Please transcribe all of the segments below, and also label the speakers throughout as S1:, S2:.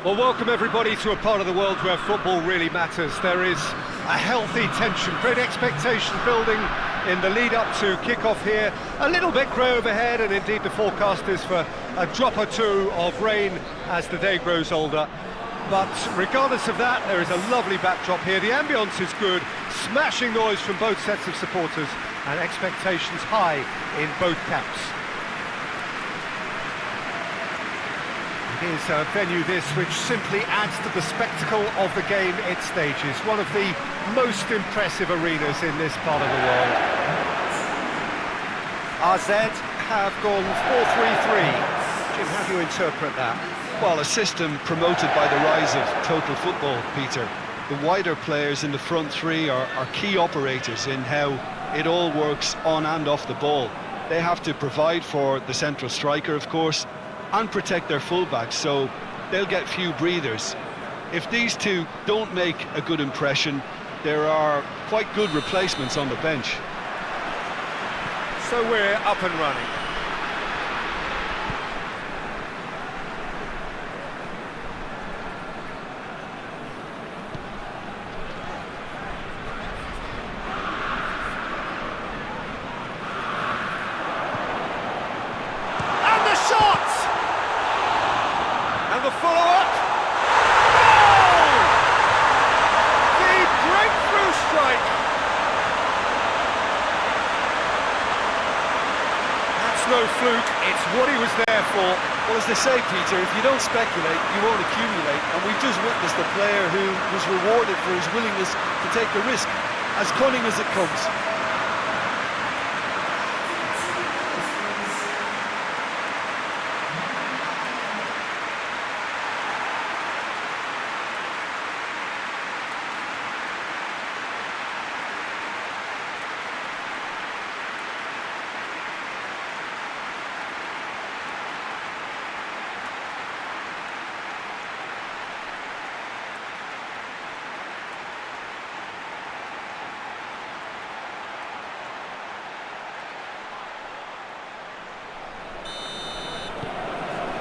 S1: Well, welcome everybody to a part of the world where football really matters. There is a healthy tension, great expectation building in the lead-up to kick-off here. A little bit grey overhead, and indeed the forecast is for a drop or two of rain as the day grows older. But regardless of that, there is a lovely backdrop here. The ambience is good, smashing noise from both sets of supporters, and expectations high in both camps. It is a venue this which simply adds to the spectacle of the game it stages. One of the most impressive arenas in this part of the world. AZ have gone 4-3-3. Jim, how do you interpret that?
S2: Well, a system promoted by the rise of total football, Peter. The wider players in the front three are key operators in how it all works on and off the ball. They have to provide for the central striker, of course, and protect their fullbacks, so they'll get few breathers. If these two don't make a good impression, there are quite good replacements on the bench.
S1: So we're up and running. The follow-up! Goal! The breakthrough strike! That's no fluke, it's what he was there for.
S2: Well, as they say, Peter, if you don't speculate, you won't accumulate. And we've just witnessed a player who was rewarded for his willingness to take the risk, as cunning as it comes.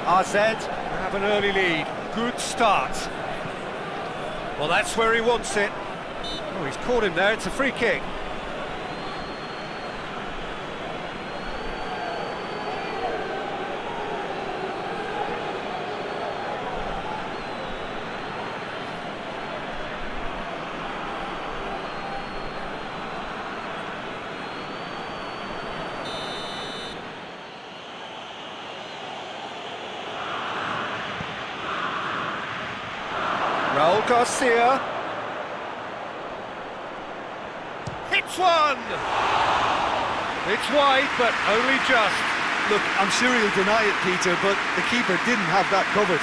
S1: AZ have an early lead. Good start. Well, that's where he wants it. Oh, he's caught him there. It's a free kick. Raul Garcia hits one. It's wide, but only just.
S2: Look, I'm sure he'll deny it, Peter, but the keeper didn't have that covered.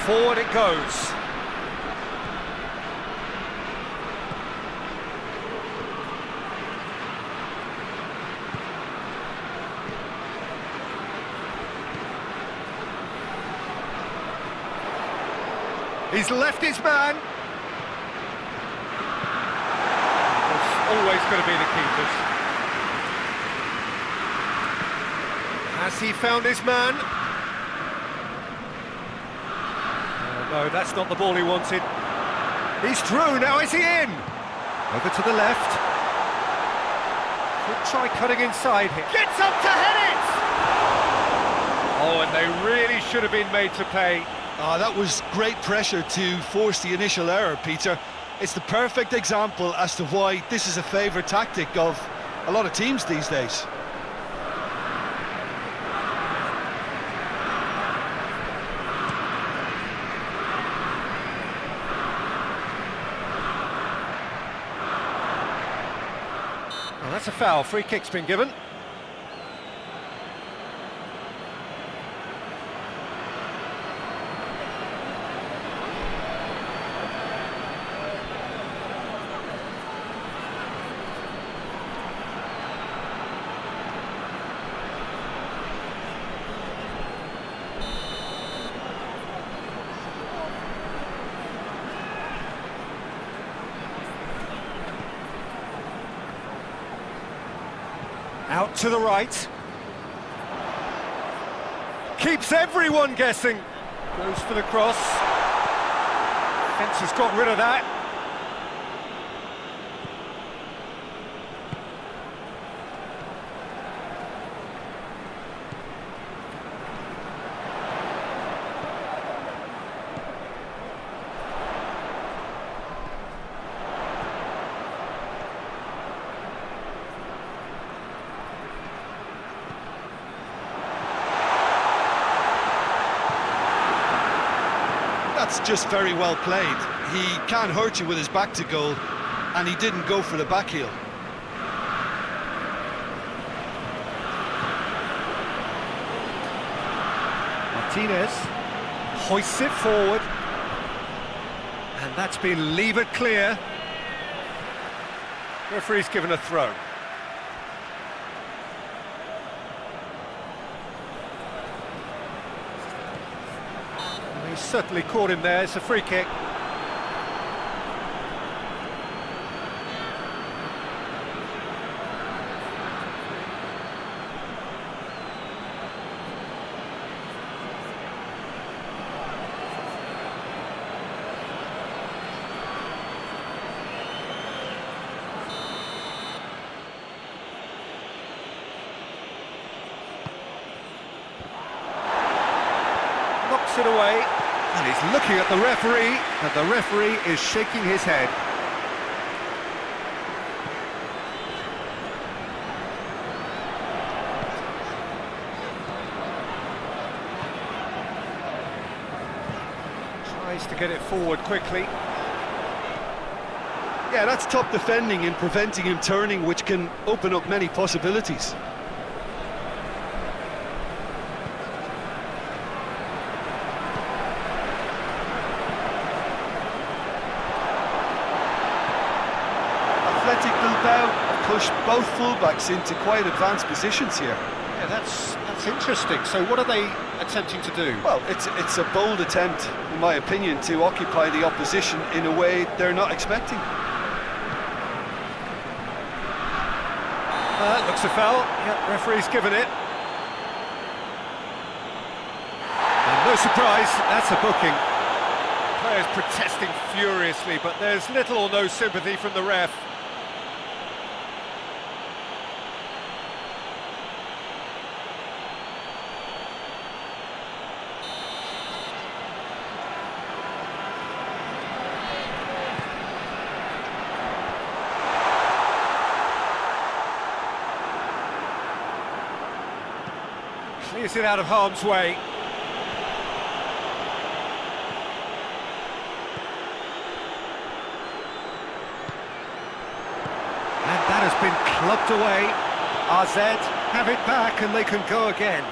S1: Forward it goes. He's left his man. It's always going to be the keepers. Has he found his man? No, that's not the ball he wanted. He's through, now is he in? Over to the left. Could try cutting inside here. Gets up to head it! Oh, and they really should have been made to pay.
S2: That was great pressure to force the initial error, Peter. It's the perfect example as to why this is a favourite tactic of a lot of teams these days.
S1: Well, that's a foul. Free kick's been given. Out to the right. Keeps everyone guessing. Goes for the cross. Fence has got rid of that.
S2: That's just very well played. He can't hurt you with his back to goal, and he didn't go for the back heel.
S1: Martinez hoists it forward, and that's been levered clear. Referee's given a throw. He's certainly caught him there. It's a free kick. Knocks it away. And he's looking at the referee, and the referee is shaking his head. Tries to get it forward quickly.
S2: Yeah, that's top defending and preventing him turning, which can open up many possibilities. Bilbao push both fullbacks into quite advanced positions here.
S1: Yeah, that's interesting. So what are they attempting to do?
S2: Well, it's a bold attempt, in my opinion, to occupy the opposition in a way they're not expecting.
S1: Looks a foul. Yeah, referee's given it. And no surprise, that's a booking. Players protesting furiously, but there's little or no sympathy from the ref. Clears it out of harm's way. And that has been clubbed away. AZ have it back and they can go again.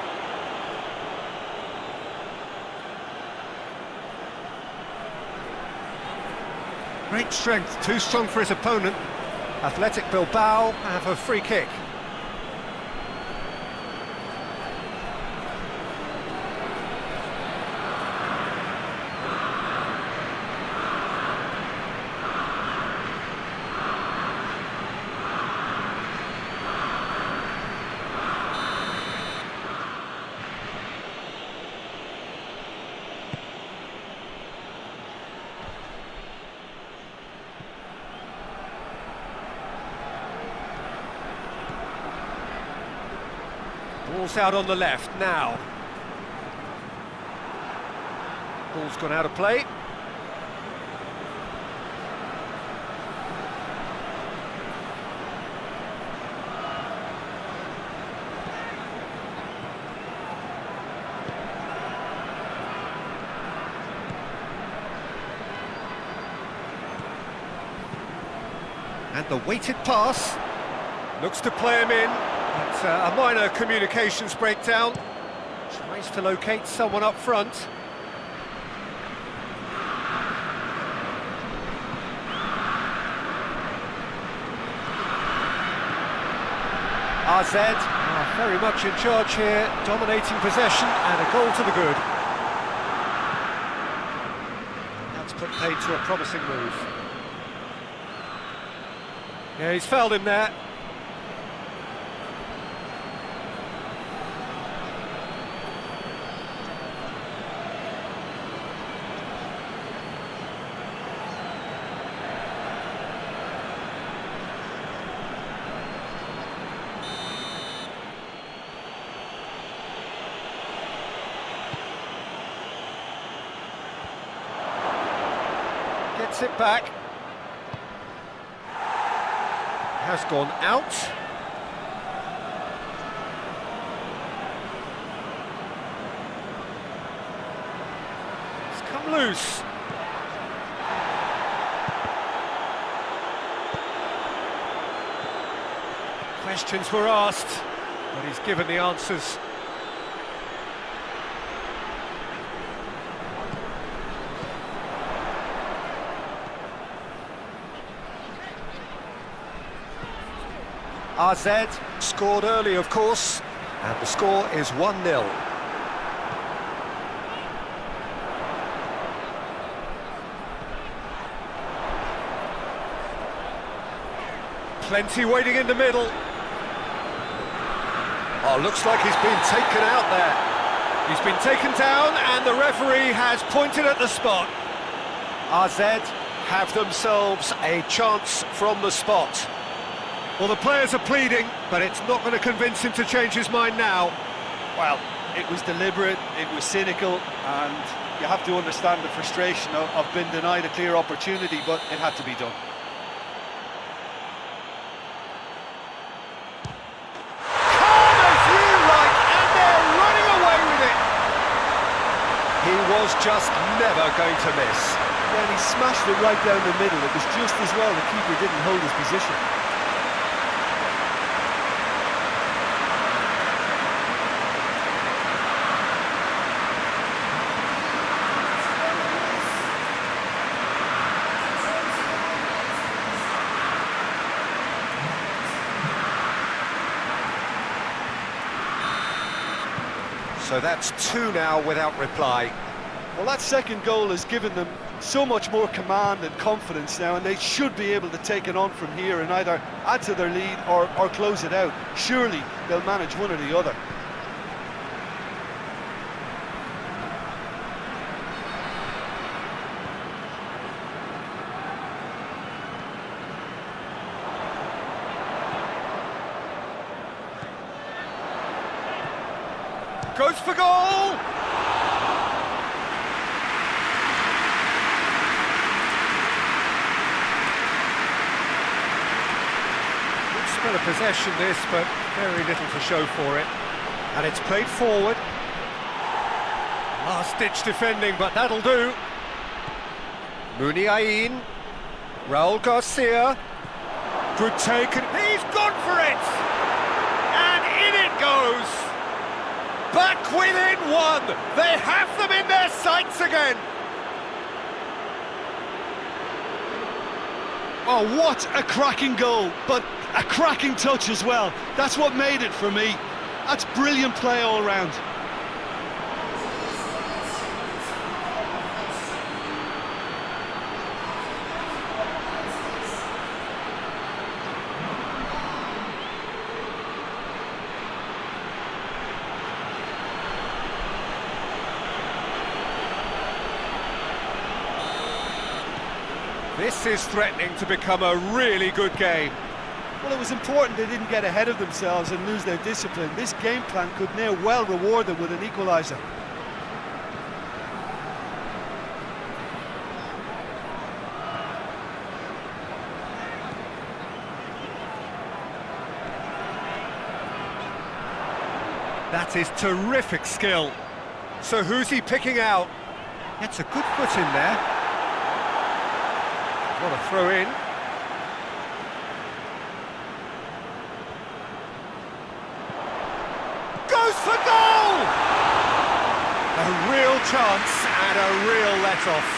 S1: Great strength, too strong for his opponent. Athletic Bilbao have a free kick. Ball's out on the left now. Ball's gone out of play. And the weighted pass looks to play him in. It's a minor communications breakdown. Tries to locate someone up front. AZ are very much in charge here, dominating possession and a goal to the good. That's put paid to a promising move. Yeah, he's fouled him there. gets it back. Has gone out. It's come loose. Questions were asked, but he's given the answers. AZ scored early, of course, and the score is 1-0. Plenty waiting in the middle. Oh, looks like he's been taken out there. He's been taken down, and the referee has pointed at the spot. AZ have themselves a chance from the spot. Well, the players are pleading, but it's not going to convince him to change his mind now.
S2: Well, it was deliberate, it was cynical, and you have to understand the frustration of being denied a clear opportunity, but it had to be done.
S1: Calm as you like, and they're running away with it! He was just never going to miss.
S2: Then he smashed it right down the middle. It was just as well the keeper didn't hold his position.
S1: So that's 2 now without reply.
S2: Well, that second goal has given them so much more command and confidence now, and they should be able to take it on from here and either add to their lead or close it out. Surely they'll manage one or the other.
S1: Goes for goal! Good spell of possession this, but very little to show for it. And it's played forward. Last-ditch defending, but that'll do. Muniain. Raul Garcia. Good take, and he's gone for it! And in it goes! Back within 1! They have them in their sights again!
S2: Oh, what a cracking goal, but a cracking touch as well. That's what made it for me. That's brilliant play all round.
S1: This is threatening to become a really good game.
S2: Well, it was important they didn't get ahead of themselves and lose their discipline. This game plan could now well reward them with an equaliser.
S1: That is terrific skill. So who's he picking out? Gets a good foot in there. What a throw in. Goes for goal! A real chance and a real let-off.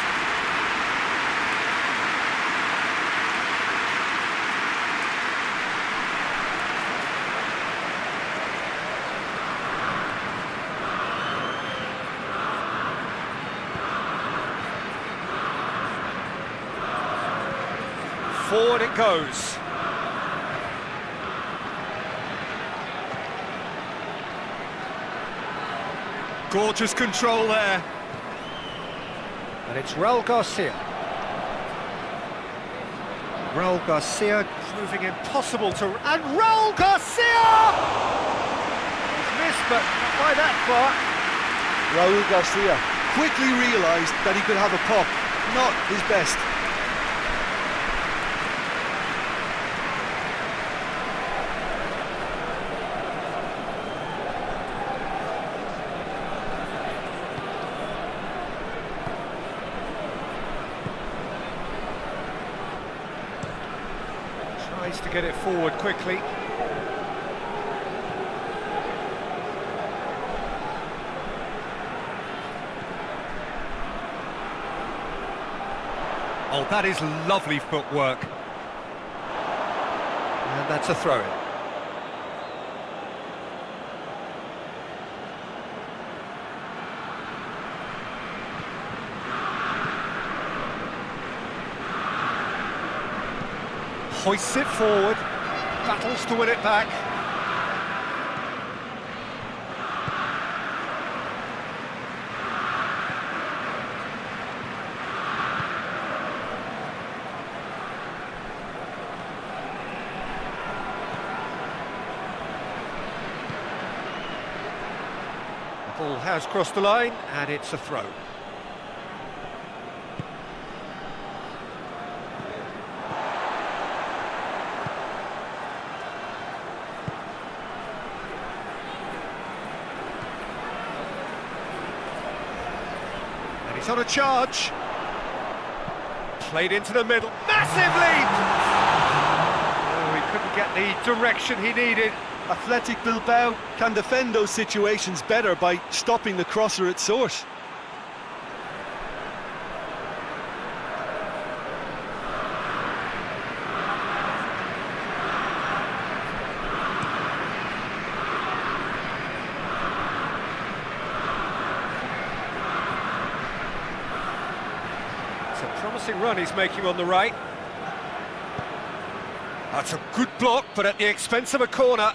S1: Forward it goes. Gorgeous control there. And it's Raul Garcia. Raul Garcia proving impossible to... And Raul Garcia! He's missed, but not by that far.
S2: Raul Garcia quickly realised that he could have a pop. Not his best.
S1: Tries to get it forward quickly. Oh, that is lovely footwork. And that's a throw-in. Hoists it forward, battles to win it back. The ball has crossed the line, and it's a throw. He's on a charge. Played into the middle. Massive leap! Oh, he couldn't get the direction he needed.
S2: Athletic Bilbao can defend those situations better by stopping the crosser at source.
S1: Promising run he's making on the right. That's a good block, but at the expense of a corner.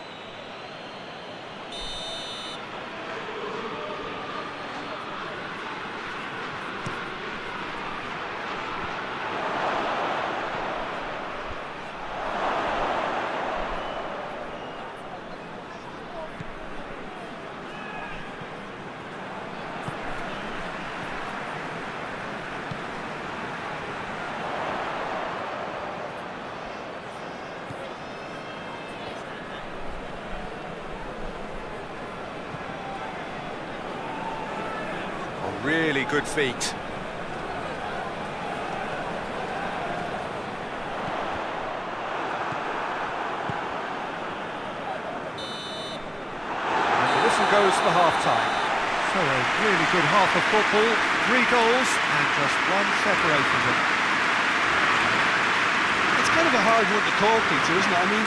S1: Really good feet. And the whistle goes for half-time. So a really good half of football, 3 goals and just one separating them.
S2: It's kind of a hard one to call, Peter, isn't it? I mean,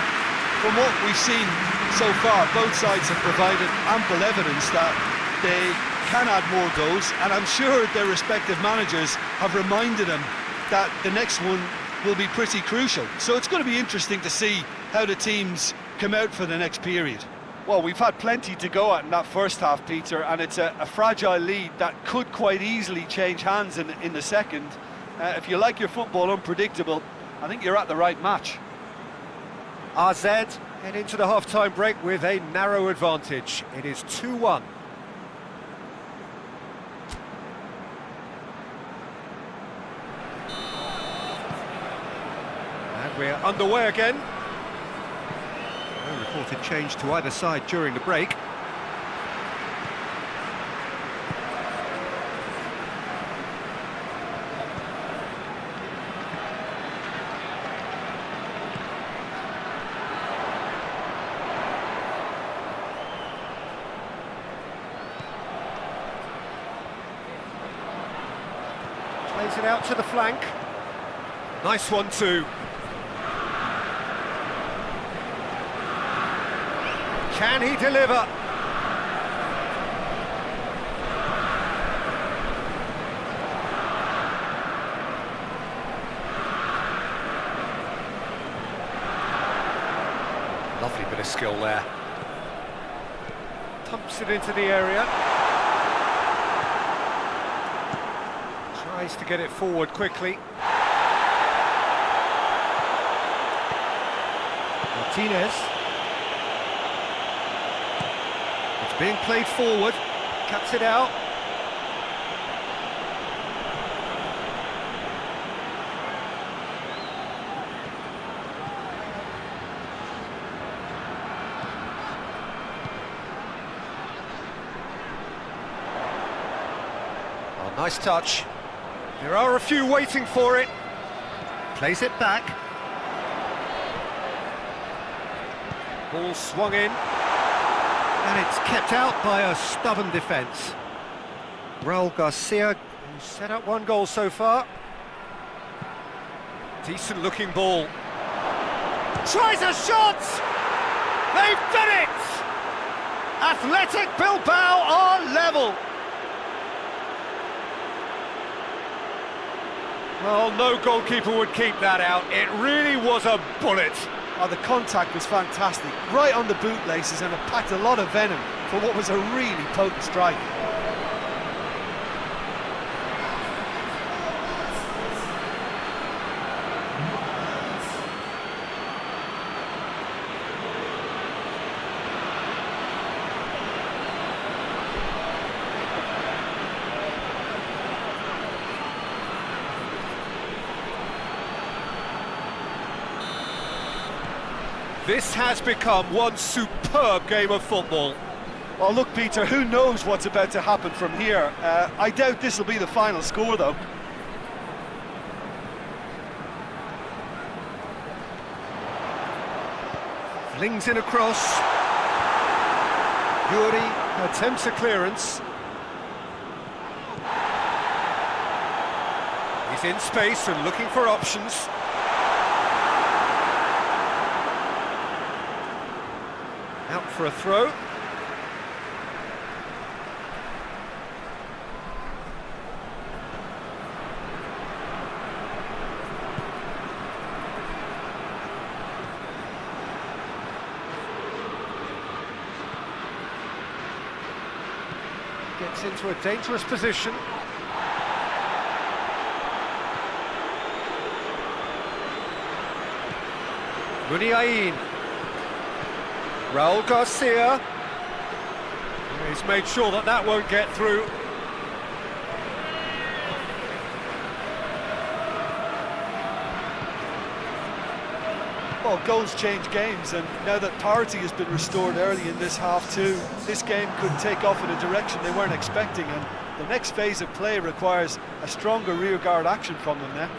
S2: from what we've seen so far, both sides have provided ample evidence that they can add more goals, and I'm sure their respective managers have reminded them that the next one will be pretty crucial. So it's going to be interesting to see how the teams come out for the next period. Well, we've had plenty to go at in that first half, Peter, and it's a fragile lead that could quite easily change hands in the second. If you like your football unpredictable, I think you're at the right match.
S1: RZ head into the half-time break with a narrow advantage. It is 2-1. We're underway again. No reported change to either side during the break. Plays it out to the flank. Nice one too. Can he deliver? Lovely bit of skill there. Pumps it into the area. Tries to get it forward quickly. Martinez. Being played forward, cuts it out. Oh, nice touch. There are a few waiting for it. Plays it back. Ball swung in, and it's kept out by a stubborn defence. Raul Garcia, who's set up one goal so far. Decent looking ball. Tries a shot! They've done it! Athletic Bilbao are level. Well, no goalkeeper would keep that out. It really was a bullet.
S2: Oh, the contact was fantastic, right on the bootlaces, and it packed a lot of venom for what was a really potent strike.
S1: This has become one superb game of football.
S2: Well, look, Peter, who knows what's about to happen from here? I doubt this will be the final score, though.
S1: Flings in across. Yuri attempts a clearance. He's in space and looking for options. Out for a throw. Gets into a dangerous position. Muniain. Raul Garcia. He's made sure that that won't get through.
S2: Well, goals change games, and now that parity has been restored early in this half too, this game could take off in a direction they weren't expecting, and the next phase of play requires a stronger rearguard action from them now.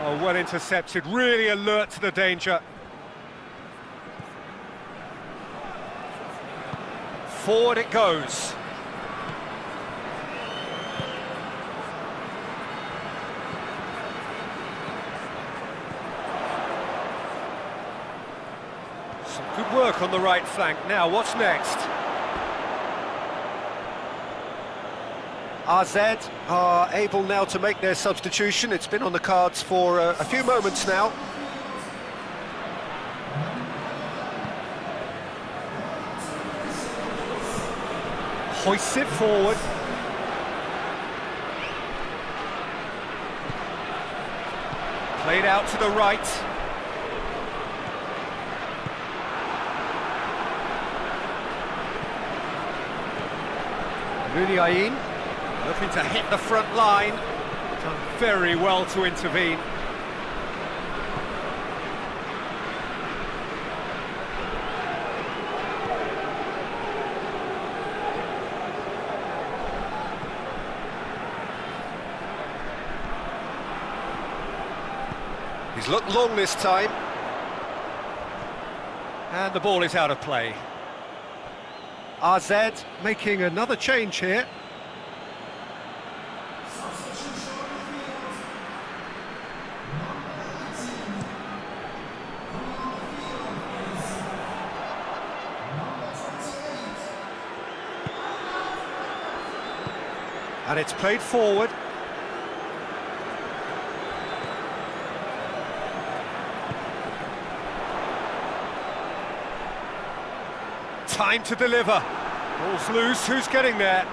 S1: Oh, well intercepted, really alert to the danger. Forward it goes. Some good work on the right flank. Now, what's next? RZ are able now to make their substitution. It's been on the cards for a few moments now. Hoists it forward. Played out to the right. Muniain looking to hit the front line. Done very well to intervene. He's looked long this time. And the ball is out of play. RZ making another change here. And it's played forward. Time to deliver. Ball's loose, who's getting there?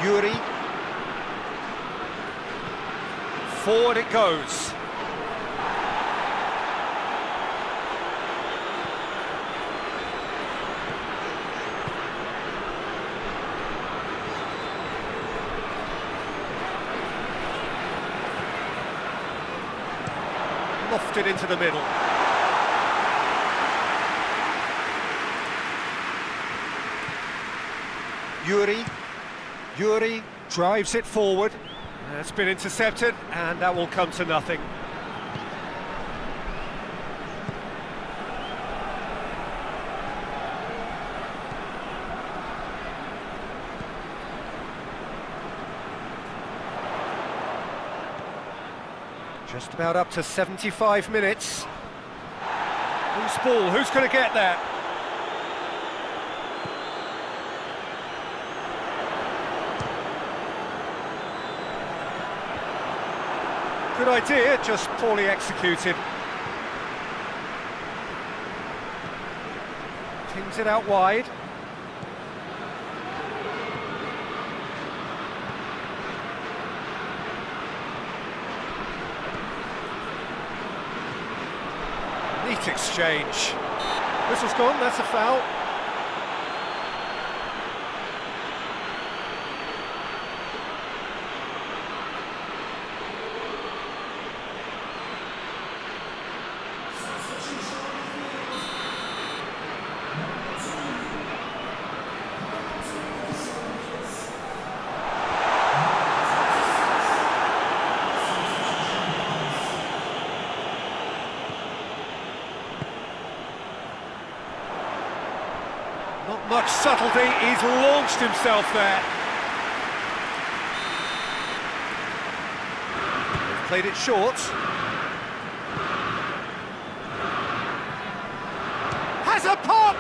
S1: Yuri. Forward it goes. Lofted into the middle. Yuri Drives it forward. It's been intercepted, and that will come to nothing. Just about up to 75 minutes. Who's ball? Who's going to get there? Good idea, just poorly executed. Pings it out wide. Neat exchange. Whistle's gone, that's a foul. Not much subtlety, he's launched himself there. They've played it short. Has a pop!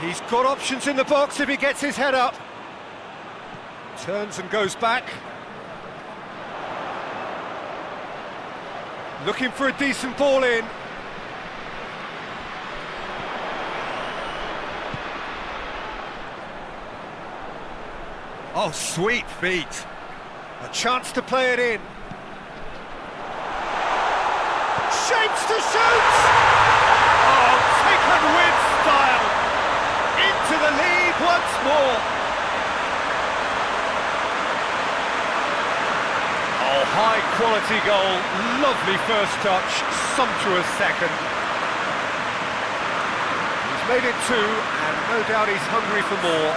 S1: He's got options in the box if he gets his head up. Turns and goes back. Looking for a decent ball in. Oh, sweet feet. A chance to play it in. Shapes to shoot! Oh, taken with style. Into the lead once more. High quality goal, lovely first touch, sumptuous second. He's made it 2, and no doubt he's hungry for more.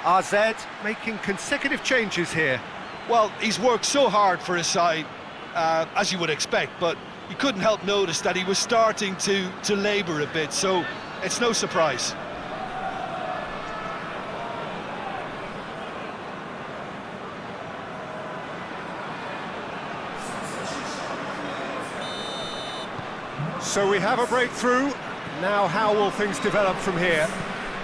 S1: RZ making consecutive changes here.
S2: Well, he's worked so hard for his side, as you would expect, but you couldn't help notice that he was starting to labour a bit, so it's no surprise.
S1: So we have a breakthrough. Now how will things develop from here?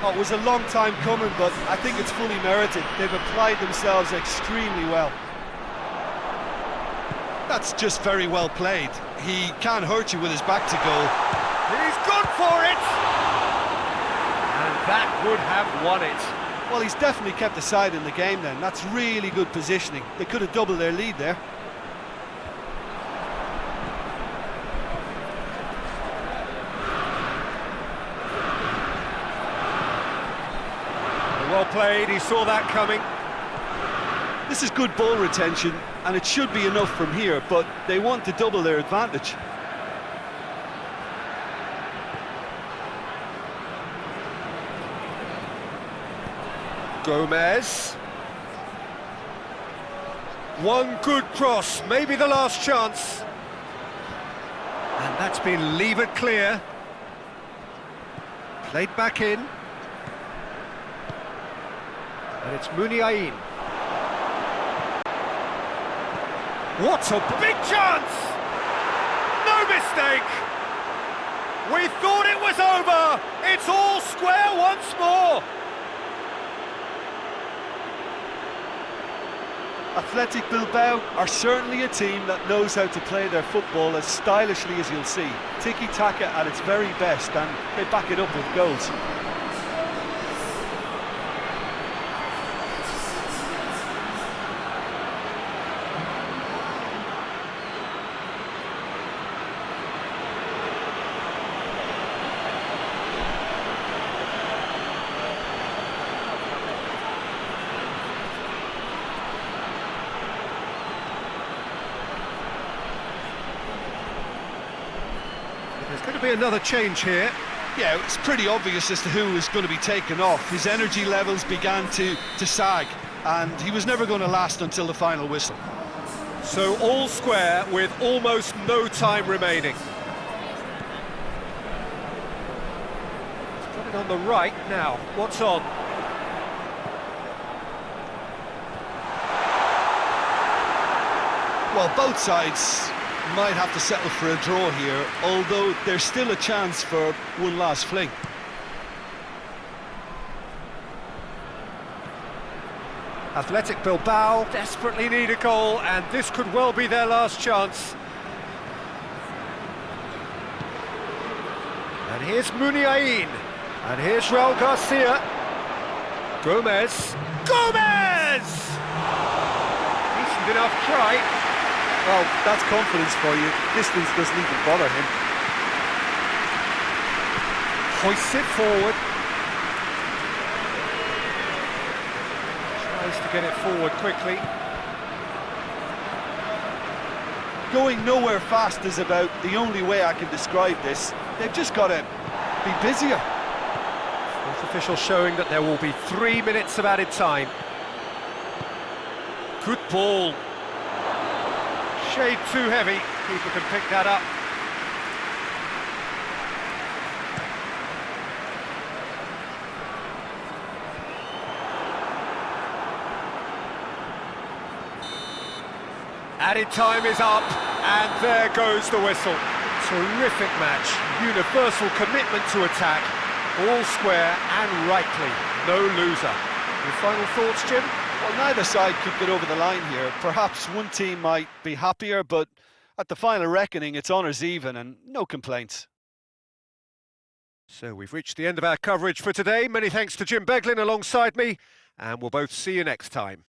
S2: Oh, it was a long time coming, but I think it's fully merited. They've applied themselves extremely well. That's just very well played. He can't hurt you with his back to goal.
S1: He's gone for it! And that would have won it.
S2: Well, he's definitely kept the side in the game then. That's really good positioning. They could have doubled their lead there.
S1: Well played, he saw that coming.
S2: This is good ball retention, and it should be enough from here, but they want to double their advantage.
S1: Gomez. One good cross, maybe the last chance. And that's been levered clear. Played back in. And it's Muniain. What a big chance! No mistake! We thought it was over! It's all square once more!
S2: Athletic Bilbao are certainly a team that knows how to play their football as stylishly as you'll see. Tiki-taka at its very best, and they back it up with goals.
S1: to be another change here.
S2: Yeah, it's pretty obvious as to who was going to be taken off. His energy levels began to sag, and he was never going to last until the final whistle.
S1: So all square with almost no time remaining. He's got it on the right now. What's on?
S2: Well, both sides might have to settle for a draw here, although there's still a chance for one last fling.
S1: Athletic Bilbao desperately need a goal, and this could well be their last chance. And here's Muniain, and here's Raul Garcia. Gomez. Decent enough try.
S3: Well, that's confidence for you. Distance doesn't even bother him.
S1: Hoists it forward. Tries to get it forward quickly.
S3: Going nowhere fast is about the only way I can describe this. They've just got to be busier.
S1: Fourth official showing that there will be 3 minutes of added time. Good ball. Shade too heavy. Keeper can pick that up. Added time is up, and there goes the whistle. Terrific match, universal commitment to attack, all square and rightly, no loser. Your final thoughts, Jim?
S2: Well, neither side could get over the line here. Perhaps one team might be happier, but at the final reckoning, it's honours even and no complaints.
S1: So we've reached the end of our coverage for today. Many thanks to Jim Beglin alongside me, and we'll both see you next time.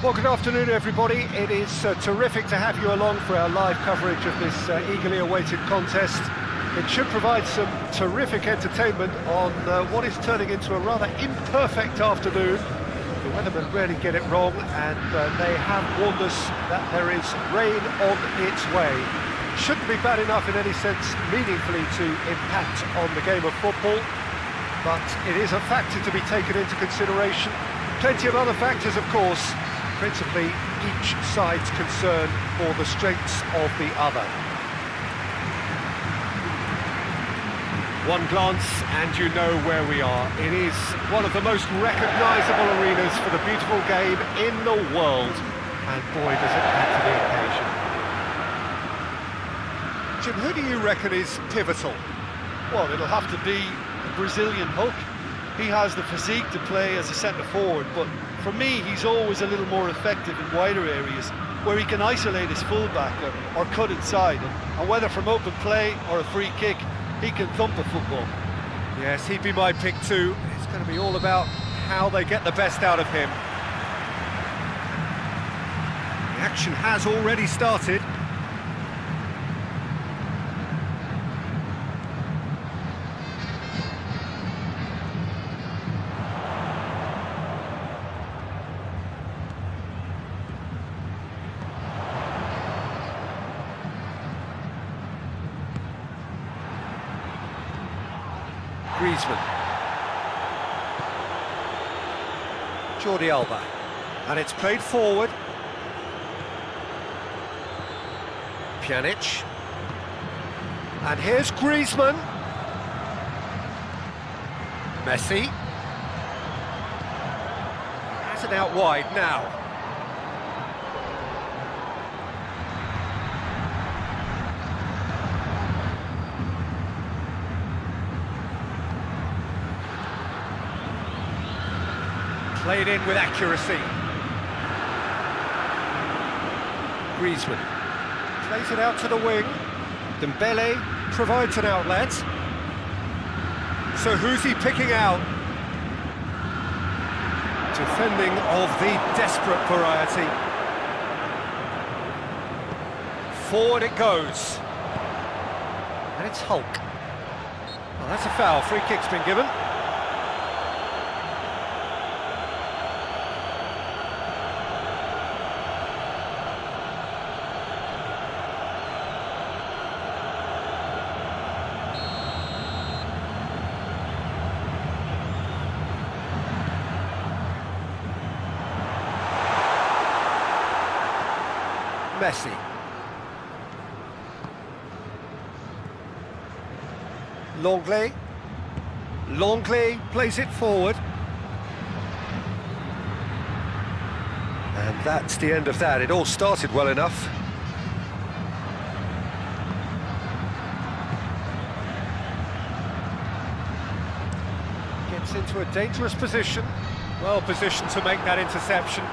S1: Well, good afternoon, everybody. It is terrific to have you along for our live coverage of this eagerly awaited contest. It should provide some terrific entertainment on what is turning into a rather imperfect afternoon. The weathermen rarely get it wrong, and they have warned us that there is rain on its way. Shouldn't be bad enough in any sense meaningfully to impact on the game of football, but it is a factor to be taken into consideration. Plenty of other factors, of course, principally each side's concern for the strengths of the other. One glance and you know where we are. It is one of the most recognisable arenas for the beautiful game in the world, and boy does it add to the occasion. Jim, who do you reckon is pivotal?
S3: Well, it'll have to be the Brazilian hook. He has the physique to play as a centre-forward, but for me, he's always a little more effective in wider areas, where he can isolate his fullback or cut inside, and whether from open play or a free kick, he can thump a football.
S1: Yes, he'd be my pick too. It's going to be all about how they get the best out of him. The action has already started. Griezmann. Jordi Alba. And it's played forward. Pjanic. And here's Griezmann. Messi. Has it out wide now. Played in with accuracy. Griezmann plays it out to the wing. Dembele provides an outlet. So who's he picking out? Defending of the desperate variety. Forward it goes. And it's Hulk. Well, that's a foul. Free kick's been given. Messi. Longley plays it forward. And that's the end of that. It all started well enough. Gets into a dangerous position. Well positioned to make that interception.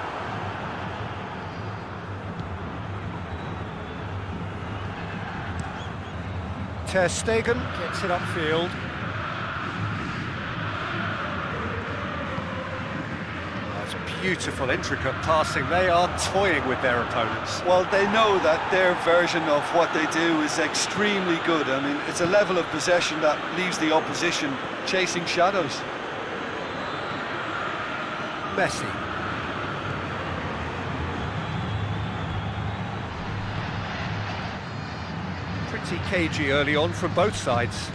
S1: Ter Stegen gets it upfield. That's beautiful, intricate passing. They are toying with their opponents.
S3: Well, they know that their version of what they do is extremely good. I mean, it's a level of possession that leaves the opposition chasing shadows.
S1: Messi. Pretty cagey early on from both sides.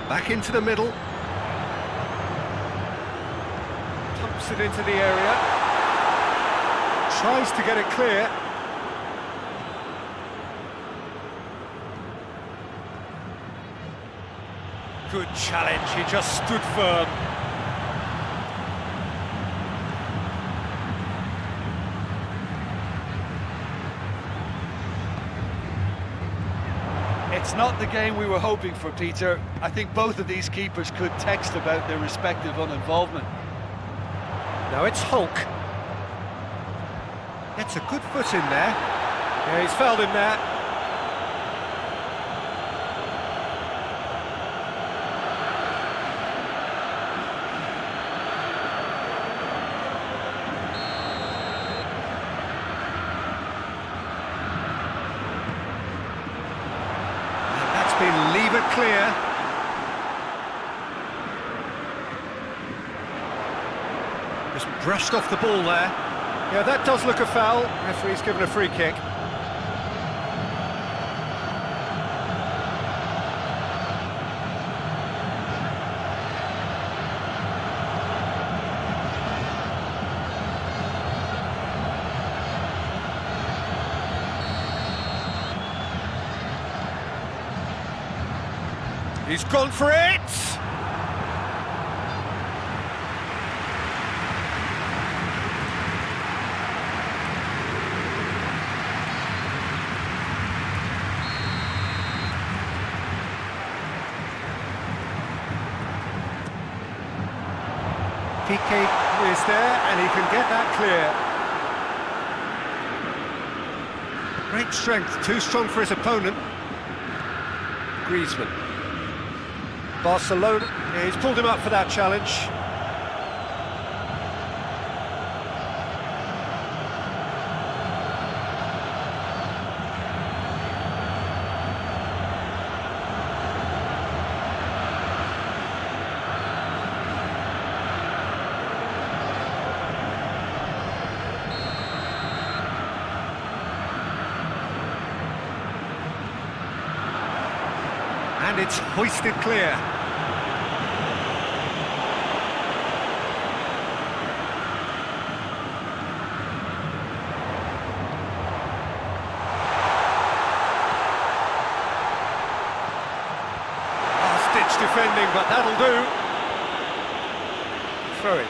S1: Back into the middle. Pumps it into the area. Tries to get it clear. Good challenge, he just stood firm.
S3: It's not the game we were hoping for, Peter. I think both of these keepers could text about their respective uninvolvement.
S1: Now it's Hulk. Gets a good foot in there. Yeah, he's fouled him there. And that's been levered clear. Just brushed off the ball there. Yeah, that does look a foul. Referee's given a free kick. He's gone for it! PK is there, and he can get that clear. Great strength, too strong for his opponent. Griezmann. Barcelona, yeah, he's pulled him up for that challenge. And it's hoisted clear. Last-ditch defending, but that'll do. Throw it.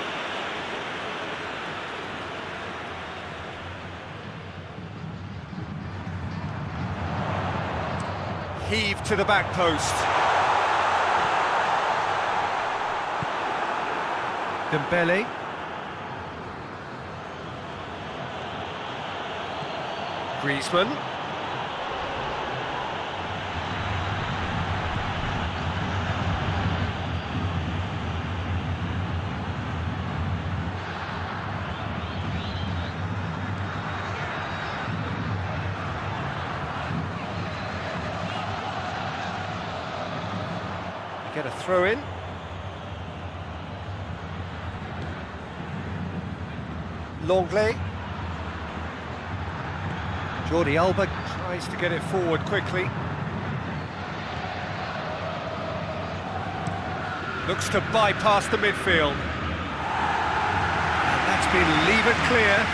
S1: Heave to the back post. Dembele. Griezmann. Get a throw in. Longley. Jordi Alba tries to get it forward quickly. Looks to bypass the midfield. And that's been levered clear.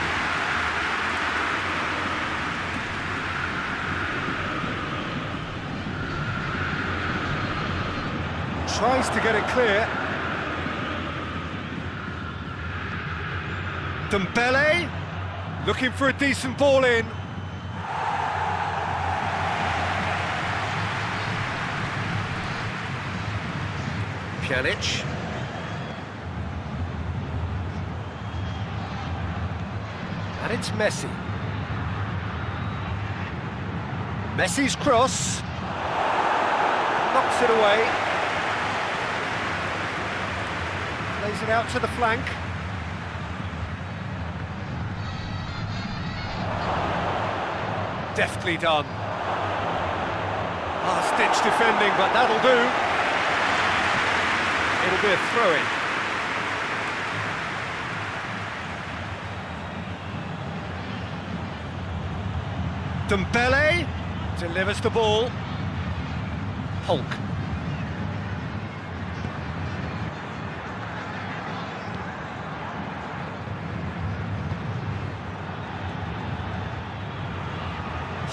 S1: Tries to get it clear. Dembele, looking for a decent ball in. Pjanic. And it's Messi. Messi's cross. Knocks it away. Plays it out to the flank. Deftly done. Last-ditch defending, but that'll do. It'll be a throw-in. Dembele delivers the ball. Hulk.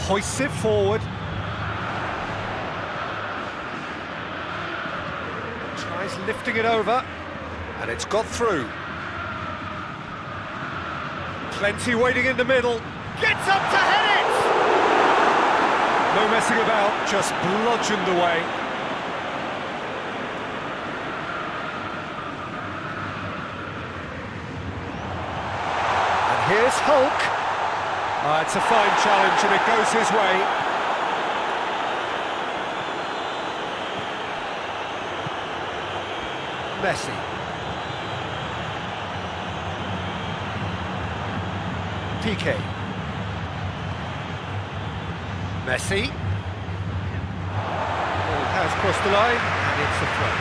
S1: Hoists it forward. Tries lifting it over, and it's got through. Plenty waiting in the middle. Gets up to head it! No messing about, just bludgeoned away. And here's Hulk. It's a fine challenge and it goes his way. Messi. PK. Messi. Ball has crossed the line and it's a throw.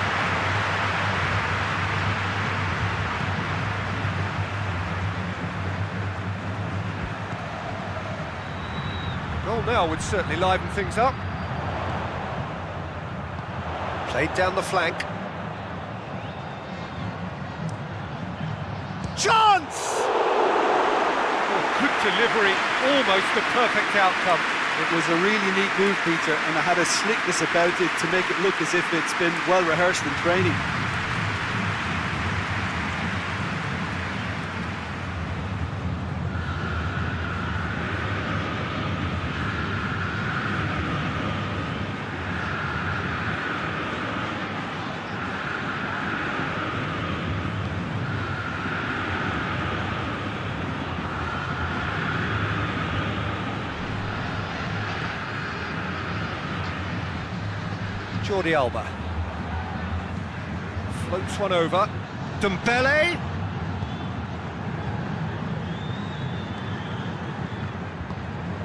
S1: Goal now would certainly liven things up. Played down the flank. Chance! Oh, good delivery, almost the perfect outcome.
S2: It was a really neat move, Peter, and it had a slickness about it to make it look as if it's been well rehearsed in training.
S1: Jordi Alba floats one over. Dembele.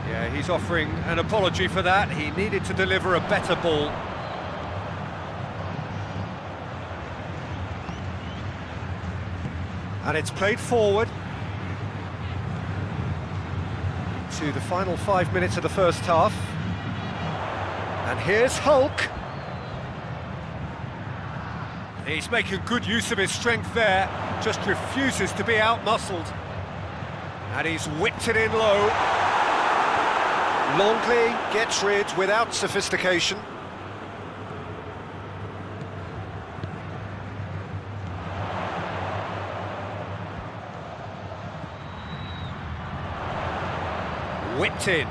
S1: Yeah, he's offering an apology for that. He needed to deliver a better ball. And it's played forward to the final 5 minutes of the first half. And here's Hulk. He's making good use of his strength there, just refuses to be out-muscled. And he's whipped it in low. Longley gets rid without sophistication. Whipped in.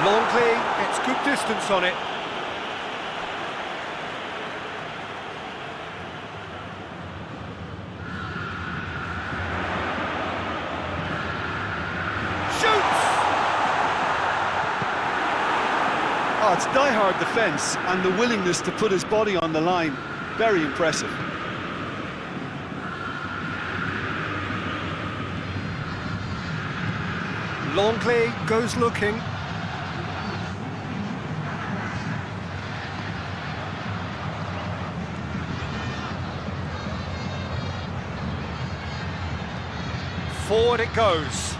S1: Longley gets good distance on it.
S2: Oh, it's die-hard defence and the willingness to put his body on the line. Very impressive.
S1: Longley goes looking. Forward it goes.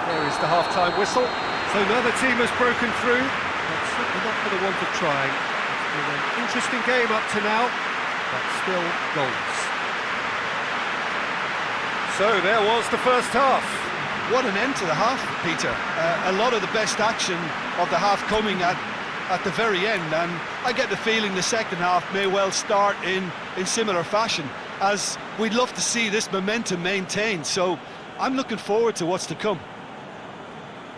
S1: There is the half-time whistle. So another team has broken through, but certainly not for the want of trying. It's been an interesting game up to now, but still goals. So there was the first half.
S2: What an end to the half, Peter. A lot of the best action of the half coming at the very end, and I get the feeling the second half may well start in similar fashion, as we'd love to see this momentum maintained. So I'm looking forward to what's to come.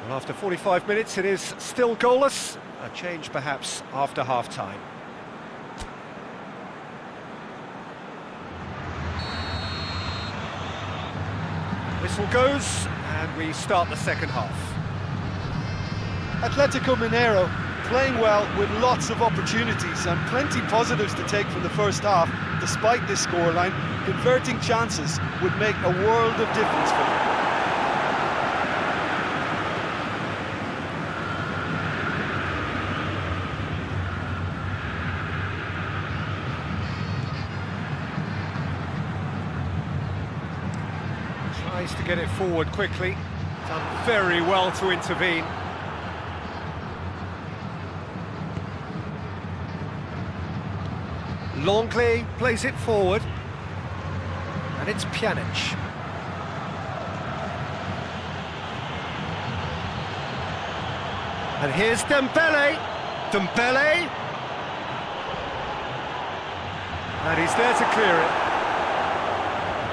S1: Well, after 45 minutes, it is still goalless. A change, perhaps, after half-time. Whistle goes, and we start the second half.
S3: Atlético Mineiro playing well with lots of opportunities and plenty positives to take from the first half. Despite this scoreline, converting chances would make a world of difference for them.
S1: Tries to get it forward quickly. Done very well to intervene. Longley plays it forward. And it's Pjanic. And here's Dembele. Dembele. And he's there to clear it.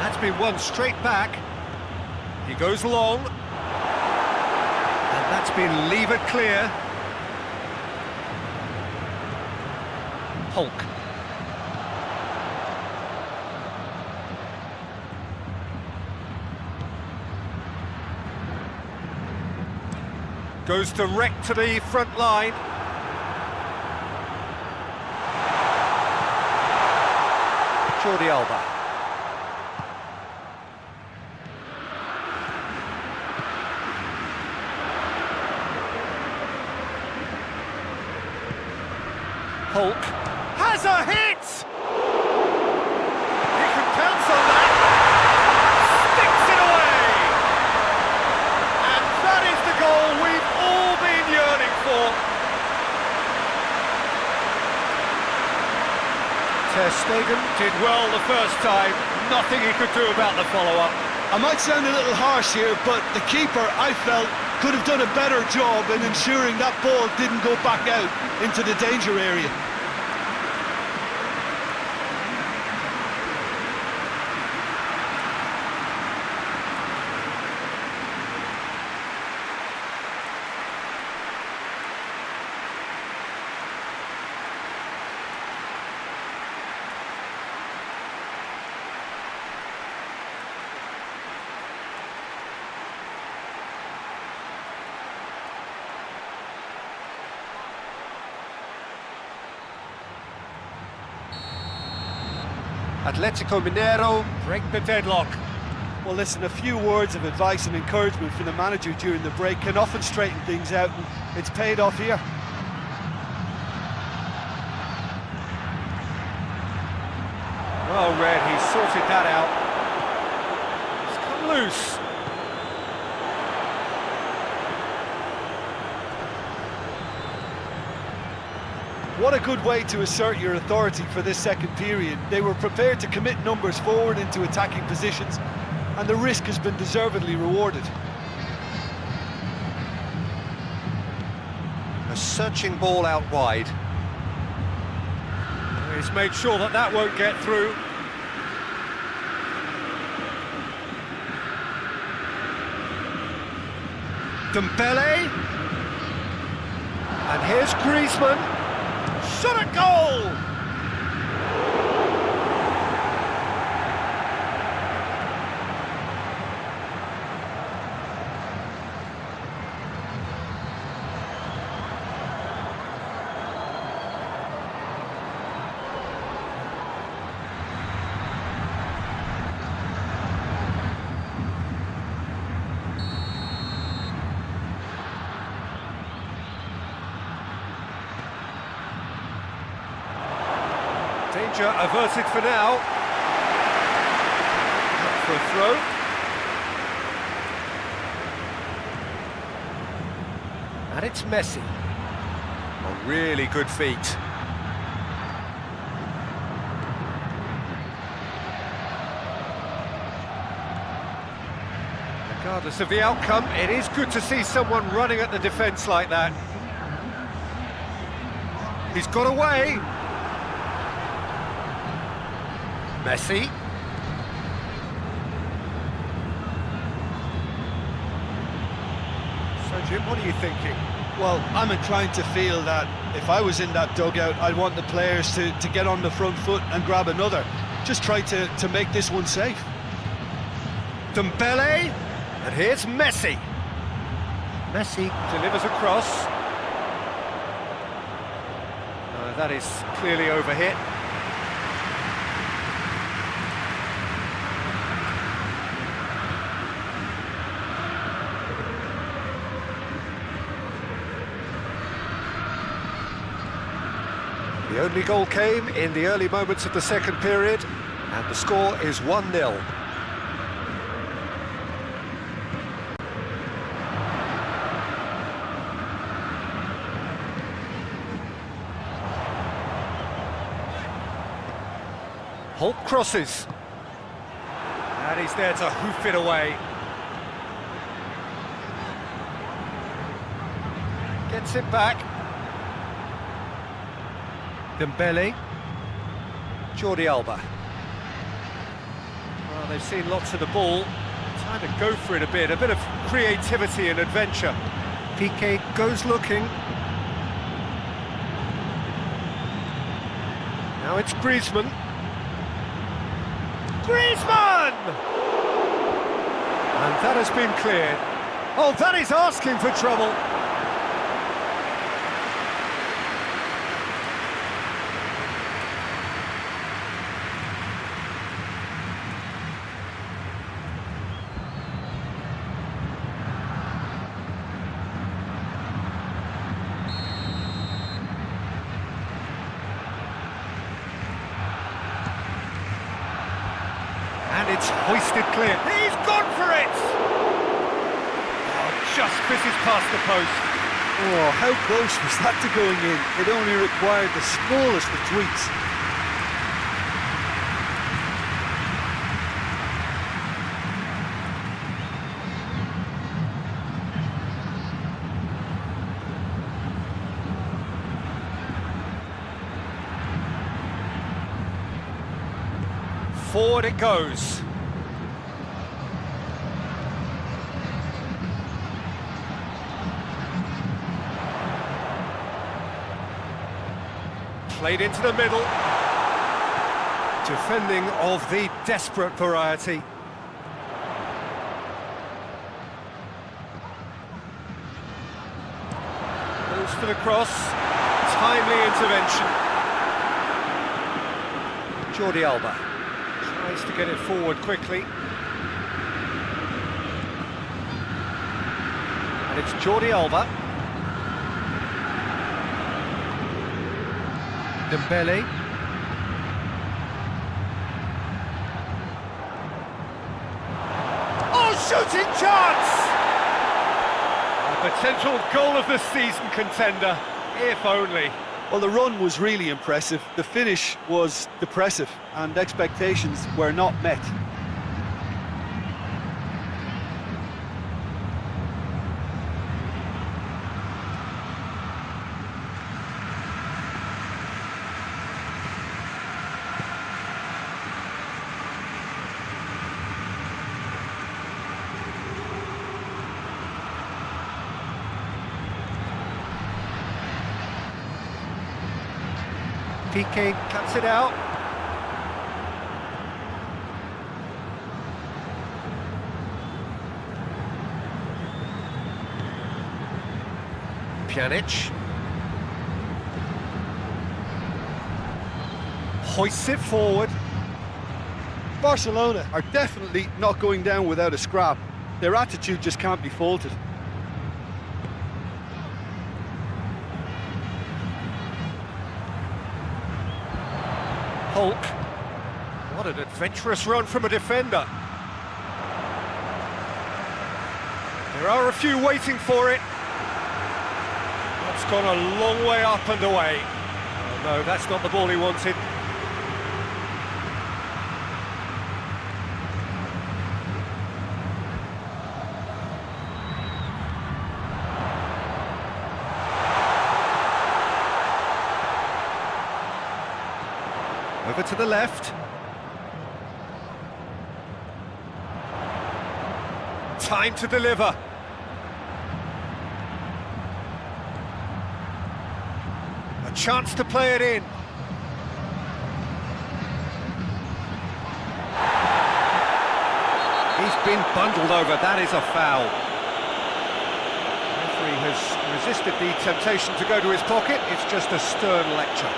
S1: That's been won straight back. He goes long. And that's been levered clear. Hulk. Goes direct to the front line. Jordi Alba. Hulk has a hit! He can pounce on that. Sticks it away! And that is the goal we've all been yearning for. Ter Stegen did well the first time, nothing he could do about the follow-up.
S2: I might sound a little harsh here, but the keeper, I felt, could have done a better job in ensuring that ball didn't go back out into the danger area.
S1: Atlético Mineiro break the deadlock.
S3: Well, listen, a few words of advice and encouragement from the manager during the break can often straighten things out, and it's paid off here.
S1: Well read, he sorted that out. It's come loose.
S3: What a good way to assert your authority for this second period. They were prepared to commit numbers forward into attacking positions, and the risk has been deservedly rewarded.
S1: A searching ball out wide. He's made sure that that won't get through. Dembele. And here's Griezmann. Shot at goal! Danger averted for now. Up for a throw. And it's Messi. A really good feat. Regardless of the outcome, it is good to see someone running at the defence like that. He's got away. Messi. So Jim, what are you thinking?
S2: Well, I'm inclined to feel that if I was in that dugout, I'd want the players to get on the front foot and grab another. Just try to make this one safe.
S1: Dembele, and here's Messi. Messi delivers a cross. That is clearly overhit. The only goal came in the early moments of the second period, and the score is 1-0. Hulk crosses. And he's there to hoof it away. Gets it back. Dembele, Jordi Alba. Well, they've seen lots of the ball. Time to go for it a bit of creativity and adventure. Piqué goes looking. Now it's Griezmann. Griezmann! And that has been cleared. Oh, that is asking for trouble. It's hoisted clear. He's gone for it! Oh, just misses past the post.
S3: Oh, how close was that to going in? It only required the smallest of tweaks.
S1: Forward it goes. Played into the middle. Defending of the desperate variety. Goes for the cross. Timely intervention. Jordi Alba tries to get it forward quickly. And it's Jordi Alba. Dembele. Oh, shooting chance! A potential goal of the season contender, if only.
S3: Well, the run was really impressive. The finish was depressive, and expectations were not met.
S1: Piqué cuts it out. Pjanic. Hoists it forward.
S3: Barcelona are definitely not going down without a scrap. Their attitude just can't be faulted.
S1: Hulk. What an adventurous run from a defender. There are a few waiting for it. That's gone a long way up and away. Oh no, that's not the ball he wanted. Over to the left. Time to deliver. A chance to play it in. He's been bundled over. That is a foul. The referee has resisted the temptation to go to his pocket. It's just a stern lecture.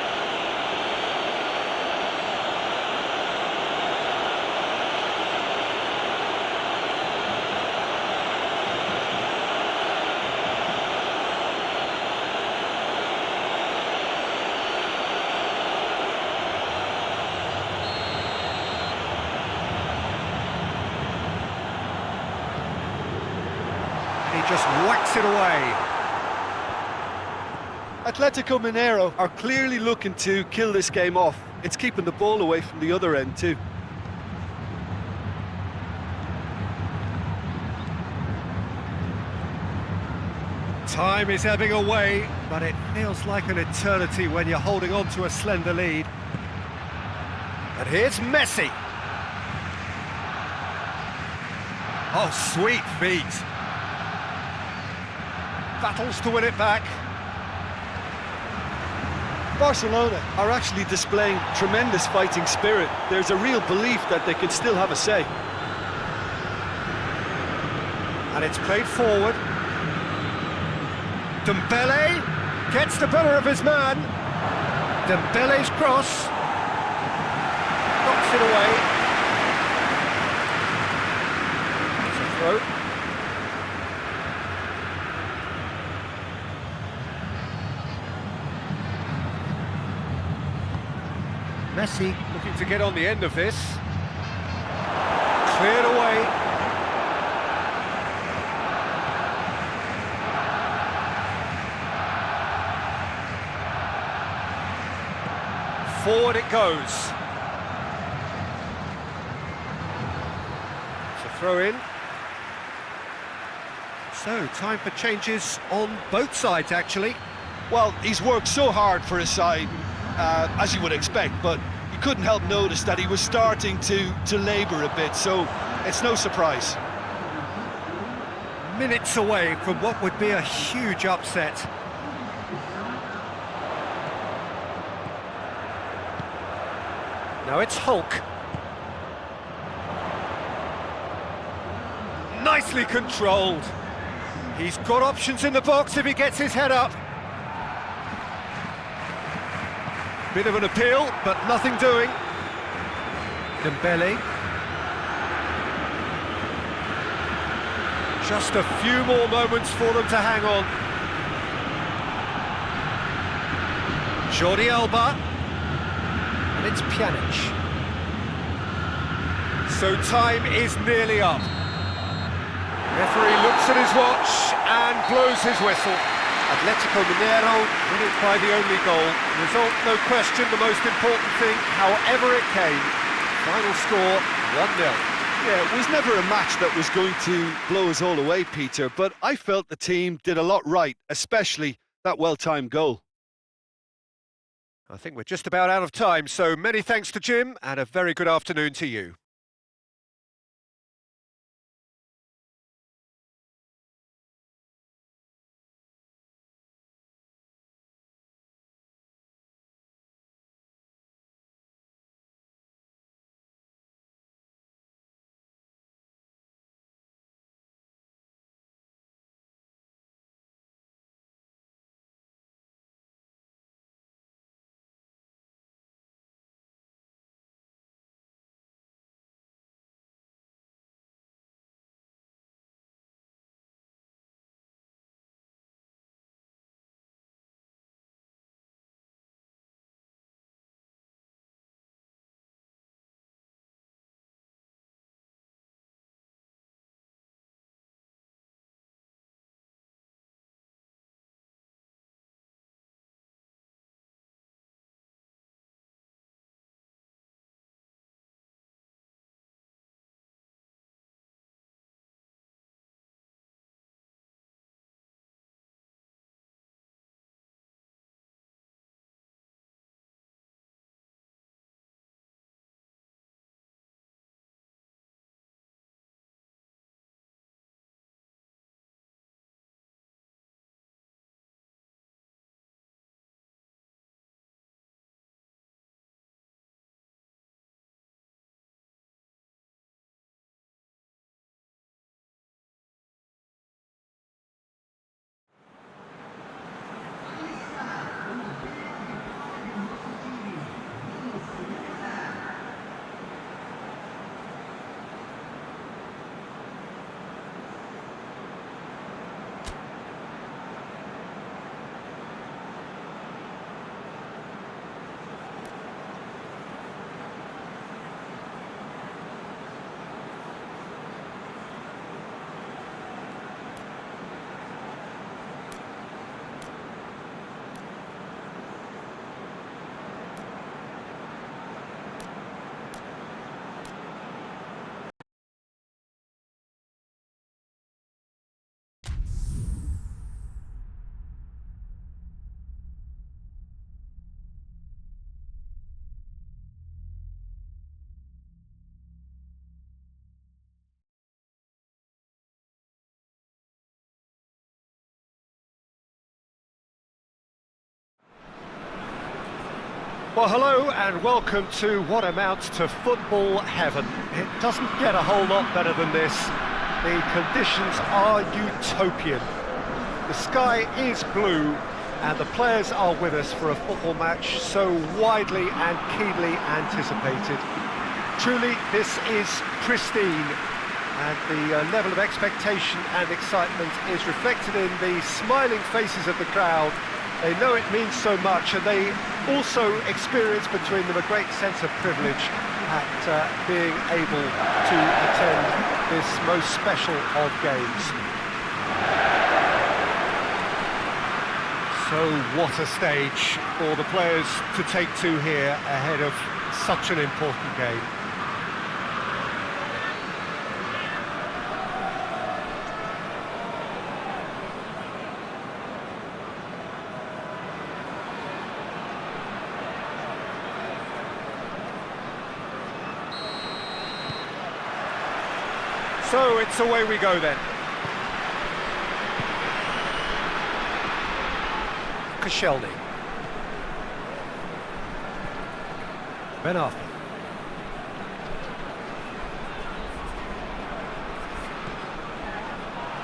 S1: He just whacks it away.
S3: Atlético Mineiro are clearly looking to kill this game off. It's keeping the ball away from the other end too.
S1: Time is ebbing away, but it feels like an eternity when you're holding on to a slender lead. And here's Messi. Oh, sweet feet. Battles to win it back.
S3: Barcelona are actually displaying tremendous fighting spirit. There's a real belief that they can still have a say.
S1: And it's played forward. Dembele gets the better of his man. Dembele's cross. Knocks it away. It's a throw. Messi looking to get on the end of this. it goes. It's a throw in. So, time for changes on both sides, actually.
S2: Well, he's worked so hard for his side, as you would expect, but you couldn't help notice that he was starting to labour a bit, so it's no surprise.
S1: Minutes away from what would be a huge upset. Now it's Hulk. Nicely controlled. He's got options in the box if he gets his head up. Bit of an appeal, but nothing doing. Dembele. Just a few more moments for them to hang on. Jordi Alba. And it's Pjanic. So time is nearly up. Referee looks at his watch and blows his whistle. Atlético Mineiro win it by the only goal. Result, no question, the most important thing, however it came. Final score, 1-0.
S2: Yeah, it was never a match that was going to blow us all away, Peter, but I felt the team did a lot right, especially that well-timed goal.
S1: I think we're just about out of time, so many thanks to Jim, and a very good afternoon to you. Well, hello and welcome to what amounts to football heaven. It doesn't get a whole lot better than this. The conditions are utopian. The sky is blue and the players are with us for a football match so widely and keenly anticipated. Truly, this is pristine, and the level of expectation and excitement is reflected in the smiling faces of the crowd. They know it means so much, and they also experience between them a great sense of privilege at being able to attend this most special of games. So what a stage for the players to take to here ahead of such an important game. So it's away we go then. Koscielny. Ben Arfa.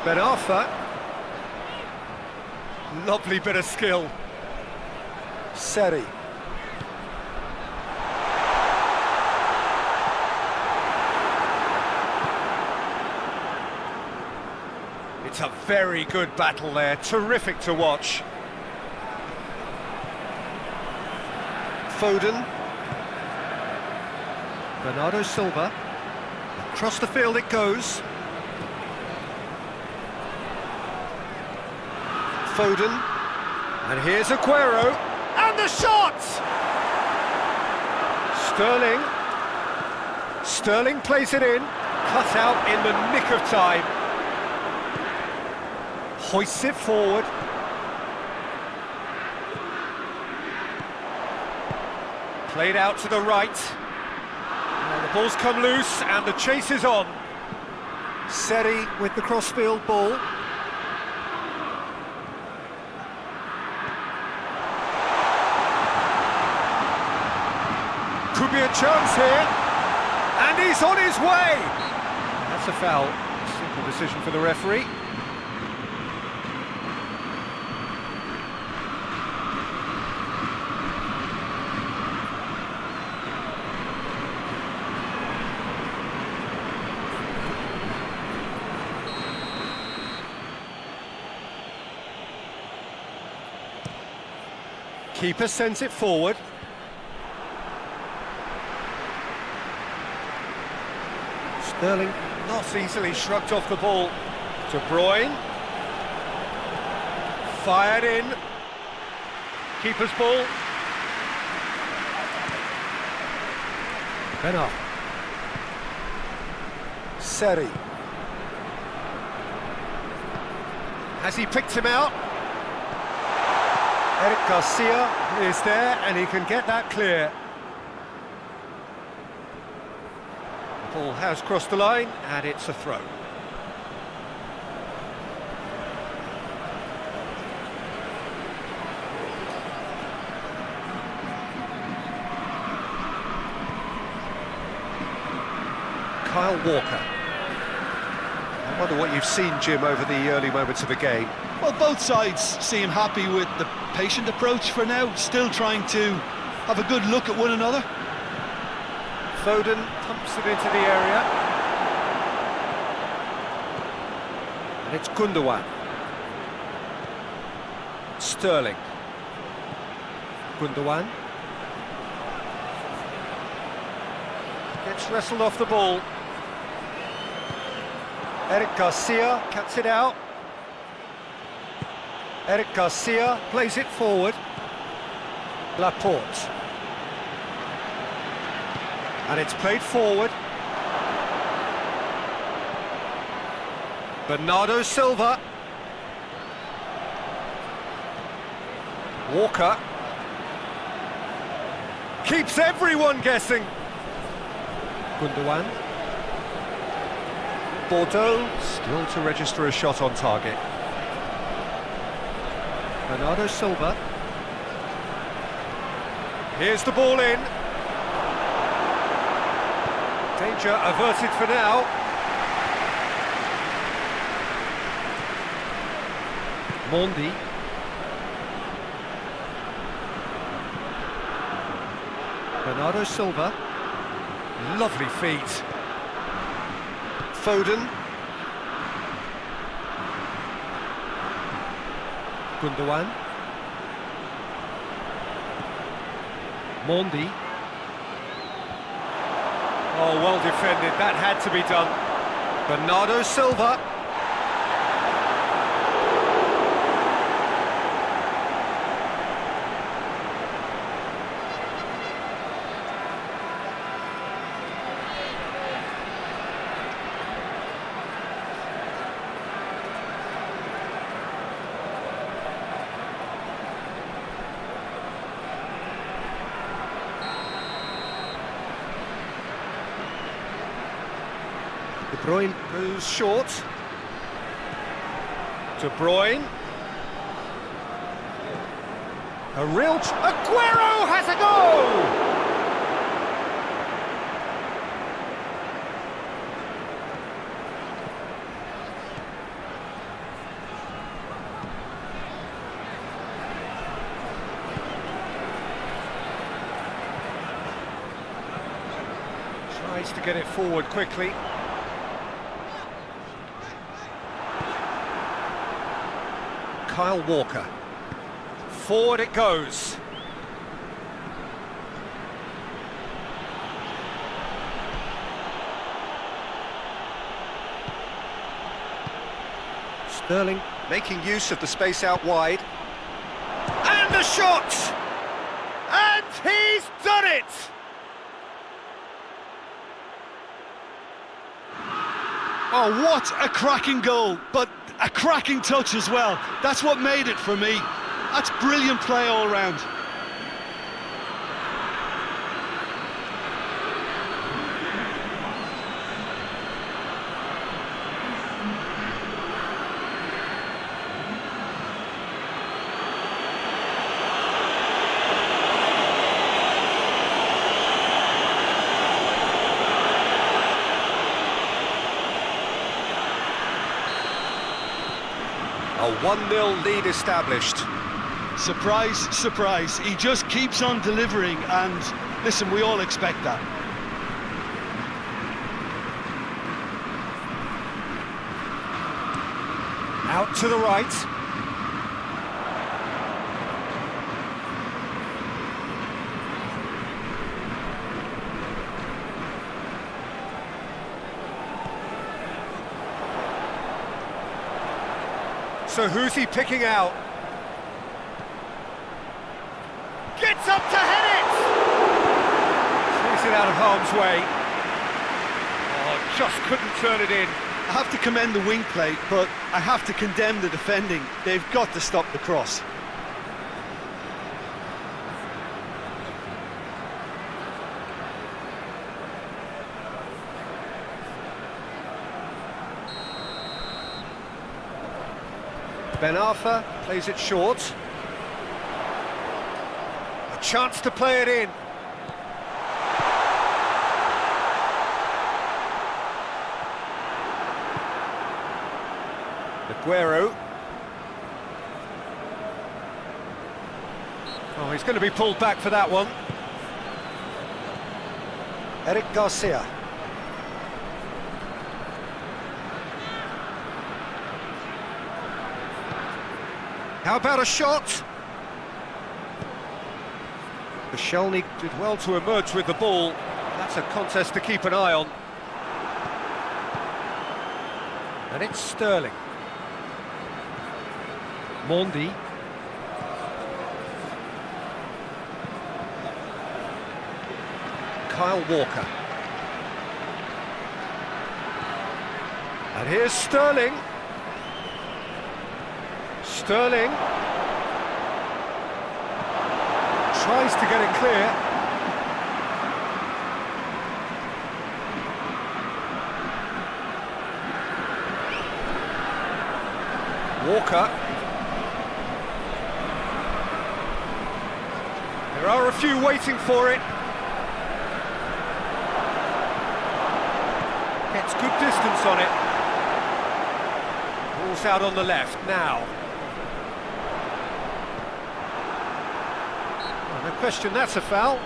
S1: Ben Arfa. Lovely bit of skill. Seri. It's a very good battle there, terrific to watch. Foden. Bernardo Silva. Across the field it goes. Foden. And here's Aguero. And the shot! Sterling. Sterling plays it in. Cut out in the nick of time. Hoists it forward. Played out to the right. And the ball's come loose and the chase is on. Seri with the crossfield ball. Could be a chance here. And he's on his way. That's a foul. Simple decision for the referee. Keeper sends it forward. Sterling not easily shrugged off the ball. De Bruyne. Fired in. Keeper's ball. Ben Arfa. Seri. Has he picked him out? Eric Garcia is there and he can get that clear. The ball has crossed the line and it's a throw. Kyle Walker. I wonder what you've seen, Jim, over the early moments of the game.
S2: Well, both sides seem happy with the patient approach for now, still trying to have a good look at one another.
S1: Foden pumps it into the area. And it's Gundogan. Sterling. Gundogan. Gets wrestled off the ball. Eric Garcia cuts it out. Eric Garcia plays it forward. Laporte. And it's played forward. Bernardo Silva. Walker. Keeps everyone guessing. Gundogan. Bordeaux still to register a shot on target. Bernardo Silva. Here's the ball in. Danger averted for now. Mondi. Bernardo Silva. Lovely feet. Foden. Gundogan. Mondi. Oh, well defended, that had to be done. Bernardo Silva. De Bruyne goes short. De Bruyne. A real... Aguero has a goal! Tries to get it forward quickly. Kyle Walker. Forward it goes. Sterling making use of the space out wide. And the shot! And he's done it!
S2: Oh, what a cracking goal, but a cracking touch as well. That's what made it for me. That's brilliant play all round.
S1: A 1-0 lead established.
S2: Surprise, surprise. He just keeps on delivering, and listen, we all expect that.
S1: Out to the right. So who's he picking out? Gets up to head it! Takes it out of harm's way. Oh, just couldn't turn it in.
S2: I have to commend the wing play, but I have to condemn the defending. They've got to stop the cross.
S1: Ben Arfa plays it short. A chance to play it in. Aguero. Oh, he's going to be pulled back for that one. Eric Garcia. How about a shot? Koscielny did well to emerge with the ball. That's a contest to keep an eye on. And it's Sterling. Mondi. Kyle Walker. And here's Sterling. Sterling tries to get it clear. Walker. There are a few waiting for it. Gets good distance on it. Ball's out on the left now. No question, that's a foul.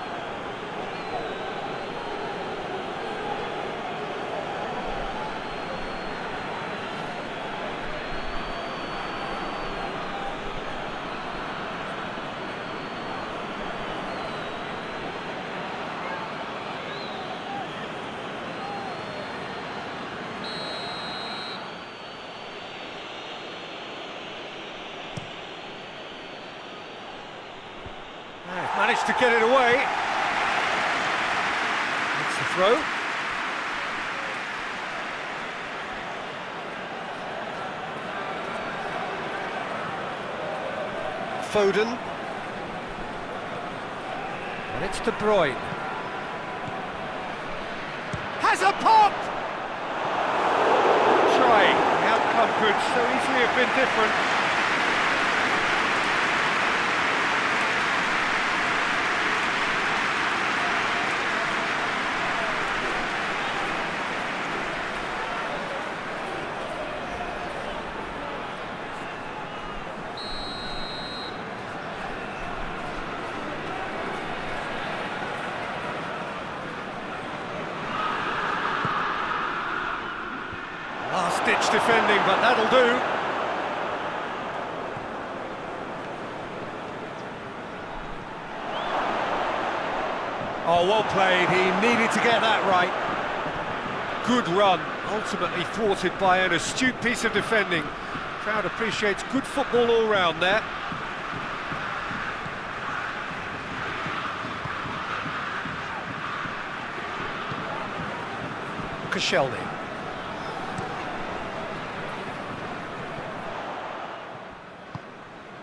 S1: Managed to get it away. It's the throw. Foden. And it's De Bruyne. Has a pop! could so easily have been different. Last-ditch defending, but that'll do. Oh, well played. He needed to get that right. Good run, ultimately thwarted by an astute piece of defending. Crowd appreciates good football all round there. Koscielny.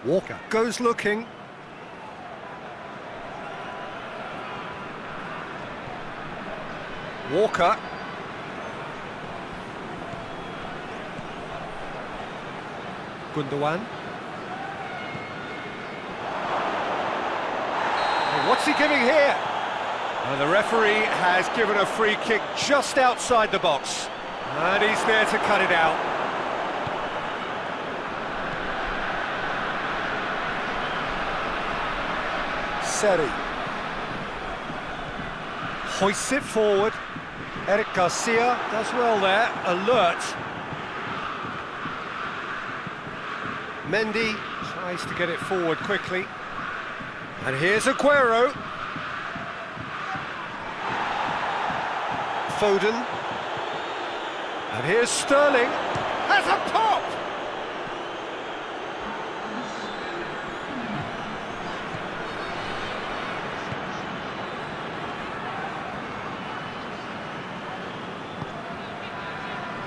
S1: Walker goes looking. Walker. Gundogan. Oh, what's he giving here? And the referee has given a free kick just outside the box. And he's there to cut it out. Seri. Hoists it forward. Eric Garcia does well there, alert. Mendy tries to get it forward quickly. And here's Aguero. Foden. And here's Sterling. Has a pop!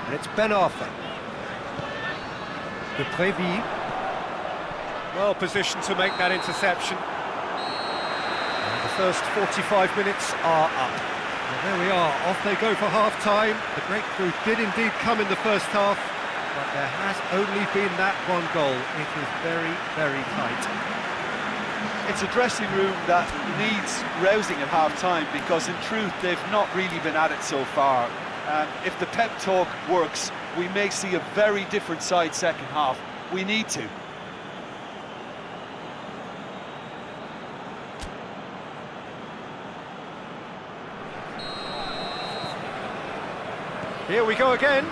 S1: And it's Ben Arthur. De Préville. Well positioned to make that interception. And the first 45 minutes are up. And there we are, off they go for half-time. The breakthrough did indeed come in the first half, but there has only been that one goal. It is very, very tight.
S3: It's a dressing room that needs rousing at half-time because in truth they've not really been at it so far. If the pep talk works, we may see a very different side second half. We need to.
S1: Here we go again.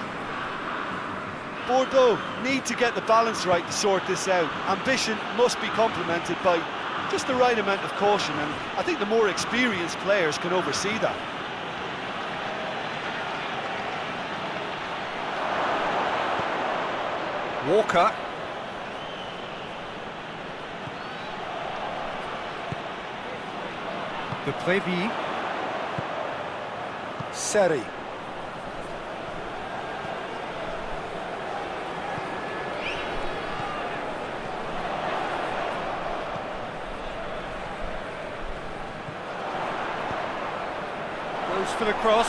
S3: Bordeaux need to get the balance right to sort this out. Ambition must be complemented by just the right amount of caution, and I think the more experienced players can oversee that.
S1: Walker. De Préville. Seri. Goes for the cross.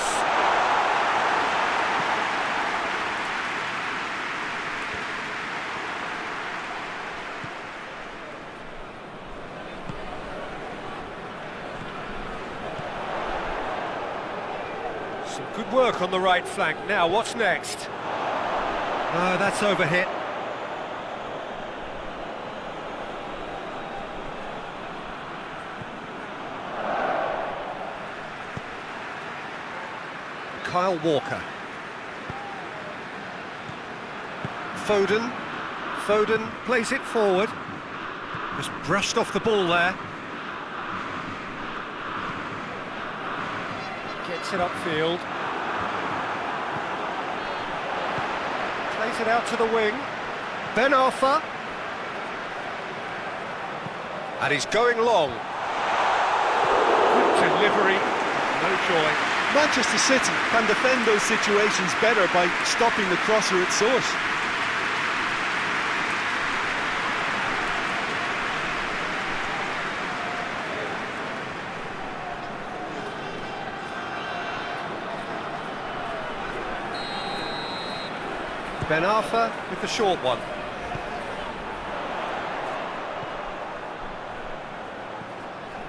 S1: Some good work on the right flank. Now, what's next? Oh, that's overhit. Kyle Walker. Foden. Foden plays it forward. Just brushed off the ball there. Gets it upfield. Plays it out to the wing. Ben Arthur. And he's going long. Good delivery. No joy.
S3: Manchester City can defend those situations better by stopping the crosser at source.
S1: Ben Arfa with the short one.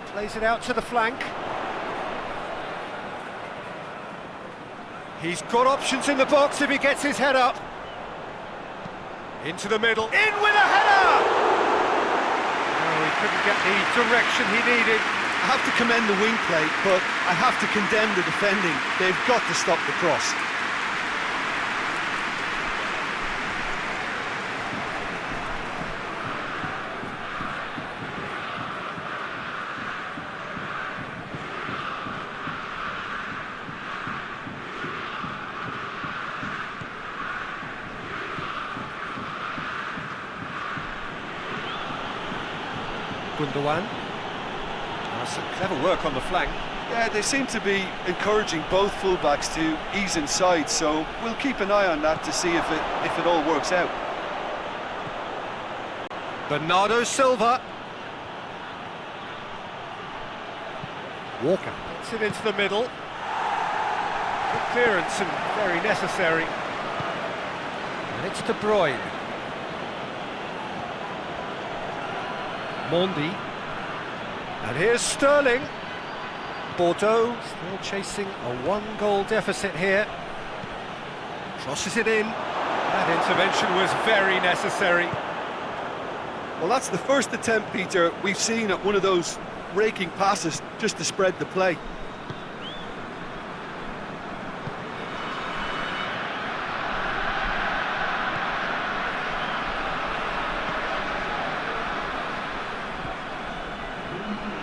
S1: Plays it out to the flank. He's got options in the box if he gets his head up. Into the middle, in with a header! Oh, he couldn't get the direction he needed.
S2: I have to commend the wing play, but I have to condemn the defending. They've got to stop the cross.
S1: Gundogan. Some clever work on the flank.
S2: Yeah, they seem to be encouraging both fullbacks to ease inside, so we'll keep an eye on that to see if it all works out.
S1: Bernardo Silva. Walker gets it into the middle. Good clearance and very necessary. And it's De Bruyne. Mondi. And here's Sterling. Bordeaux still chasing a one-goal deficit here. Crosses it in. That intervention was very necessary.
S2: Well, that's the first attempt, Peter, we've seen at one of those raking passes just to spread the play.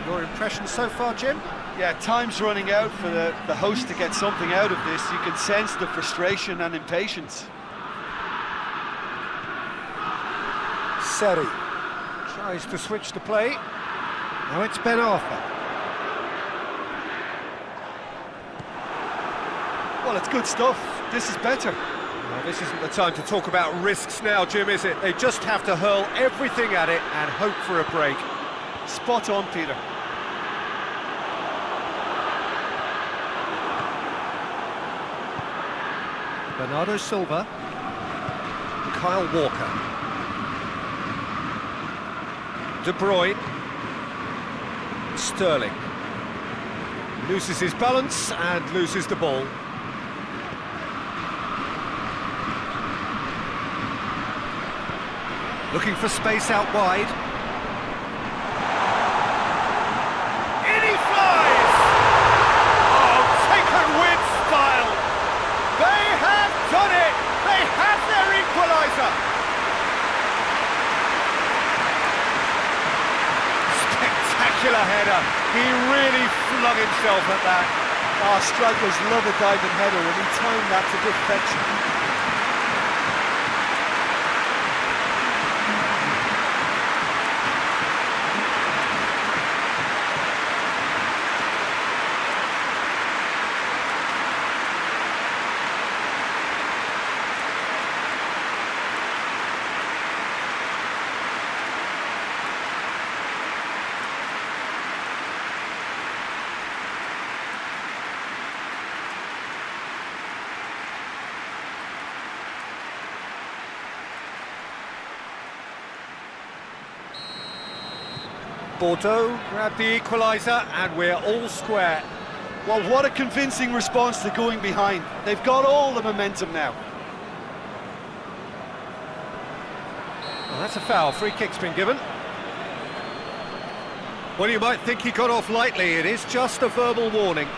S1: Your impression so far, Jim?
S2: Yeah, time's running out for the host to get something out of this. You can sense the frustration and impatience.
S1: Seri tries to switch the play. Now it's Ben Arfa.
S2: Well, it's good stuff. This is better.
S1: Well, this isn't the time to talk about risks now, Jim, is it? They just have to hurl everything at it and hope for a break.
S2: Spot on, Peter.
S1: Bernardo Silva. Kyle Walker. De Bruyne. Sterling. Loses his balance and loses the ball. Looking for space out wide. In he flies! Oh, taken with style! They have done it! They have their equaliser! Spectacular header. He really flung himself at that.
S2: Ah, strikers love a diving header, and he timed that to perfection.
S1: Bordeaux grabbed the equaliser and we're all square.
S2: Well, what a convincing response to going behind. They've got all the momentum now.
S1: Well, that's a foul. Free kick's been given. Well, you might think he got off lightly. It is just a verbal warning.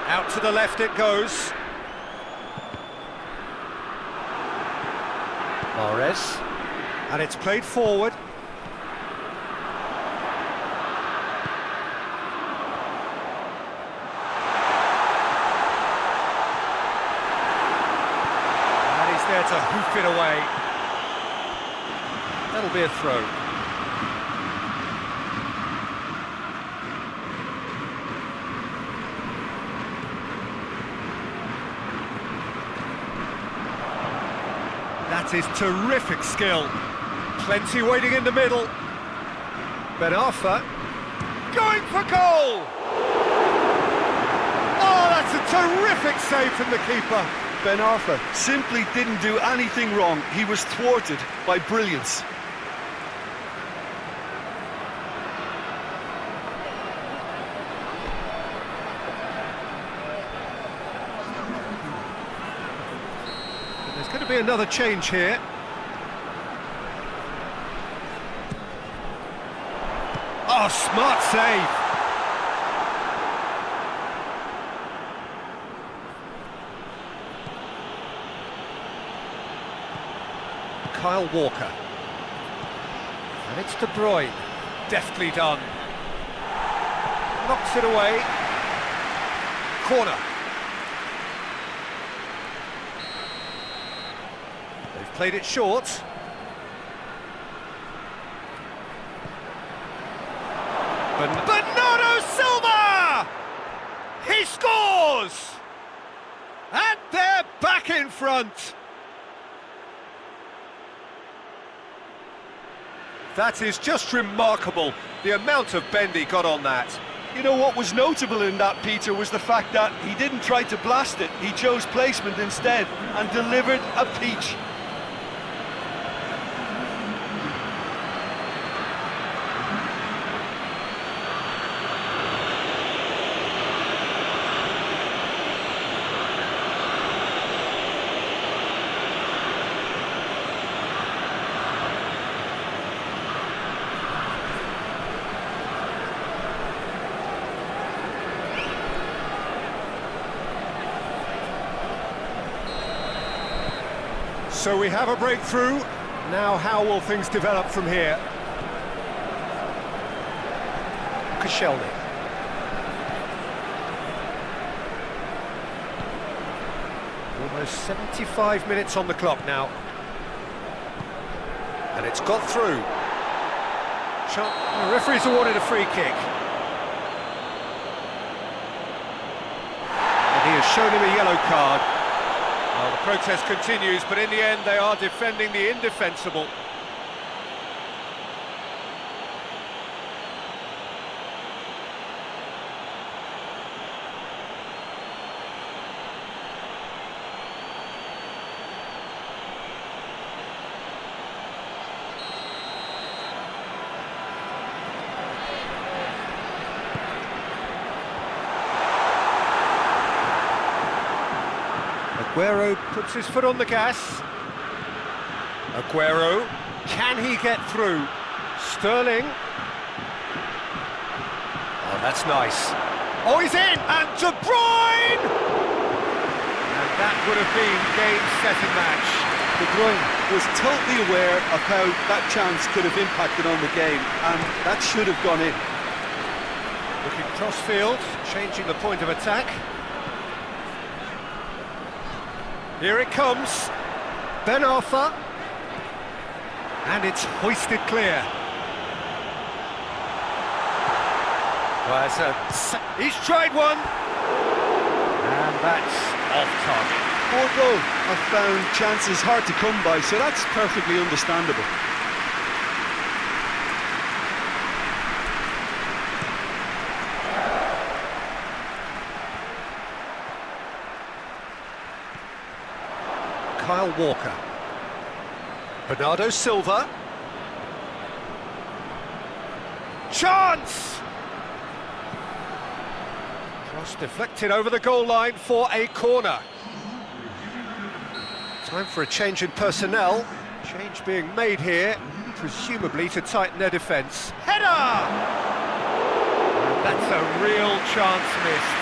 S1: Out to the left it goes. Mahrez. And it's played forward. And he's there to hoof it away. That'll be a throw. That is terrific skill. Plenty waiting in the middle. Ben Arfa going for goal! Oh, that's a terrific save from the keeper.
S3: Ben Arfa simply didn't do anything wrong. He was thwarted by brilliance.
S1: There's going to be another change here. Oh, smart save. Kyle Walker. And it's De Bruyne. Deftly done. Knocks it away. Corner. They've played it short. Bernardo Silva! He scores! And they're back in front. That is just remarkable, the amount of bend he got on that.
S3: You know what was notable in that, Peter, was the fact that he didn't try to blast it. He chose placement instead and delivered a peach.
S1: So we have a breakthrough. Now how will things develop from here? Koscielny. Almost 75 minutes on the clock now. And it's got through. The referee's awarded a free kick. And he has shown him a yellow card. Well, the protest continues, but in the end they are defending the indefensible. Aguero puts his foot on the gas. Aguero, can he get through? Sterling. Oh, that's nice. Oh, he's in! And De Bruyne! And that would have been game, set and match.
S3: De Bruyne was totally aware of how that chance could have impacted on the game, and that should have gone in.
S1: Looking cross-field, changing the point of attack. Here it comes, Ben Arfa, and it's hoisted clear. Well, he's tried one, and that's off target.
S3: Bordeaux have found chances hard to come by, so that's perfectly understandable.
S1: Kyle Walker. Bernardo Silva. Chance! Cross deflected over the goal line for a corner. Time for a change in personnel. Change being made here, presumably to tighten their defence. Header! And that's a real chance missed.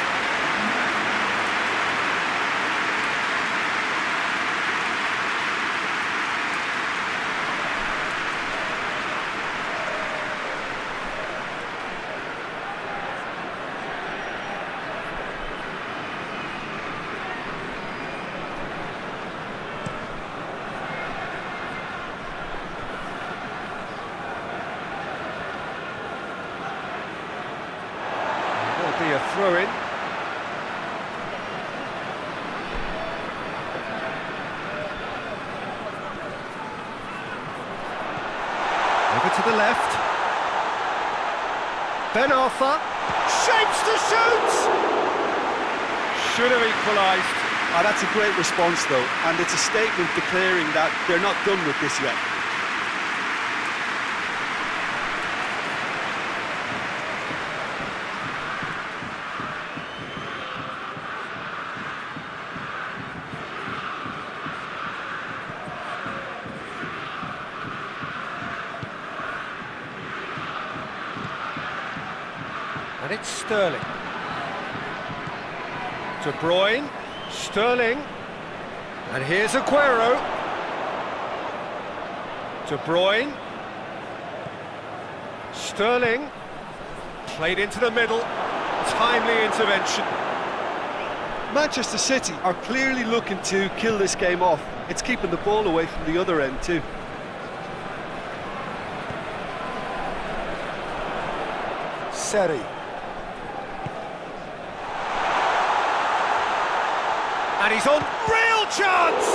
S1: throw-in. Over to the left. Ben Arthur shapes to shoot! Should have equalised.
S2: Ah, that's a great response though, and it's a statement declaring that they're not done with this yet.
S1: And it's Sterling. De Bruyne, Sterling, and here's Aguero. De Bruyne, Sterling, played into the middle, timely intervention.
S2: Manchester City are clearly looking to kill this game off. It's keeping the ball away from the other end too.
S1: Seri. And he's on, real chance!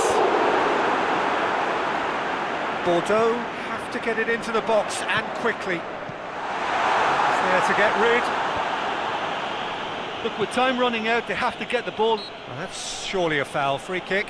S1: Bordeaux have to get it into the box and quickly. It's there to get rid.
S3: Look, with time running out, they have to get the ball.
S1: Well, that's surely a foul, free kick.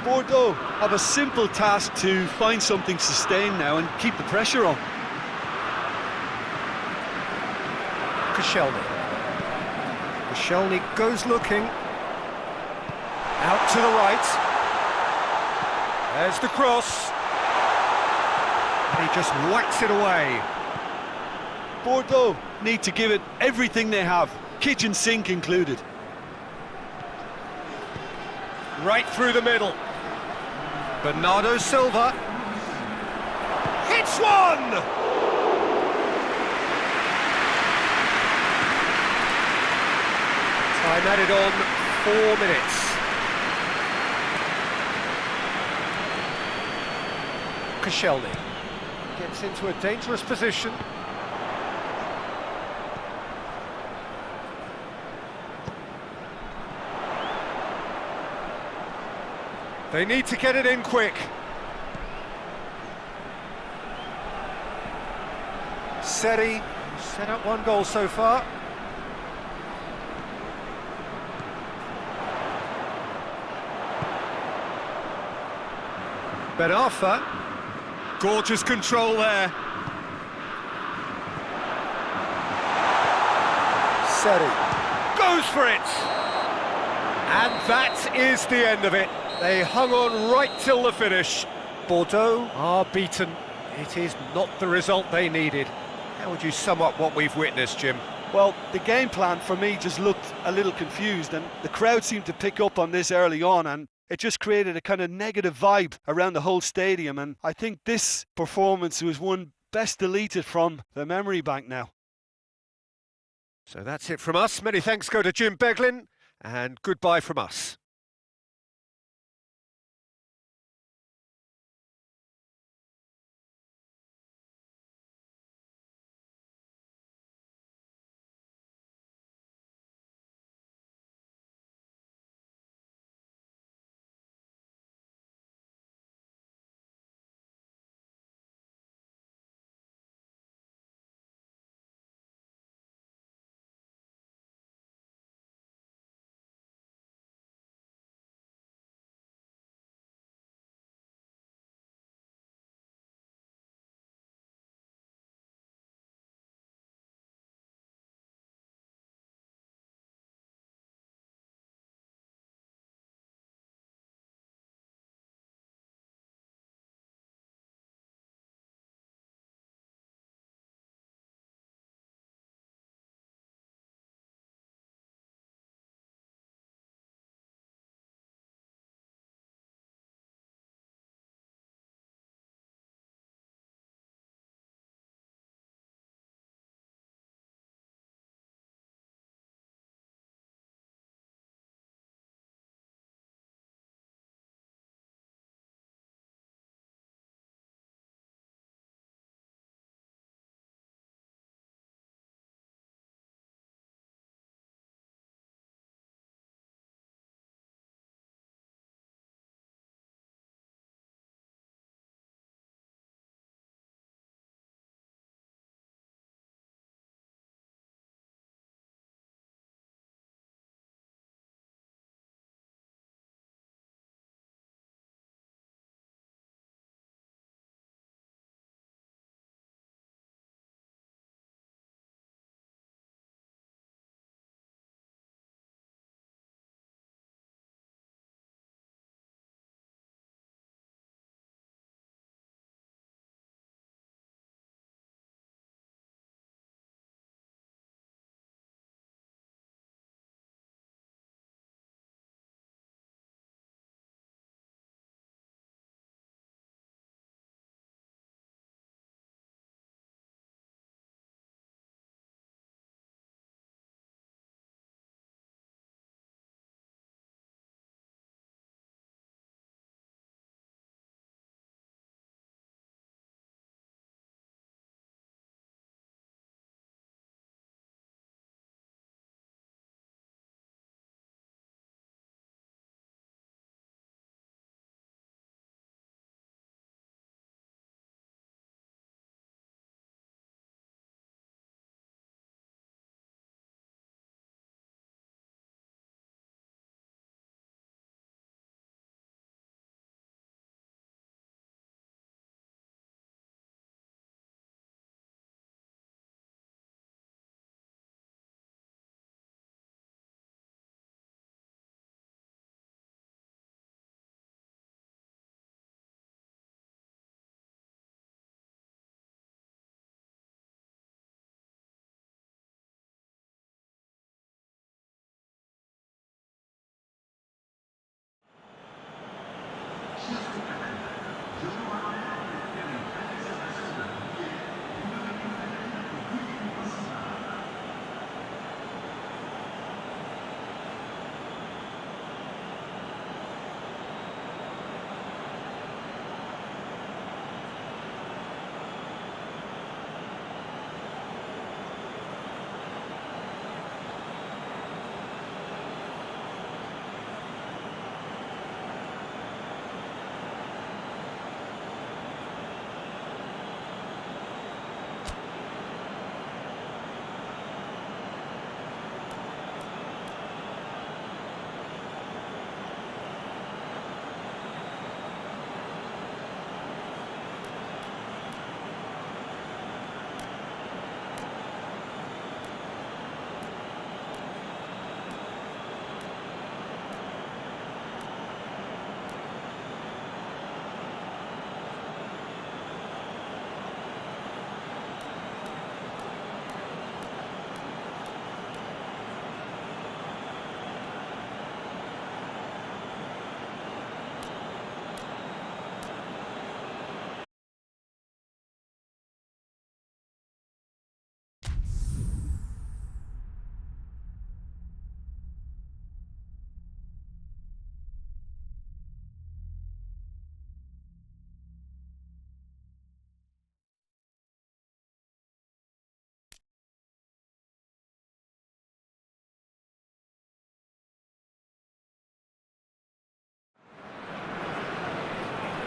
S2: Bordeaux have a simple task to find something sustained now and keep the pressure on.
S1: Koscielny. Koscielny goes looking. Out to the right. There's the cross. And he just whacks it away.
S2: Bordeaux need to give it everything they have, kitchen sink included.
S1: Right through the middle. Bernardo Silva hits one! Time added on 4 minutes. Koscielny gets into a dangerous position. They need to get it in quick. Seri set up 1 goal so far. Ben Arthur, gorgeous control there. Seri goes for it. And that is the end of it. They hung on right till the finish. Bordeaux are beaten. It is not the result they needed. How would you sum up what we've witnessed, Jim?
S2: Well, the game plan for me just looked a little confused, and the crowd seemed to pick up on this early on, and it just created a kind of negative vibe around the whole stadium, and I think this performance was one best deleted from the memory bank now.
S1: So that's it from us. Many thanks go to Jim Beglin, and goodbye from us.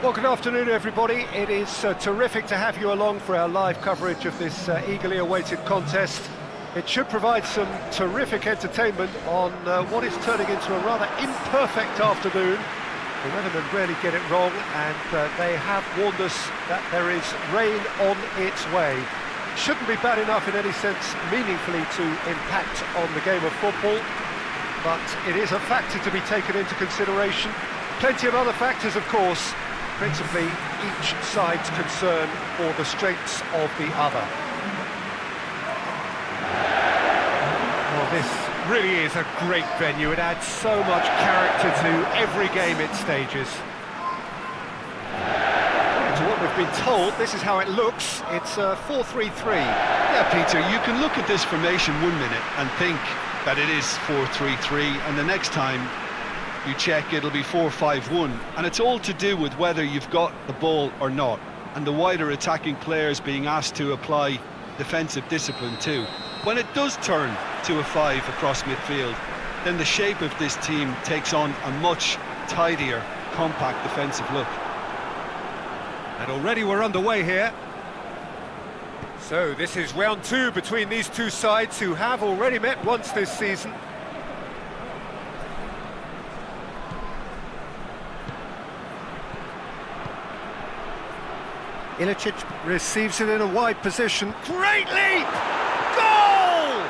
S1: Well, good afternoon, everybody. It is terrific to have you along for our live coverage of this eagerly awaited contest. It should provide some terrific entertainment on what is turning into a rather imperfect afternoon. The weathermen rarely get it wrong, and they have warned us that there is rain on its way. It shouldn't be bad enough in any sense meaningfully to impact on the game of football, but it is a factor to be taken into consideration. Plenty of other factors, of course, principally each side's concern for the strengths of the other. Well, this really is a great venue. It adds so much character to every game it stages. According to what we've been told, this is how it looks. It's 4-3-3.
S2: Yeah, Peter, you can look at this formation 1 minute and think that it is 4-3-3, and the next time you check, it'll be 4-5-1, and it's all to do with whether you've got the ball or not, and the wider attacking players being asked to apply defensive discipline too. When it does turn to a 5 across midfield, then the shape of this team takes on a much tidier, compact defensive look.
S1: And already we're underway here. So this is round 2 between these two sides who have already met once this season. Ilicic receives it in a wide position. Great leap! Goal!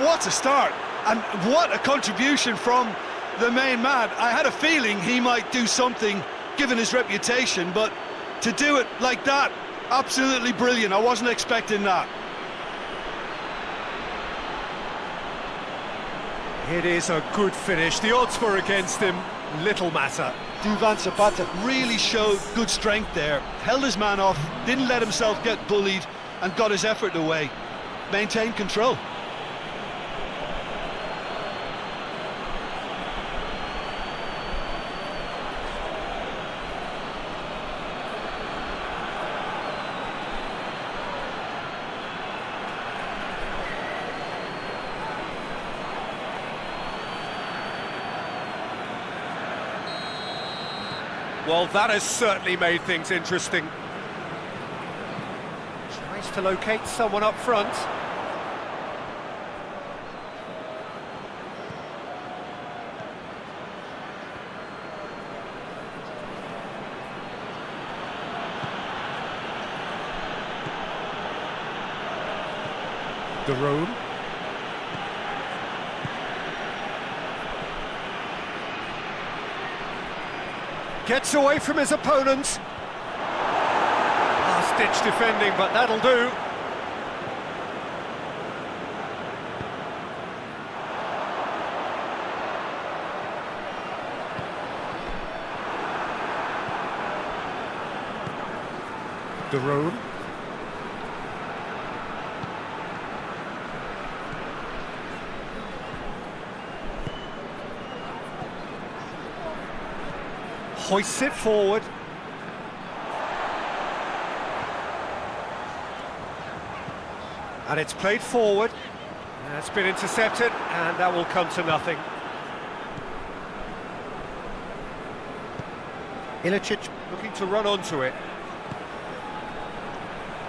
S3: What a start, and what a contribution from the main man. I had a feeling he might do something given his reputation, but to do it like that, absolutely brilliant. I wasn't expecting that.
S1: It is a good finish. The odds were against him, little matter.
S3: Duvan Zapata really showed good strength there, held his man off, didn't let himself get bullied, and got his effort away. Maintained control.
S1: Well, that has certainly made things interesting. Tries to locate someone up front. De Roon. Gets away from his opponents. Last-ditch defending, but that'll do. De Roon. Hoists it forward. And it's played forward. That's been intercepted, and that will come to nothing. Ilicic looking to run onto it.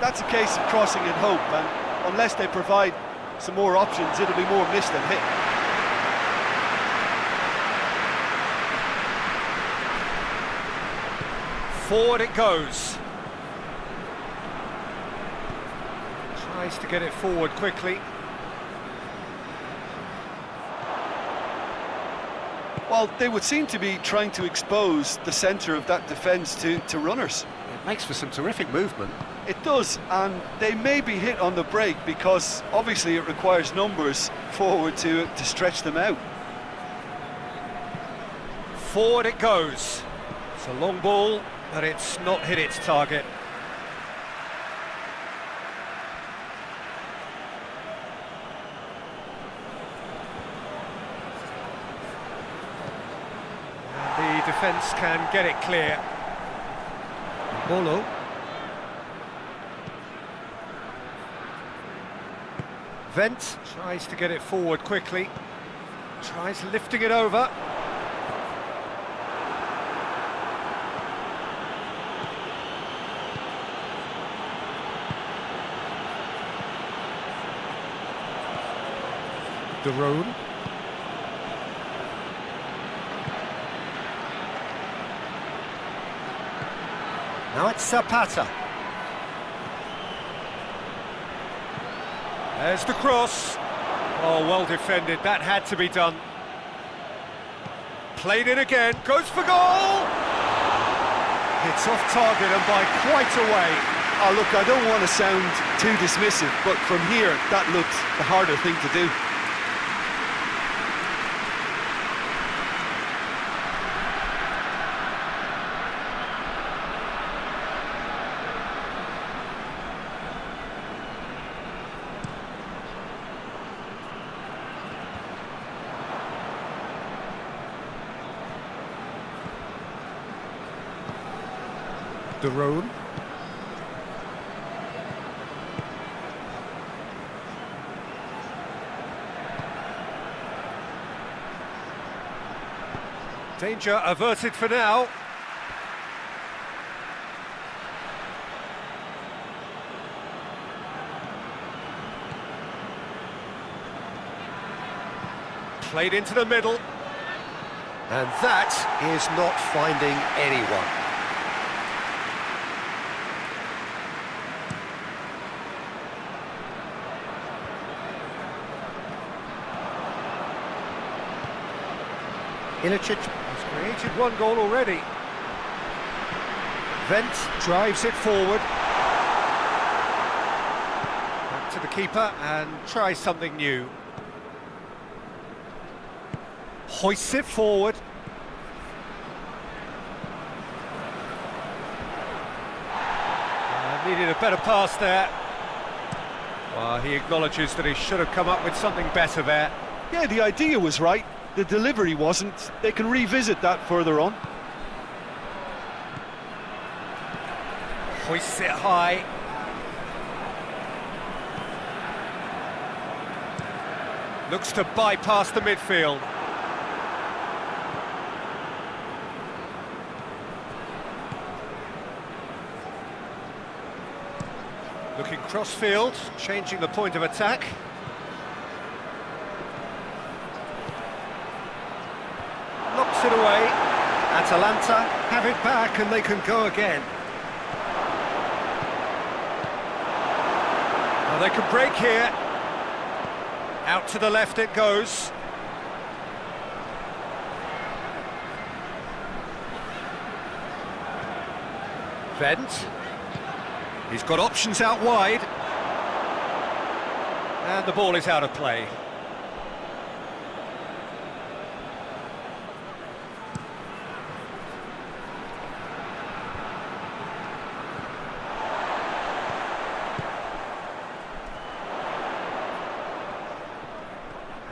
S3: That's a case of crossing in hope, and unless they provide some more options, it'll be more miss than hit.
S1: Forward it goes. Tries to get it forward quickly.
S3: Well, they would seem to be trying to expose the centre of that defence to runners.
S1: It makes for some terrific movement.
S3: It does, and they may be hit on the break because obviously it requires numbers forward to stretch them out.
S1: Forward it goes. It's a long ball, but it's not hit its target. And the defence can get it clear. Paulo. Vent tries to get it forward quickly. Tries lifting it over. De Roon. Now it's Zapata. There's the cross. Oh, well defended, that had to be done. Played in again, goes for goal! It's off target and by quite a way.
S2: Oh, look, I don't want to sound too dismissive, but from here, that looked the harder thing to do.
S1: De Roon. Danger averted for now. Played into the middle. And that is not finding anyone. Ilicic has created one goal already. Vent drives it forward. Back to the keeper and tries something new. Hoists it forward. Needed a better pass there. Well, he acknowledges that he should have come up with something better there.
S2: Yeah, the idea was right. The delivery wasn't. They can revisit that further on.
S1: Hoists it high. Looks to bypass the midfield. Looking cross-field, changing the point of attack. Knocks it away. Atalanta have it back and they can go again. Well, they can break here. Out to the left it goes. Vent. He's got options out wide. And the ball is out of play.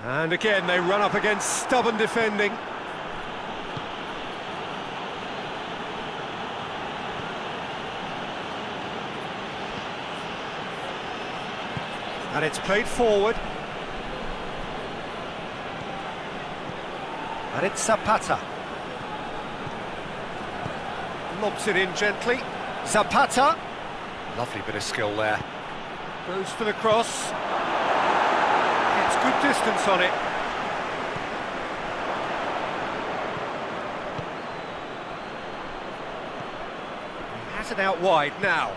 S1: And again, they run up against stubborn defending. And it's played forward. And it's Zapata. Lobs it in gently. Zapata. Lovely bit of skill there. Goes for the cross. It's good distance on it. He has it out wide now.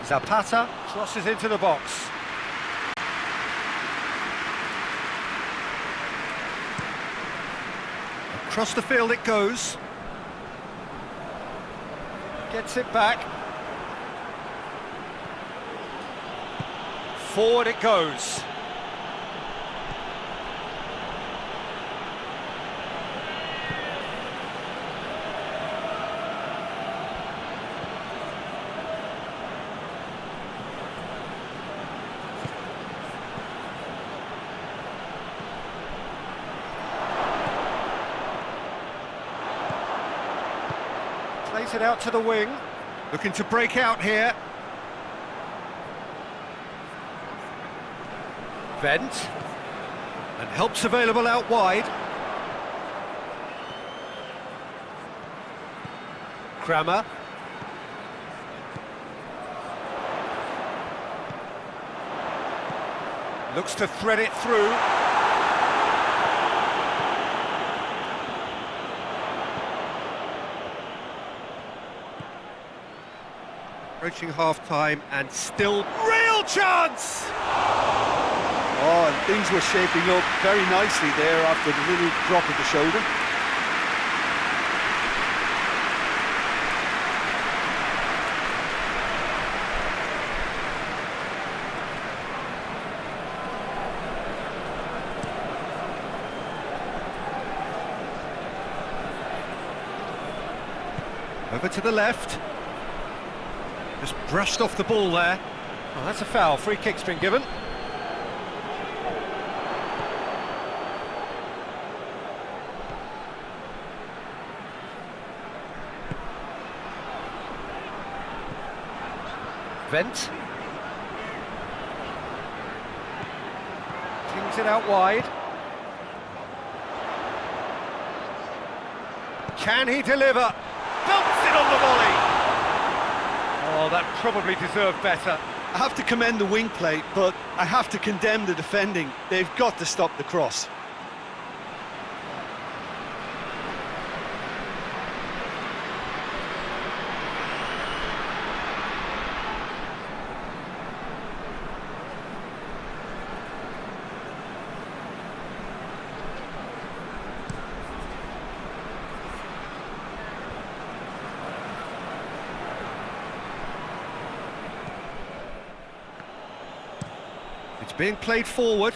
S1: Zapata crosses into the box. Across the field it goes. Gets it back. Forward it goes. Plays it out to the wing, looking to break out here. Vent, and help's available out wide. Kramer. Looks to thread it through. Approaching half-time and still real chance!
S3: Oh, and things were shaping up very nicely there after the little drop of the shoulder.
S1: Over to the left. Just brushed off the ball there. Oh, that's a foul. Free kick's been given. Vent. Kings it out wide. Can he deliver? Bumps it on the volley! Oh, that probably deserved better.
S3: I have to commend the wing play, but I have to condemn the defending. They've got to stop the cross.
S1: It's being played forward.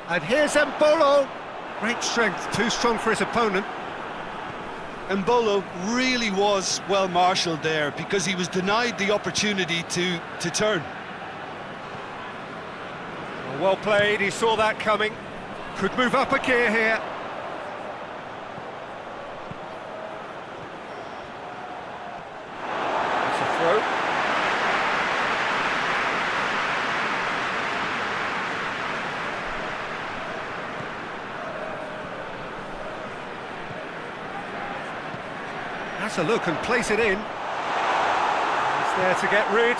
S1: And here's Paulo. Great strength, too strong for his opponent.
S3: And Paulo really was well marshalled there because he was denied the opportunity to turn.
S1: Well played, he saw that coming. Could move up a gear here. That's a throw. That's a look and place it in. He's there to get rid.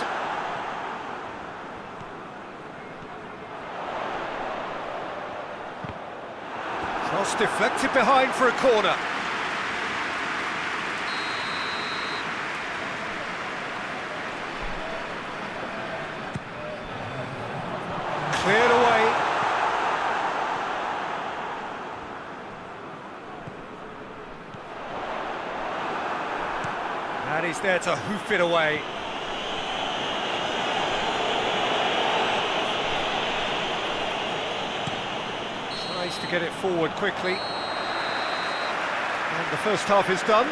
S1: Cross deflected behind for a corner. Cleared away. And he's there to hoof it away. Tries to get it forward quickly. And the first half is done.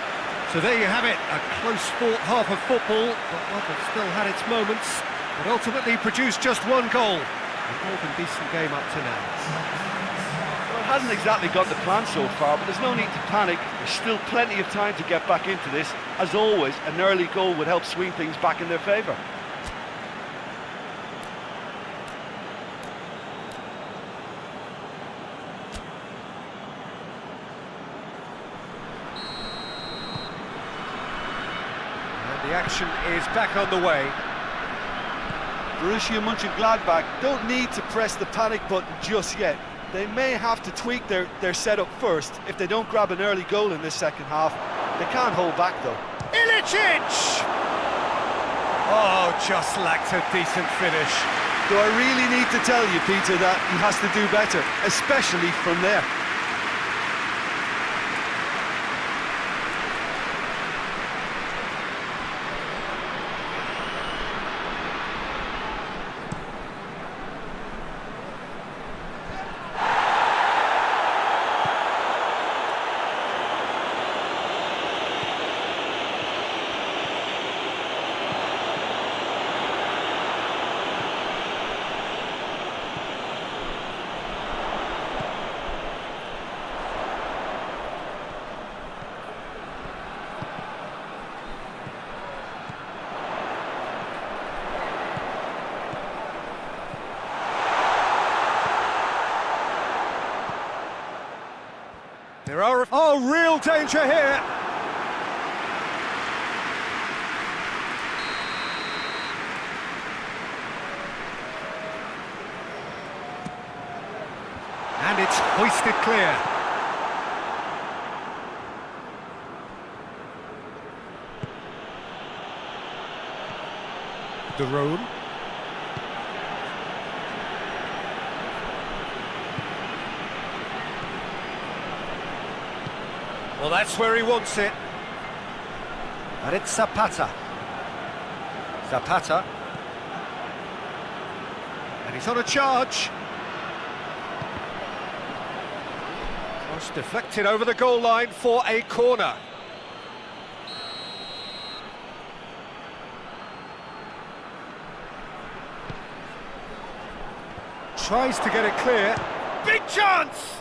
S1: So there you have it, a close-fought half of football, but one that still had its moments, but ultimately produced just one goal. A more than decent game up to now.
S3: Well, it hasn't exactly got the plan so far, but there's no need to panic. There's still plenty of time to get back into this. As always, an early goal would help swing things back in their favour.
S1: And the action is back on the way.
S3: Borussia Mönchengladbach don't need to press the panic button just yet. They may have to tweak their setup first if they don't grab an early goal in this second half. They can't hold back though.
S1: Ilicic! Oh, just lacked a decent finish.
S3: Do I really need to tell you, Peter, that he has to do better, especially from there?
S1: There are... Oh, real danger here! And it's hoisted clear. De Roon. Well, that's where he wants it. And it's Zapata. Zapata. And he's on a charge. Cross deflected over the goal line for a corner. Tries to get it clear. Big chance!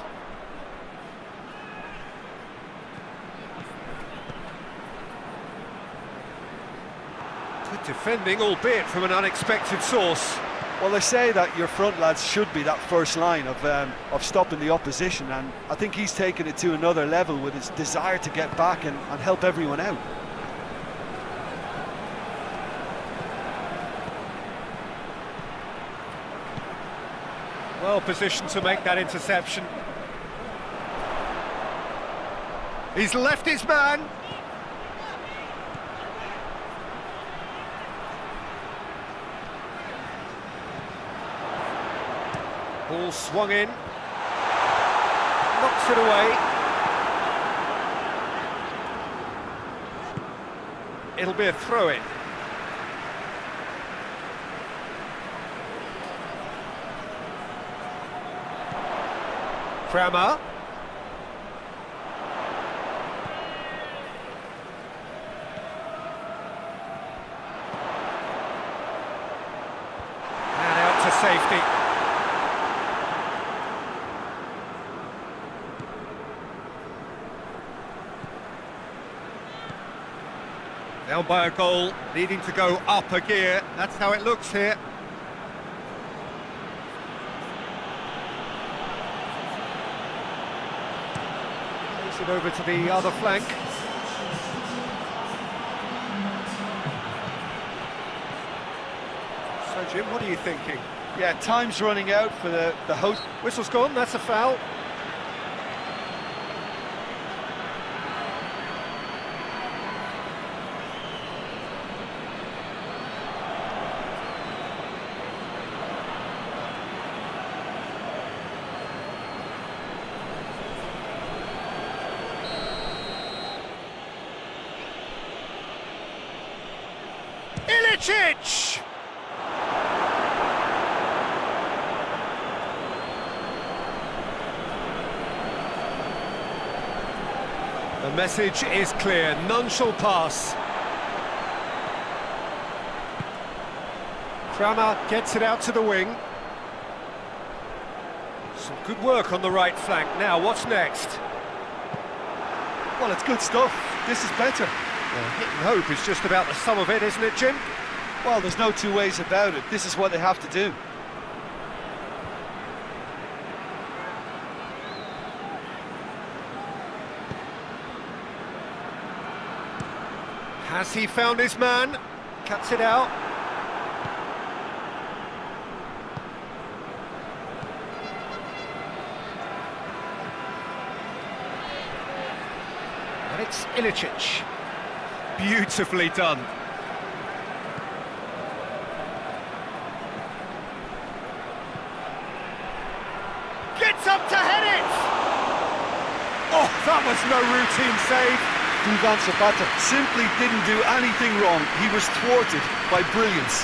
S1: Good defending, albeit from an unexpected source.
S3: Well, they say that your front lads should be that first line of stopping the opposition, and I think he's taken it to another level with his desire to get back and help everyone out.
S1: Well positioned to make that interception. He's left his man. Ball swung in. Knocks it away. It'll be a throw-in. Kramer. And out to safety. Down by a goal, needing to go up a gear. That's how it looks here. It over to the other flank. So Jim, what are you thinking?
S3: Yeah, time's running out for the host.
S1: Whistle's gone, that's a foul. Ilicic! The message is clear, none shall pass. Kramer gets it out to the wing. Some good work on the right flank. Now, what's next?
S3: Well, it's good stuff. This is better.
S1: Well, hit and hope is just about the sum of it, isn't it, Jim?
S3: Well, there's no two ways about it. This is what they have to do.
S1: Has he found his man? Cuts it out. And it's Ilicic. Beautifully done. Gets up to head it! Oh, that was no routine save.
S3: Duvan Zapata simply didn't do anything wrong. He was thwarted by brilliance.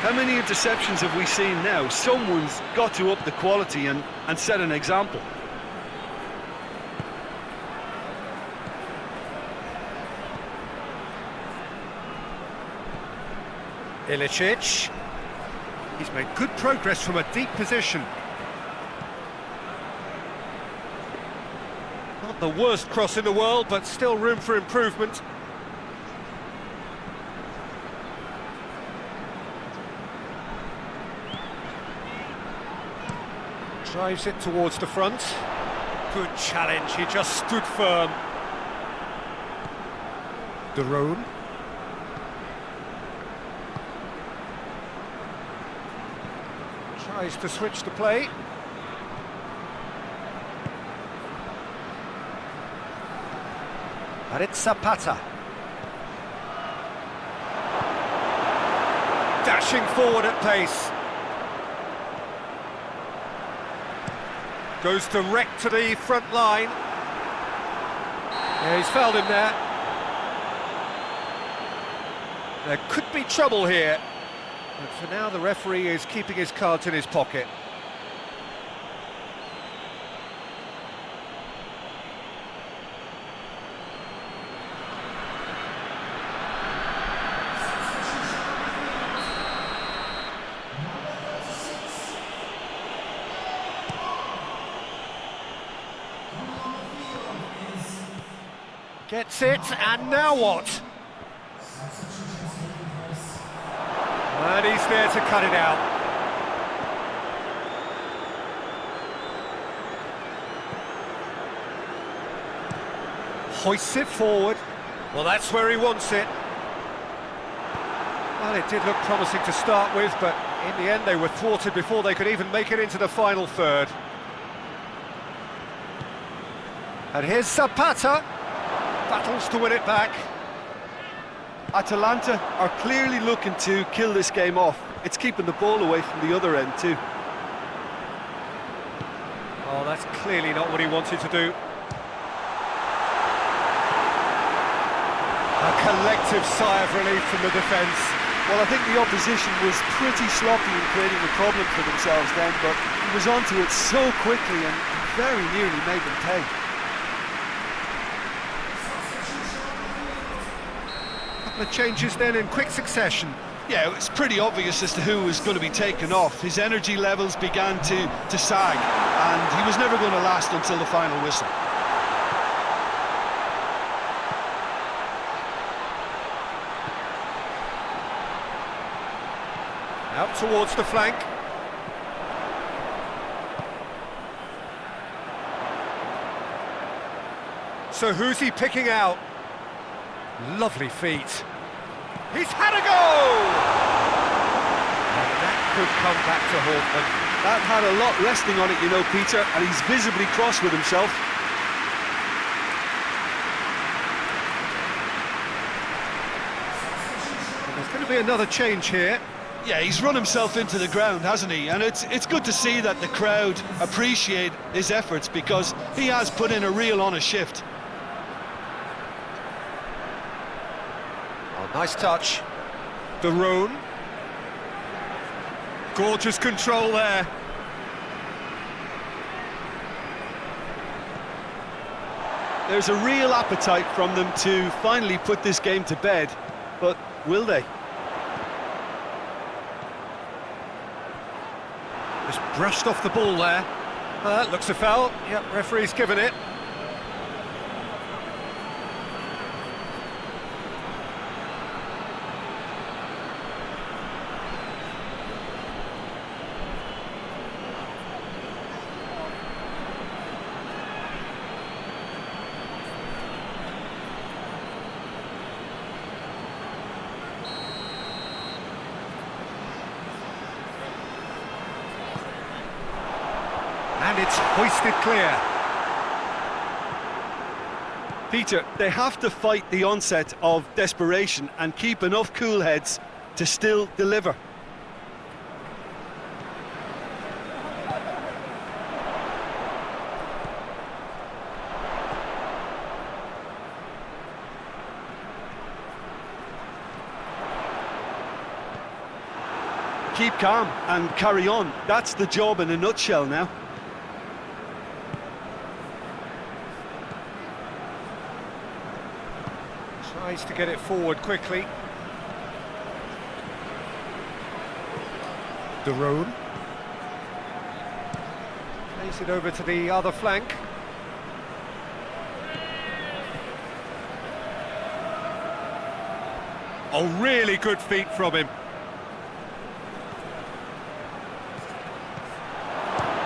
S3: How many interceptions have we seen now? Someone's got to up the quality and set an example.
S1: Ilicic. He's made good progress from a deep position. Not the worst cross in the world, but still room for improvement. Drives it towards the front. Good challenge, he just stood firm. De Roon. Tries to switch the play. And it's Zapata. dashing forward at pace. Goes direct to the front line. Yeah, he's fouled him there. There could be trouble here. But for now, the referee is keeping his cards in his pocket. Gets it, and now what? And he's there to cut it out. Hoists it forward. Well, that's where he wants it. Well, it did look promising to start with, but in the end they were thwarted before they could even make it into the final third. And here's Zapata. Battles to win it back.
S2: Atalanta are clearly looking to kill this game off. It's keeping the ball away from the other end too.
S1: Oh, that's clearly not what he wanted to do. A collective sigh of relief from the defence.
S2: Well, I think the opposition was pretty sloppy in creating a problem for themselves then, but he was onto it so quickly and very nearly made them pay.
S1: The changes then in quick succession.
S2: Yeah, it was pretty obvious as to who was going to be taken off. His energy levels began to sag, and he was never going to last until the final whistle.
S1: Out towards the flank. So who's he picking out? Lovely feet. He's had a go! And that could come back to haunt them.
S2: That had a lot resting on it, you know, Peter, and he's visibly cross with himself.
S1: And there's going to be another change here.
S2: Yeah, he's run himself into the ground, hasn't he? And it's good to see that the crowd appreciate his efforts, because he has put in a real honest shift.
S1: Nice touch. De Roon. Gorgeous control there.
S2: There's a real appetite from them to finally put this game to bed, but will they?
S1: Just brushed off the ball there. Looks a foul. Yep, referee's given it. And it's hoisted clear.
S2: Peter, they have to fight the onset of desperation and keep enough cool heads to still deliver. Keep calm and carry on. That's the job in a nutshell now.
S1: Tries to get it forward quickly. De Roon. Plays it over to the other flank. Oh, really good feet from him.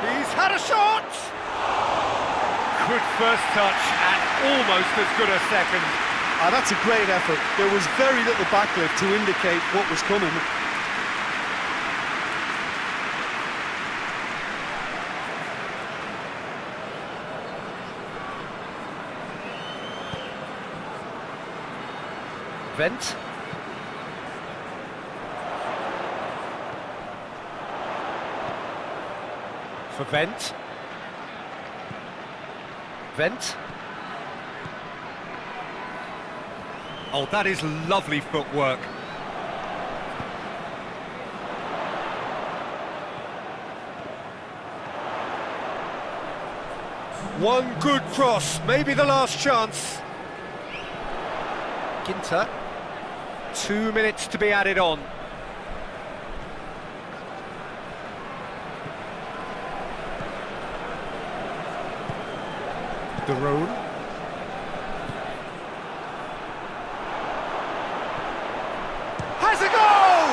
S1: He's had a shot! Good first touch and almost as good a second.
S2: Ah, that's a great effort. There was very little backlift to indicate what was coming.
S1: Vent. for Vent. Vent. Oh, that is lovely footwork. One good cross, maybe the last chance. Ginter. 2 minutes to be added on. De Roon. Has a goal!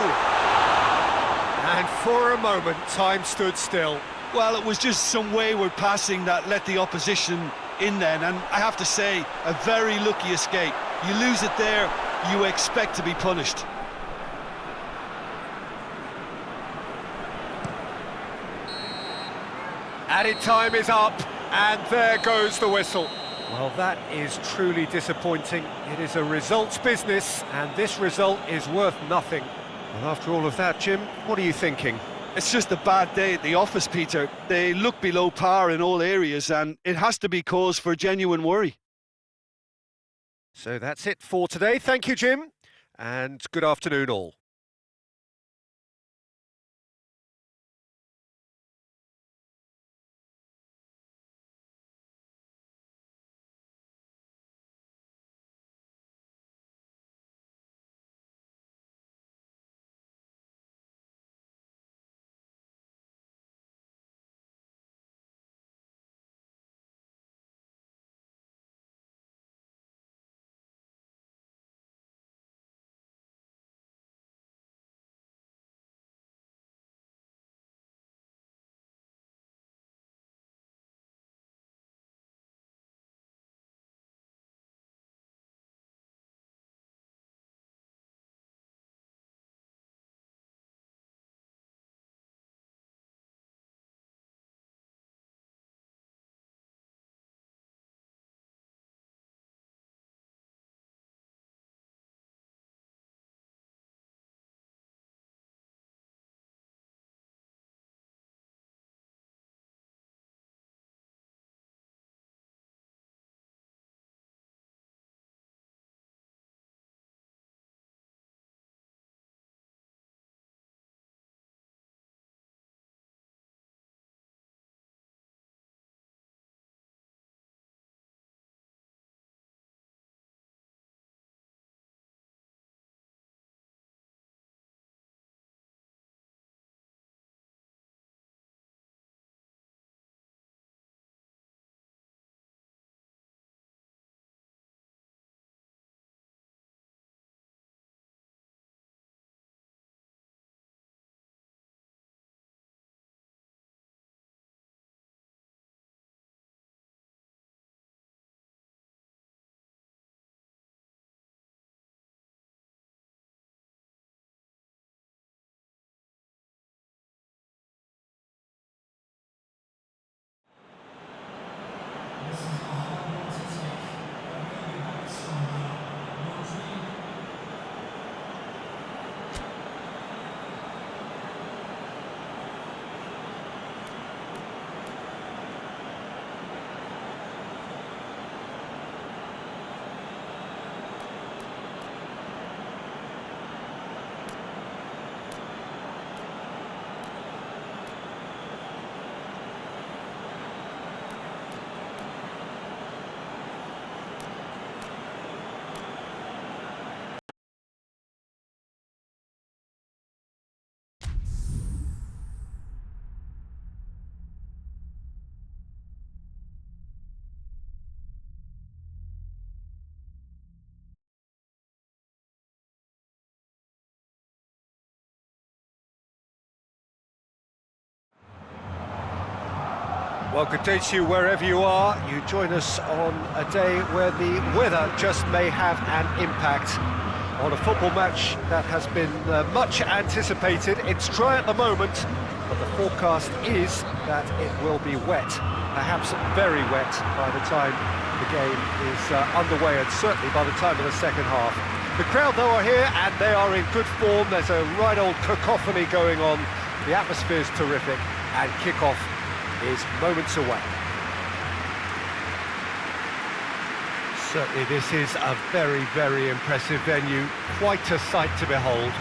S1: And for a moment, time stood still.
S2: Well, it was just some wayward passing that let the opposition in then, and I have to say, a very lucky escape. You lose it there, you expect to be punished.
S1: Added time is up, and there goes the whistle. Well, that is truly disappointing. It is a results business, and this result is worth nothing. Well, after all of that, Jim, what are you thinking?
S2: It's just a bad day at the office, Peter. They look below par in all areas, and it has to be cause for genuine worry.
S1: So that's it for today. Thank you, Jim, and good afternoon all. Well, good day to you wherever you are. You join us on a day where the weather just may have an impact on a football match that has been much anticipated. It's dry at the moment, but the forecast is that it will be wet, perhaps very wet by the time the game is underway, and certainly by the time of the second half. The crowd, though, are here, and they are in good form. There's a right old cacophony going on. The atmosphere is terrific, and kick-off is moments away. Certainly this is a very, very impressive venue, quite a sight to behold.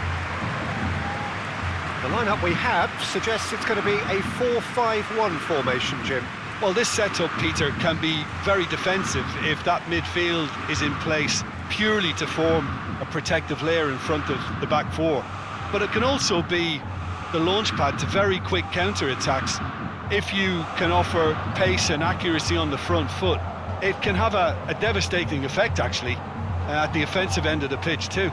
S1: The lineup we have suggests it's going to be a 4-5-1 formation, Jim.
S2: Well, this setup, Peter, can be very defensive if that midfield is in place purely to form a protective layer in front of the back four. But it can also be the launchpad to very quick counter-attacks. If you can offer pace and accuracy on the front foot, it can have a devastating effect, actually, at the offensive end of the pitch too.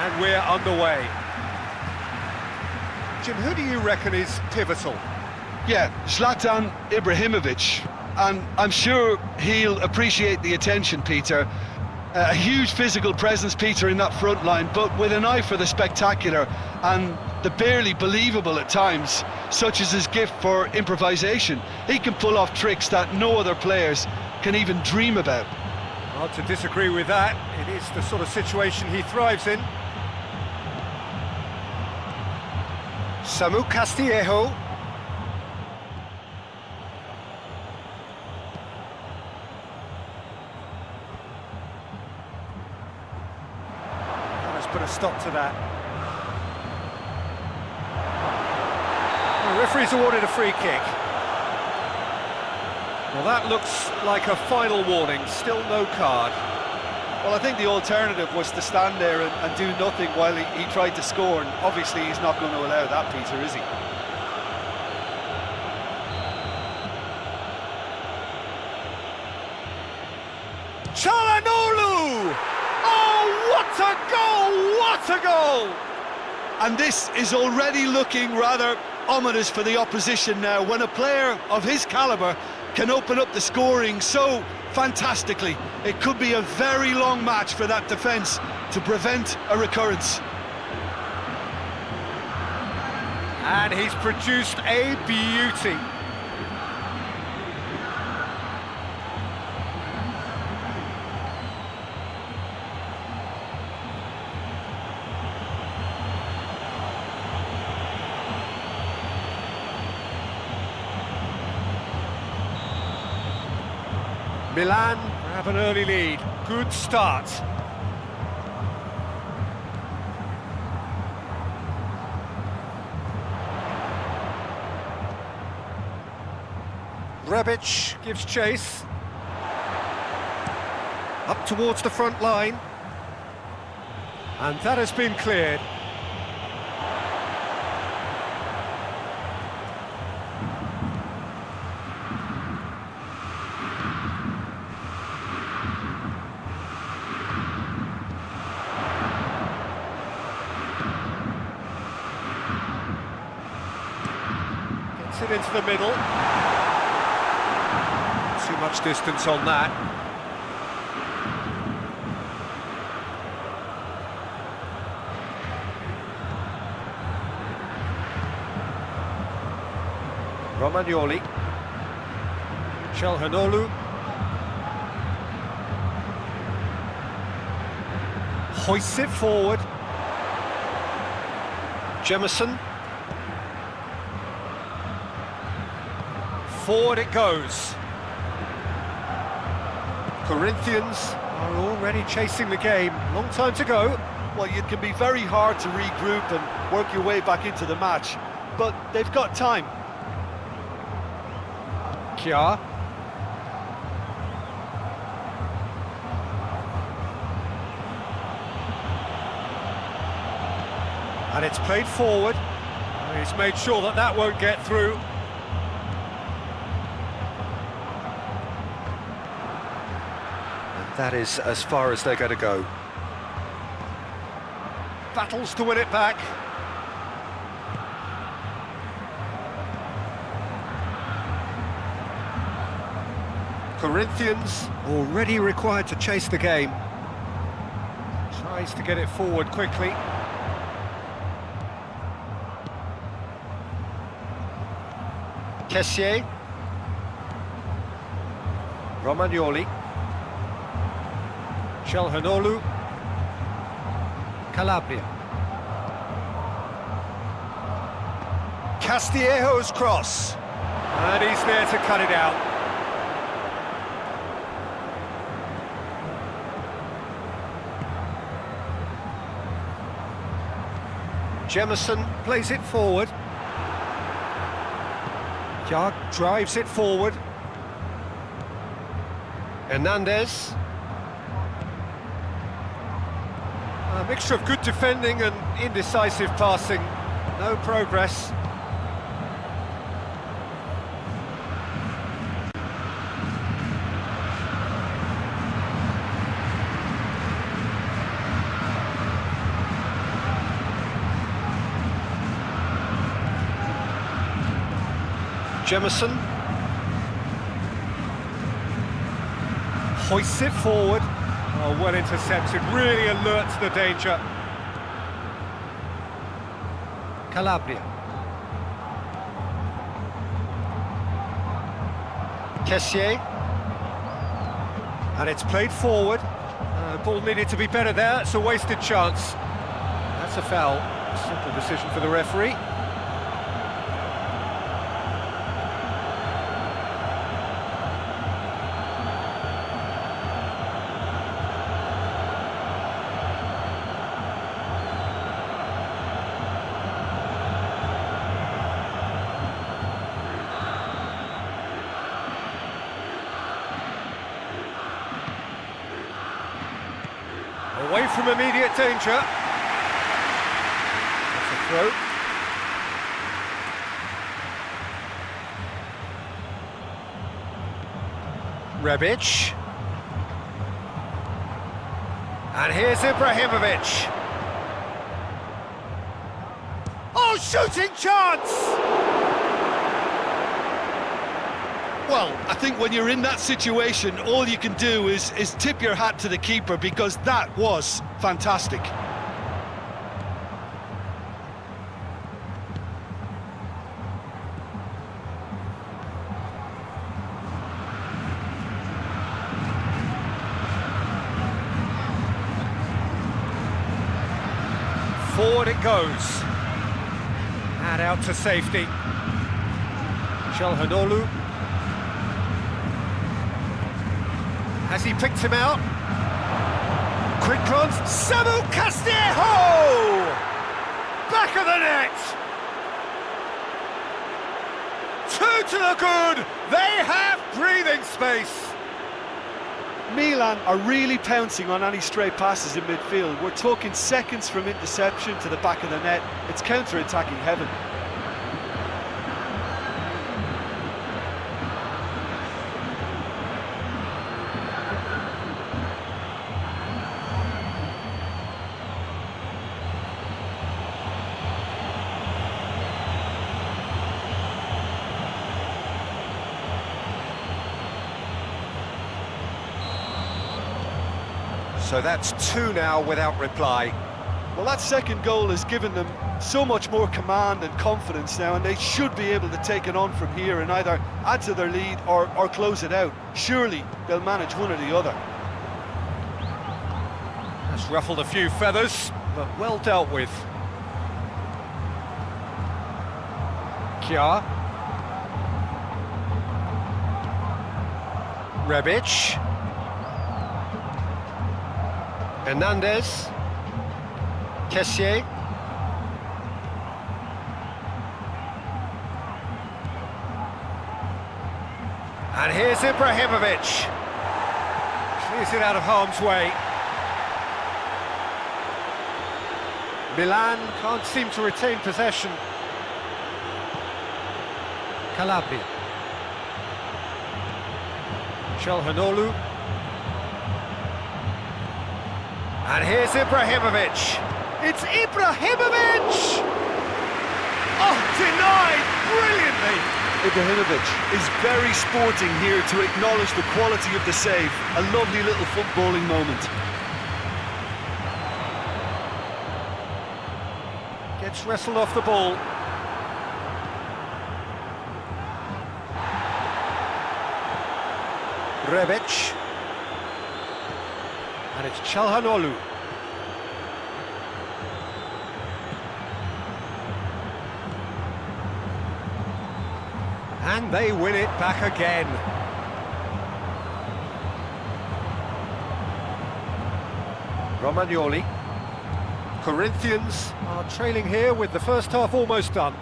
S1: And we're underway. Jim, who do you reckon is pivotal?
S2: Yeah, Zlatan Ibrahimovic, and I'm sure he'll appreciate the attention, Peter. A huge physical presence, Peter, in that front line, but with an eye for the spectacular and the barely believable at times, such as his gift for improvisation. He can pull off tricks that no other players can even dream about.
S1: Hard to disagree with that. It is the sort of situation he thrives in. Samu Castillejo. Let's put a stop to that. The referee's awarded a free kick. Well, that looks like a final warning, still no card.
S3: Well, I think the alternative was to stand there and do nothing while he tried to score, and obviously he's not going to allow that, Peter, is he?
S1: Çalhanoğlu! Oh, what a goal! What a goal!
S3: And this is already looking rather ominous for the opposition now, when a player of his calibre can open up the scoring so fantastically. It could be a very long match for that defence to prevent a recurrence.
S1: And he's produced a beauty. Milan have an early lead. Good start. Rebic gives chase. Up towards the front line. And that has been cleared. It into the middle. Too much distance on that. Romagnoli. Çalhanoğlu. Hoists it forward. Jemison. Forward it goes. Corinthians are already chasing the game. Long time to go.
S3: Well, it can be very hard to regroup and work your way back into the match, but they've got time.
S1: Kjaer. And it's played forward. He's made sure that that won't get through. That is as far as they're going to go. Battles to win it back. Corinthians already required to chase the game. Tries to get it forward quickly. Kessié. Romagnoli. Çalhanoğlu. Calabria. Castillejo's cross. And he's there to cut it out. Jemison plays it forward. Yard drives it forward. Hernandez. A mixture of good defending and indecisive passing. No progress. Jemison hoists it forward. Oh, well intercepted, really alert to the danger. Calabria. Kessié. And it's played forward. Ball needed to be better there, it's a wasted chance. That's a foul. Simple decision for the referee. Away from immediate danger. That's a throw. Rebic. And here's Ibrahimovic. Oh, shooting chance!
S3: Well, I think when you're in that situation, all you can do is tip your hat to the keeper, because that was fantastic.
S1: Forward it goes. And out to safety. Çalhanoğlu. Has he picked him out? Quick runs. Samu Castillejo! Back of the net! Two to the good! They have breathing space!
S3: Milan are really pouncing on any stray passes in midfield. We're talking seconds from interception to the back of the net. It's counter-attacking heaven.
S1: So that's two now without reply.
S3: Well, that second goal has given them so much more command and confidence now, and they should be able to take it on from here and either add to their lead or close it out. Surely they'll manage one or the other.
S1: That's ruffled a few feathers, but well dealt with. Kjaer. Rebic. Hernandez. Kessié. And here's Ibrahimovic. Clears it out of harm's way. Milan can't seem to retain possession. Calabria. Çalhanoğlu. And here's Ibrahimovic. It's Ibrahimovic! Oh, denied brilliantly!
S3: Ibrahimovic is very sporting here to acknowledge the quality of the save. A lovely little footballing moment.
S1: Gets wrestled off the ball. Rebic. And it's Çalhanoğlu. And they win it back again. Romagnoli. Corinthians are trailing here with the first half almost done.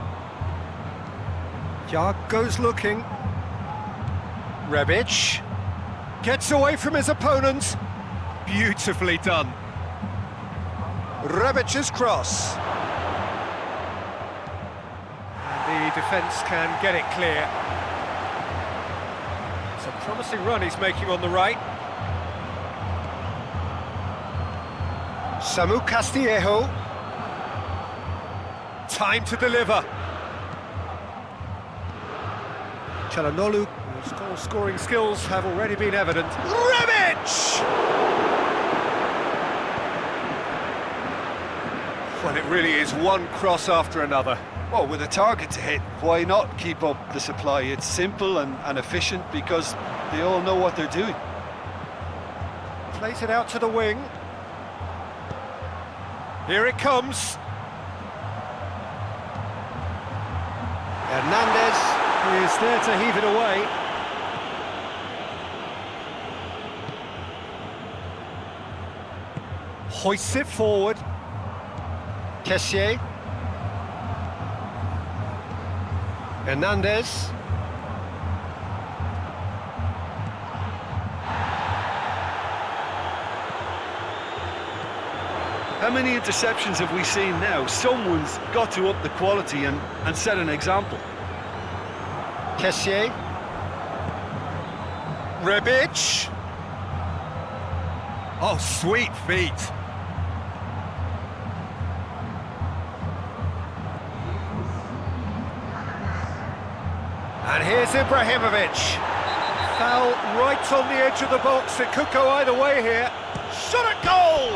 S1: Jarg goes looking. Rebic gets away from his opponent. Beautifully done. Rebic's cross. And the defence can get it clear. It's a promising run he's making on the right. Samu Castillejo. Time to deliver. Çalhanoğlu, whose goal-scoring skills have already been evident. Rebic! Well, it really is one cross after another.
S2: Well, with a target to hit, why not keep up the supply? It's simple and efficient because they all know what they're doing.
S1: Plays it out to the wing. Here it comes. Hernandez is there to heave it away. Hoists it forward. Kessié. Hernandez.
S2: How many interceptions have we seen now? Someone's got to up the quality and set an example.
S1: Kessié. Rebic. Oh, sweet feet. And here's Ibrahimovic. Foul right on the edge of the box. It could go either way here. Shot at goal!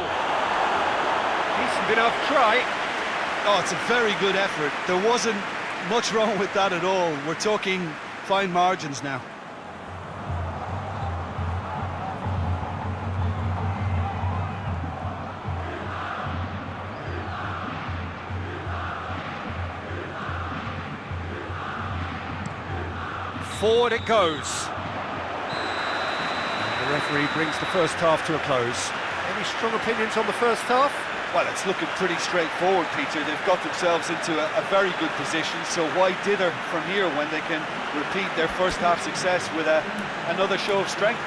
S1: Decent enough try.
S2: Oh, it's a very good effort. There wasn't much wrong with that at all. We're talking fine margins now.
S1: Forward it goes. And the referee brings the first half to a close. Any strong opinions on the first half?
S2: Well, it's looking pretty straightforward, Peter. They've got themselves into a very good position, so why dither from here when they can repeat their first half success with another show of strength?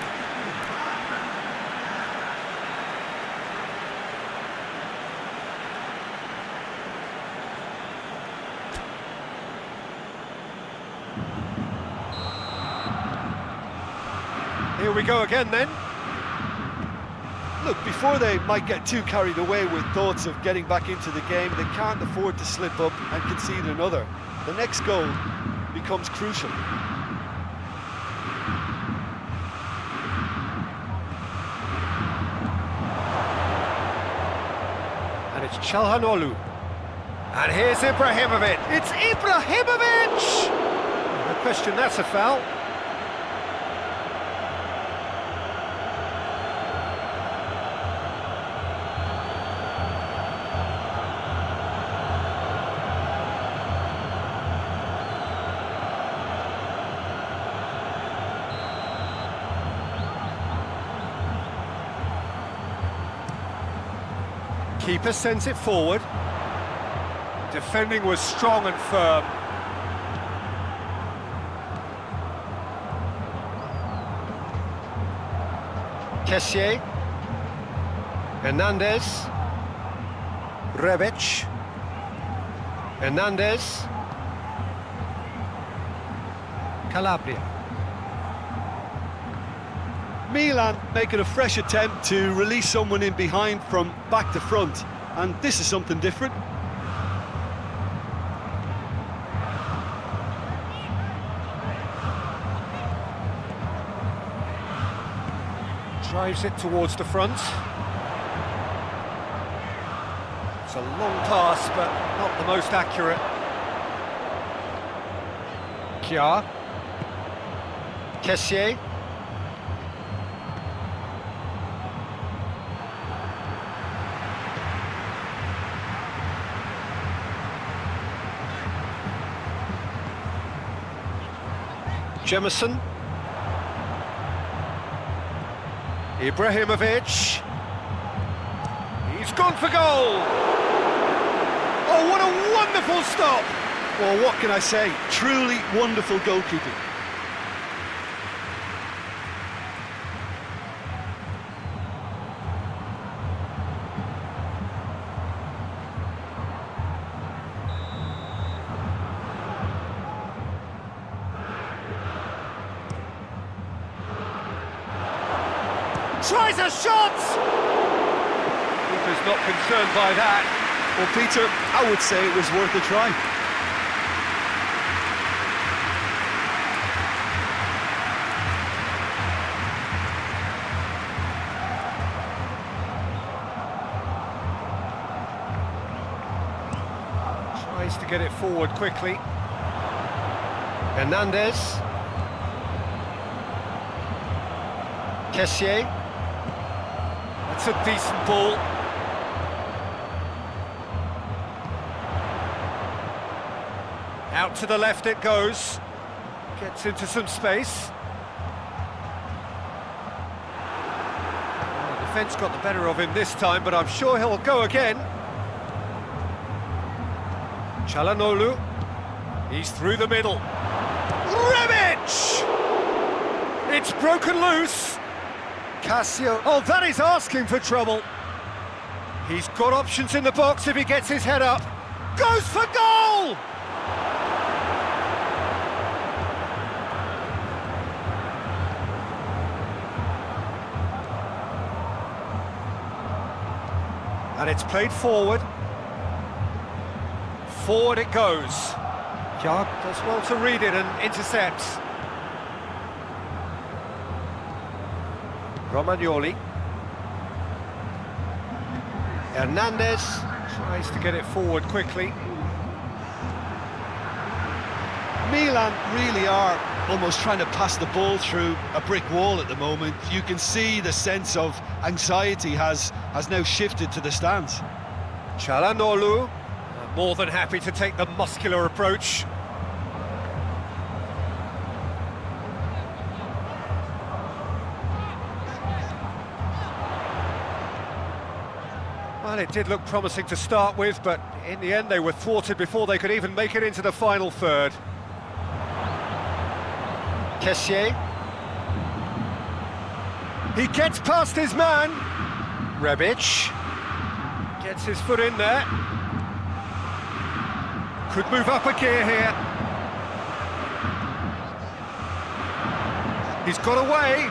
S1: Here we go again then.
S2: Look, before they might get too carried away with thoughts of getting back into the game, they can't afford to slip up and concede another. The next goal becomes crucial.
S1: And it's Çalhanoğlu. And here's Ibrahimovic. It's Ibrahimovic! No question, that's a foul. Keeper sends it forward. Defending was strong and firm. Kessié. Hernandez. Rebic. Hernandez. Calabria.
S2: Milan making a fresh attempt to release someone in behind from back to front, and this is something different.
S1: Drives it towards the front. It's a long pass, but not the most accurate. Kjaer. Kessié. Jemison. Ibrahimovic. He's gone for goal! Oh, what a wonderful stop!
S2: Well, what can I say? Truly wonderful goalkeeping.
S1: Tries a shot! Keeper's not concerned by that.
S2: Well, Peter, I would say it was worth a try.
S1: Tries to get it forward quickly. Hernandez. Kessié. That's a decent ball. Out to the left it goes. Gets into some space. The defence got the better of him this time, but I'm sure he'll go again. Çalhanoğlu. He's through the middle. Rebic! It's broken loose. Cassio. Oh, that is asking for trouble. He's got options in the box if he gets his head up. Goes for goal! And it's played forward. Forward it goes. Jarg does well to read it and intercepts. Romagnoli. Hernandez tries to get it forward quickly.
S2: Milan really are almost trying to pass the ball through a brick wall at the moment. You can see the sense of anxiety has now shifted to the stands.
S1: Çalhanoğlu, more than happy to take the muscular approach. Well, it did look promising to start with, but in the end they were thwarted before they could even make it into the final third. Kessié. He gets past his man. Rebic gets his foot in there. Could move up a gear here. He's got away.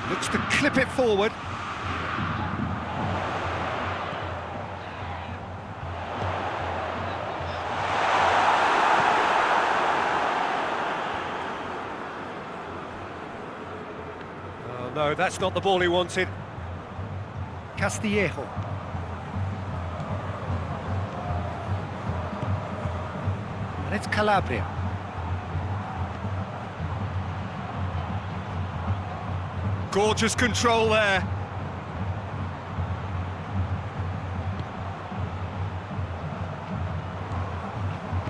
S1: Looks to clip it forward. No, that's not the ball he wanted. Castillejo. And it's Calabria. Gorgeous control there.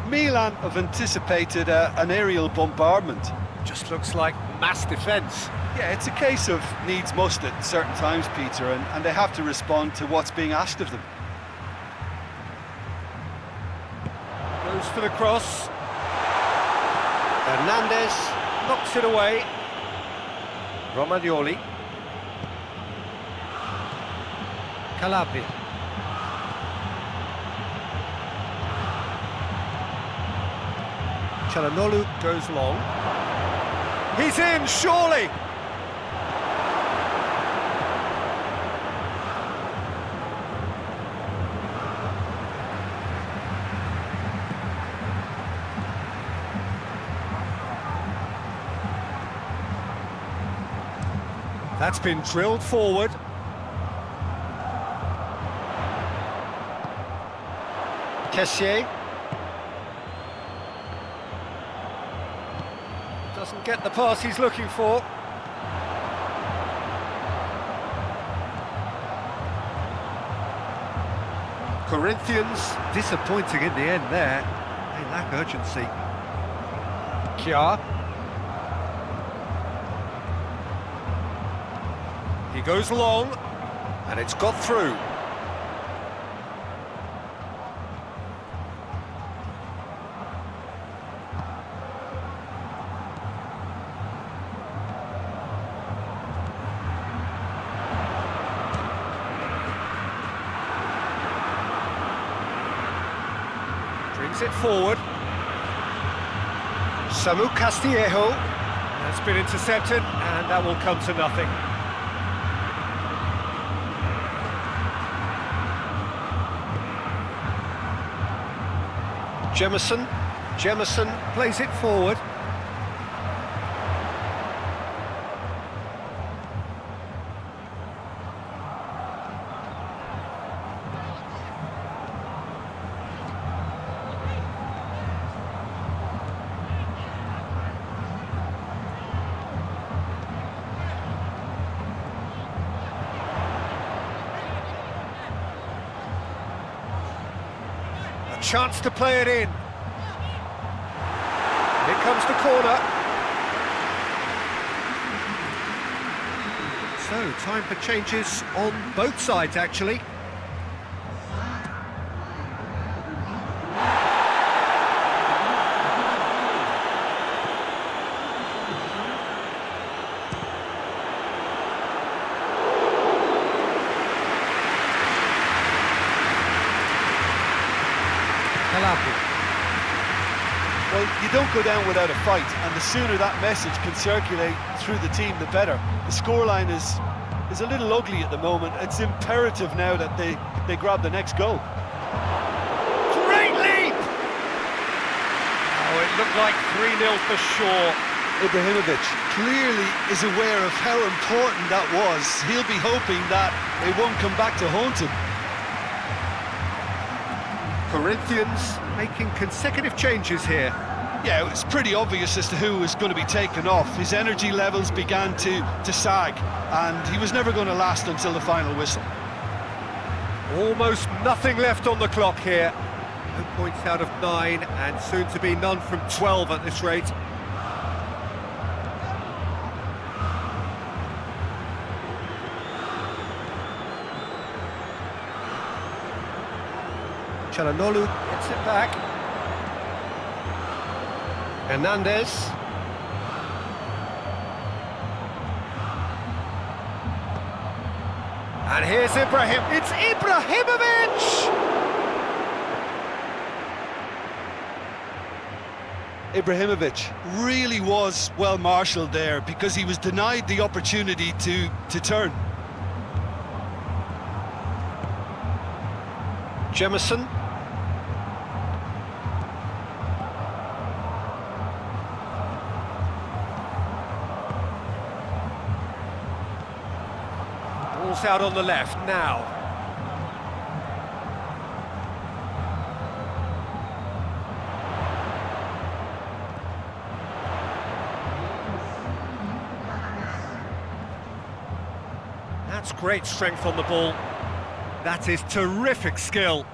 S2: Milan have anticipated an aerial bombardment.
S1: Just looks like mass defence.
S2: Yeah, it's a case of needs must at certain times, Peter, and they have to respond to what's being asked of them.
S1: Goes for the cross. Hernandez knocks it away. Romagnoli. Calabria. Çalhanoğlu goes long. He's in, surely! That's been drilled forward. Kessié. Doesn't get the pass he's looking for. Corinthians disappointing in the end there. They lack urgency. Kjaer. He goes long, and it's got through. Brings it forward. Samu Castillejo. That's been intercepted, and that will come to nothing. Jemison plays it forward. A chance to play it in. Here comes the corner. So, time for changes on both sides, actually.
S3: Well, you don't go down without a fight, and the sooner that message can circulate through the team, the better. The scoreline is a little ugly at the moment. It's imperative now that they grab the next goal.
S1: Great leap! Oh, it looked like 3-0 for sure.
S2: Ibrahimovic clearly is aware of how important that was. He'll be hoping that it won't come back to haunt him.
S1: Corinthians making consecutive changes here.
S2: Yeah, it was pretty obvious as to who was going to be taken off. His energy levels began to sag, and he was never going to last until the final whistle.
S1: Almost nothing left on the clock here. No points out of 9, and soon to be none from 12 at this rate. Çalhanoğlu gets it back. Hernandez. And here's Ibrahim. It's Ibrahimovic!
S2: Ibrahimovic really was well marshalled there because he was denied the opportunity to turn.
S1: Jemison. Ball's out on the left now. That's great strength on the ball. That is terrific skill.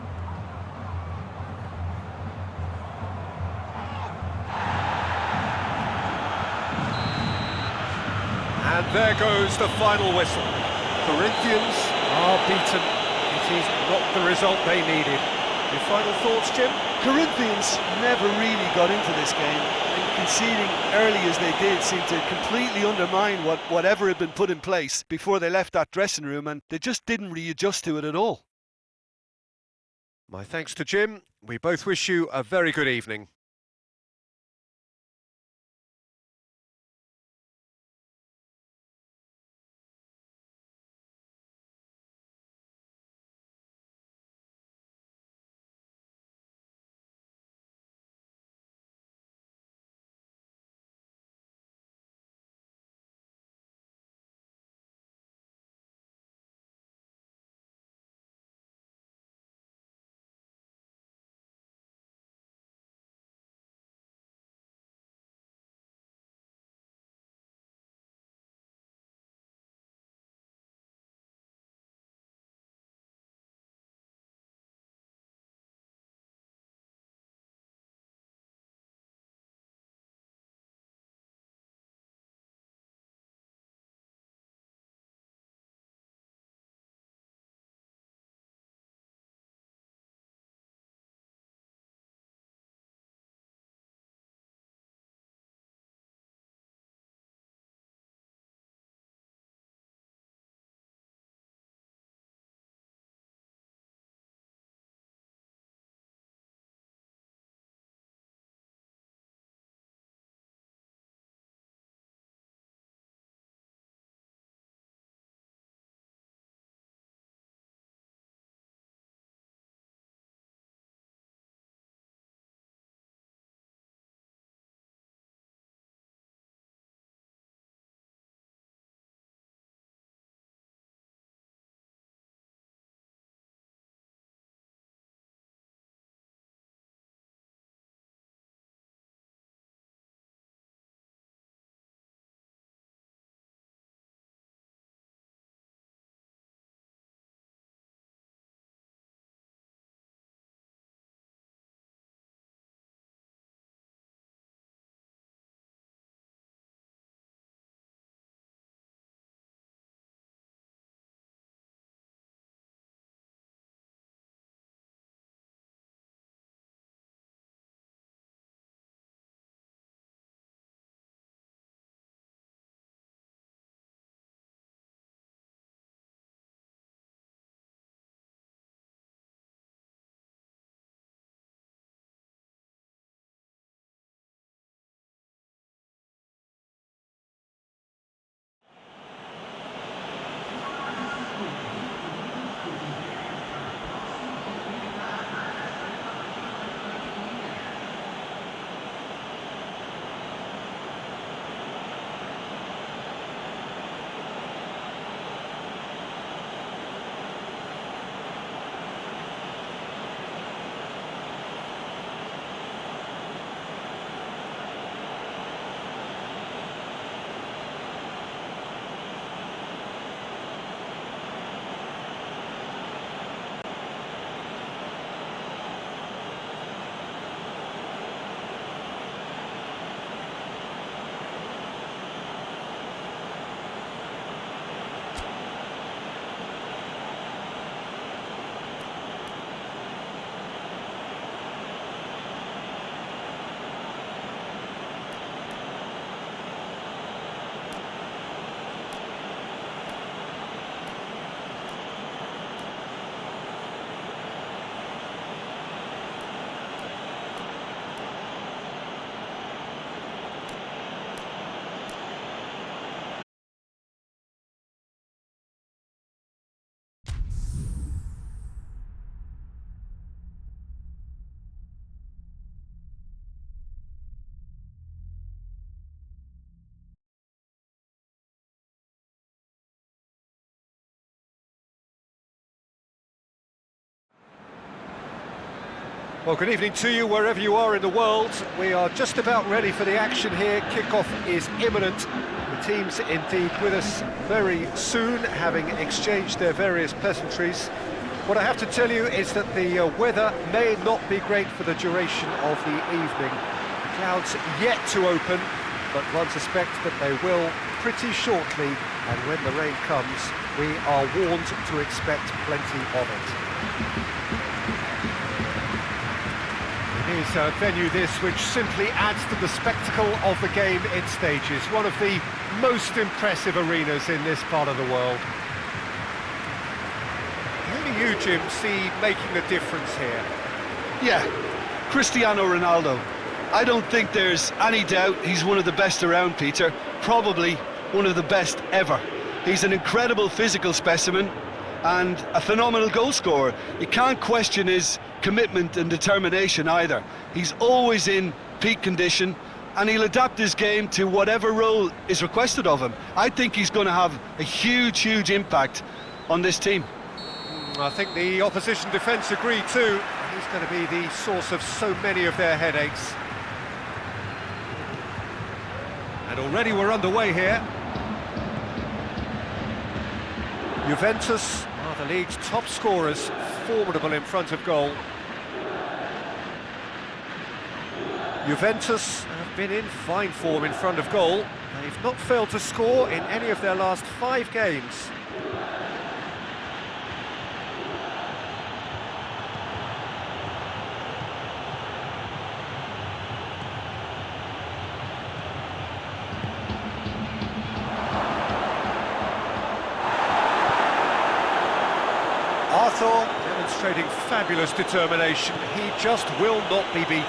S1: And there goes the final whistle. Corinthians are beaten. It is not the result they needed. Your final thoughts, Jim?
S3: Corinthians never really got into this game, and conceding early as they did seemed to completely undermine whatever had been put in place before they left that dressing room, and they just didn't readjust to it at all.
S1: My thanks to Jim. We both wish you a very good evening. Well, good evening to you wherever you are in the world. We are just about ready for the action here. Kick-off is imminent. The team's indeed with us very soon, having exchanged their various pleasantries. What I have to tell you is that the weather may not be great for the duration of the evening. The clouds yet to open, but one suspects that they will pretty shortly, and when the rain comes, we are warned to expect plenty of it. It is a venue this which simply adds to the spectacle of the game it stages. One of the most impressive arenas in this part of the world. Who do you, Jim, see making the difference here?
S2: Yeah, Cristiano Ronaldo. I don't think there's any doubt he's one of the best around, Peter. Probably one of the best ever. He's an incredible physical specimen and a phenomenal goal scorer. You can't question his commitment and determination either. He's always in peak condition and he'll adapt his game to whatever role is requested of him. I think he's going to have a huge impact on this team.
S1: I think the opposition defence agree too. He's going to be the source of so many of their headaches. And already we're underway here. Juventus are the league's top scorers, formidable in front of goal. Juventus have been in fine form in front of goal. They've not failed to score in any of their last 5 games. Arthur demonstrating fabulous determination. He just will not be beaten.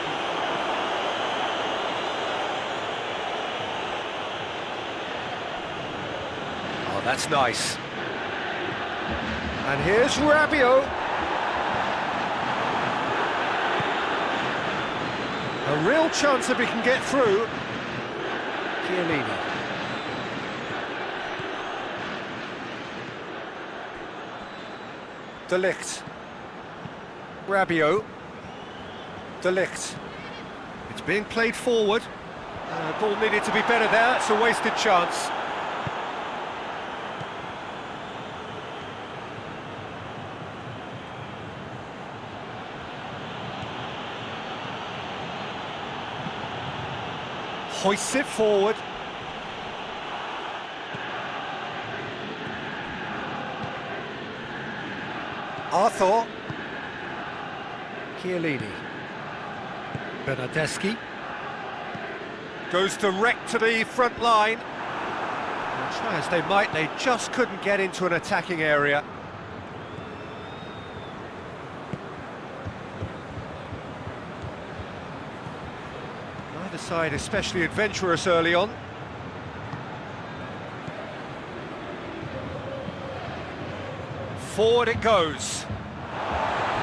S1: Oh, that's nice. And here's Rabiot. A real chance if he can get through. Chiellini. De Ligt. Rabiot. De Ligt. It's being played forward. Ball needed to be better there. It's a wasted chance. Hoists it forward. Arthur. Chiellini. Bernardeschi. Goes direct to the front line. And try as they might, they just couldn't get into an attacking area. Neither side especially adventurous early on. Forward it goes.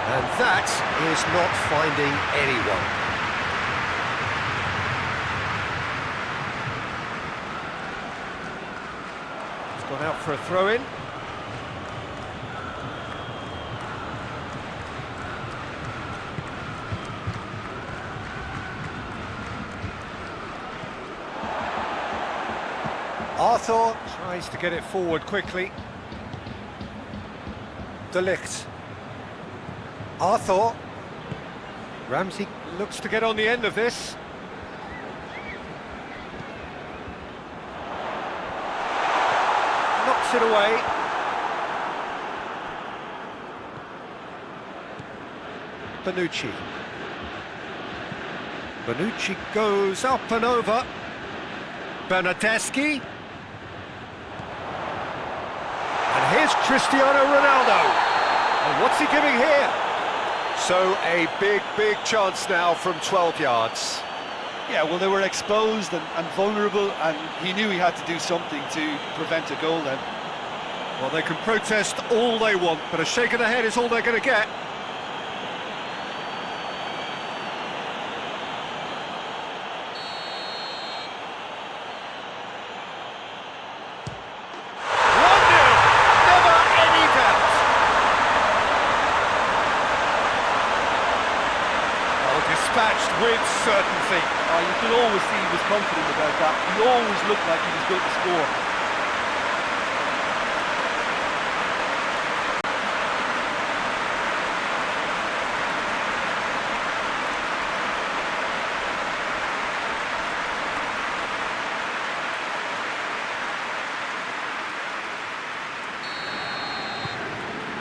S1: And that is not finding anyone. It's gone out for a throw-in. Arthur tries to get it forward quickly. De Ligt. Arthur. Ramsey looks to get on the end of this. Knocks it away. Bonucci. Bonucci goes up and over. Bernardeschi. And here's Cristiano Ronaldo. And what's he giving here? So a big chance now from 12 yards.
S3: Yeah, well, they were exposed and vulnerable, and he knew he had to do something to prevent a goal then.
S1: Well, they can protest all they want, but a shake of the head is all they're going to get. dispatched with certainty.
S3: You could always see he was confident about that. He always looked like he was going to score.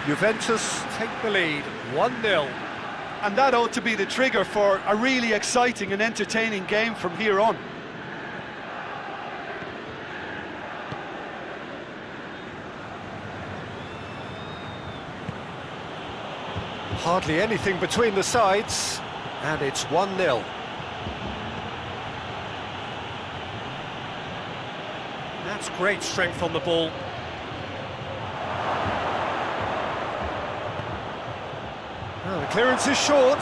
S1: Juventus take the lead, 1-0.
S3: And that ought to be the trigger for a really exciting and entertaining game from here on.
S1: Hardly anything between the sides, and it's 1-0. That's great strength on the ball. Oh, the clearance is short.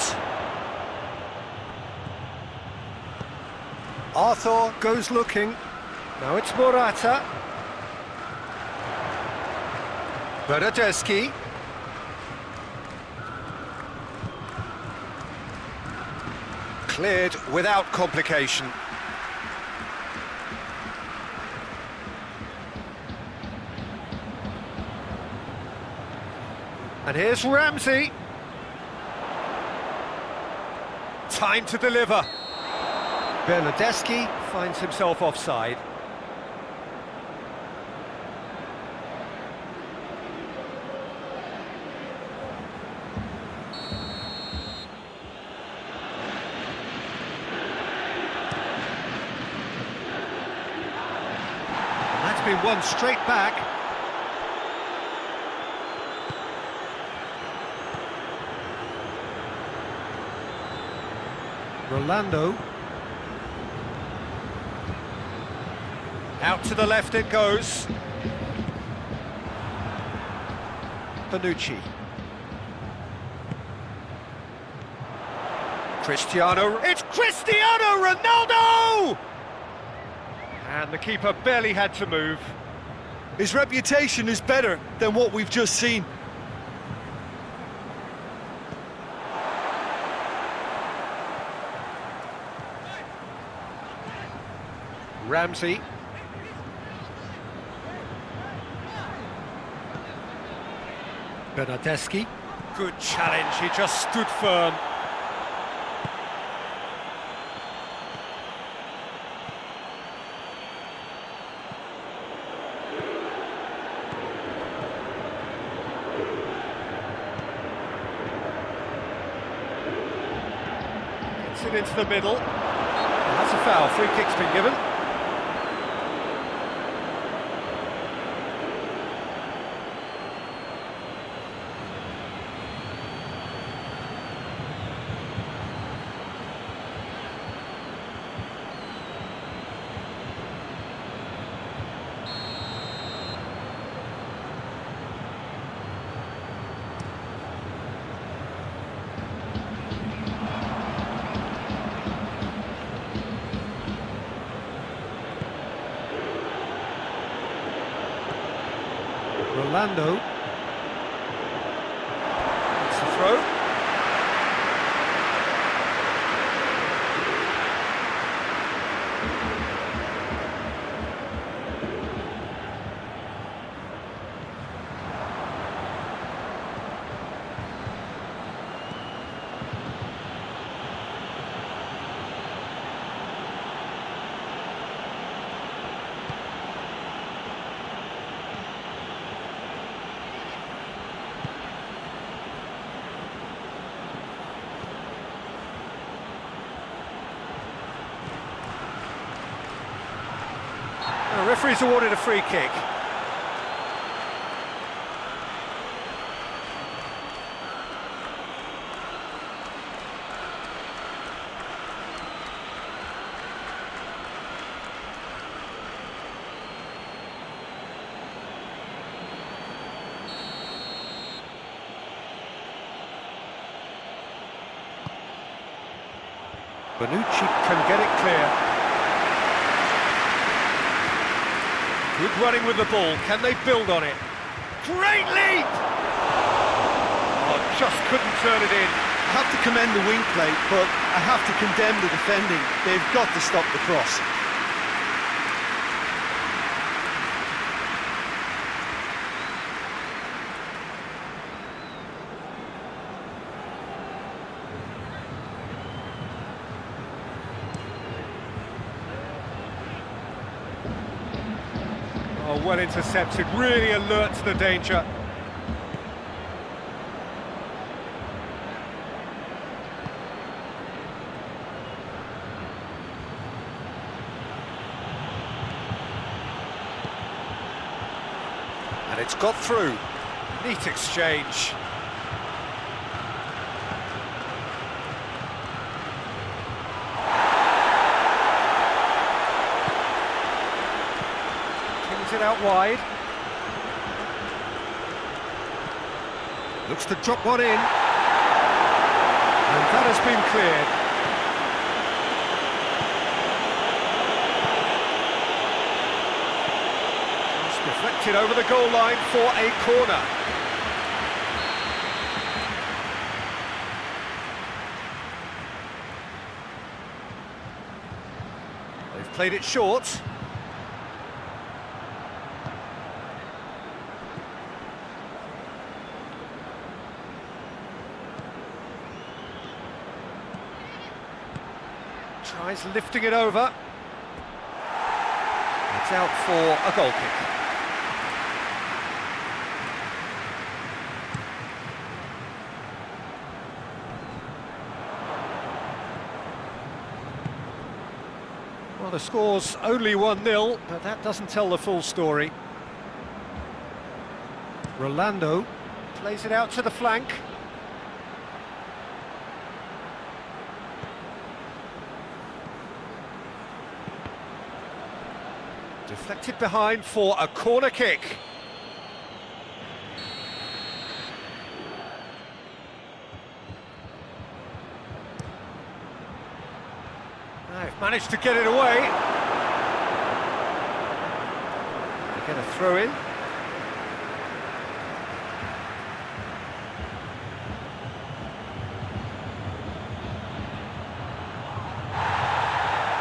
S1: Arthur goes looking. Now it's Morata. Bernardeschi. Cleared without complication. And here's Ramsey. Time to deliver. Bernardeschi finds himself offside. And that's been won straight back. Rolando. Out to the left it goes. Bonucci. Cristiano. It's Cristiano Ronaldo! And the keeper barely had to move.
S3: His reputation is better than what we've just seen.
S1: Ramsey. Bernardeschi. Good challenge, he just stood firm. Gets it into the middle. That's a foul, free kick's been given. Rolando. It's the throw. The referee's awarded a free kick. Bonucci can get it clear. Good running with the ball, can they build on it? Great leap! Oh, just couldn't turn it in.
S3: have to commend the wing play, but I have to condemn the defending. They've got to stop the cross.
S1: Oh, well intercepted, really alert to the danger. And it's got through. Neat exchange. Kings it out wide. Looks to drop one in. And that has been cleared. Deflected over the goal line for a corner. They've played it short. Tries lifting it over. It's out for a goal kick. Well, the score's only 1-0, but that doesn't tell the full story. Rolando plays it out to the flank. Deflected behind for a corner kick. They've managed to get it away. They get a throw in.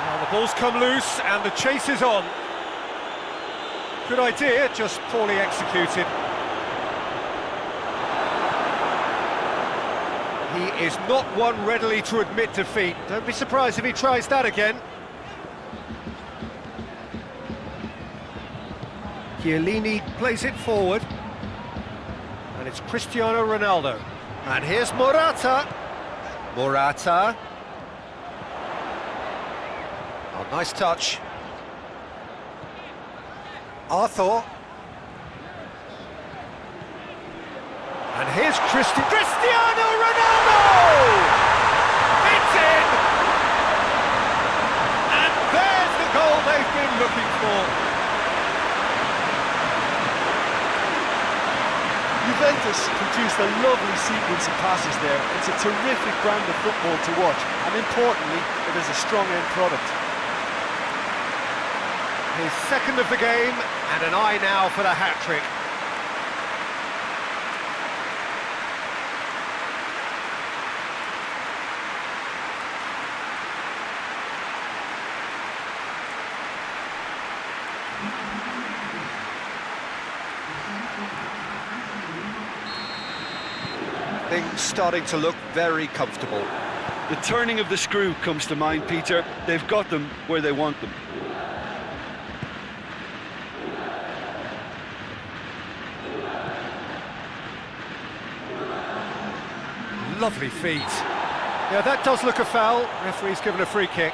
S1: Well, the ball's come loose and the chase is on. Good idea, just poorly executed. He is not one readily to admit defeat. Don't be surprised if he tries that again. Chiellini plays it forward. And it's Cristiano Ronaldo. And here's Morata. Morata. Oh, nice touch. Arthur. And here's Cristiano Ronaldo! It's in! And there's the goal they've been looking for.
S3: Juventus produced a lovely sequence of passes there. It's a terrific brand of football to watch, and importantly, it is a strong end product.
S1: His second of the game, and an eye now for the hat-trick. Things starting to look very comfortable.
S2: The turning of the screw comes to mind, Peter. They've got them where they want them.
S1: Lovely feet. Yeah, that does look a foul. Referee's given a free kick.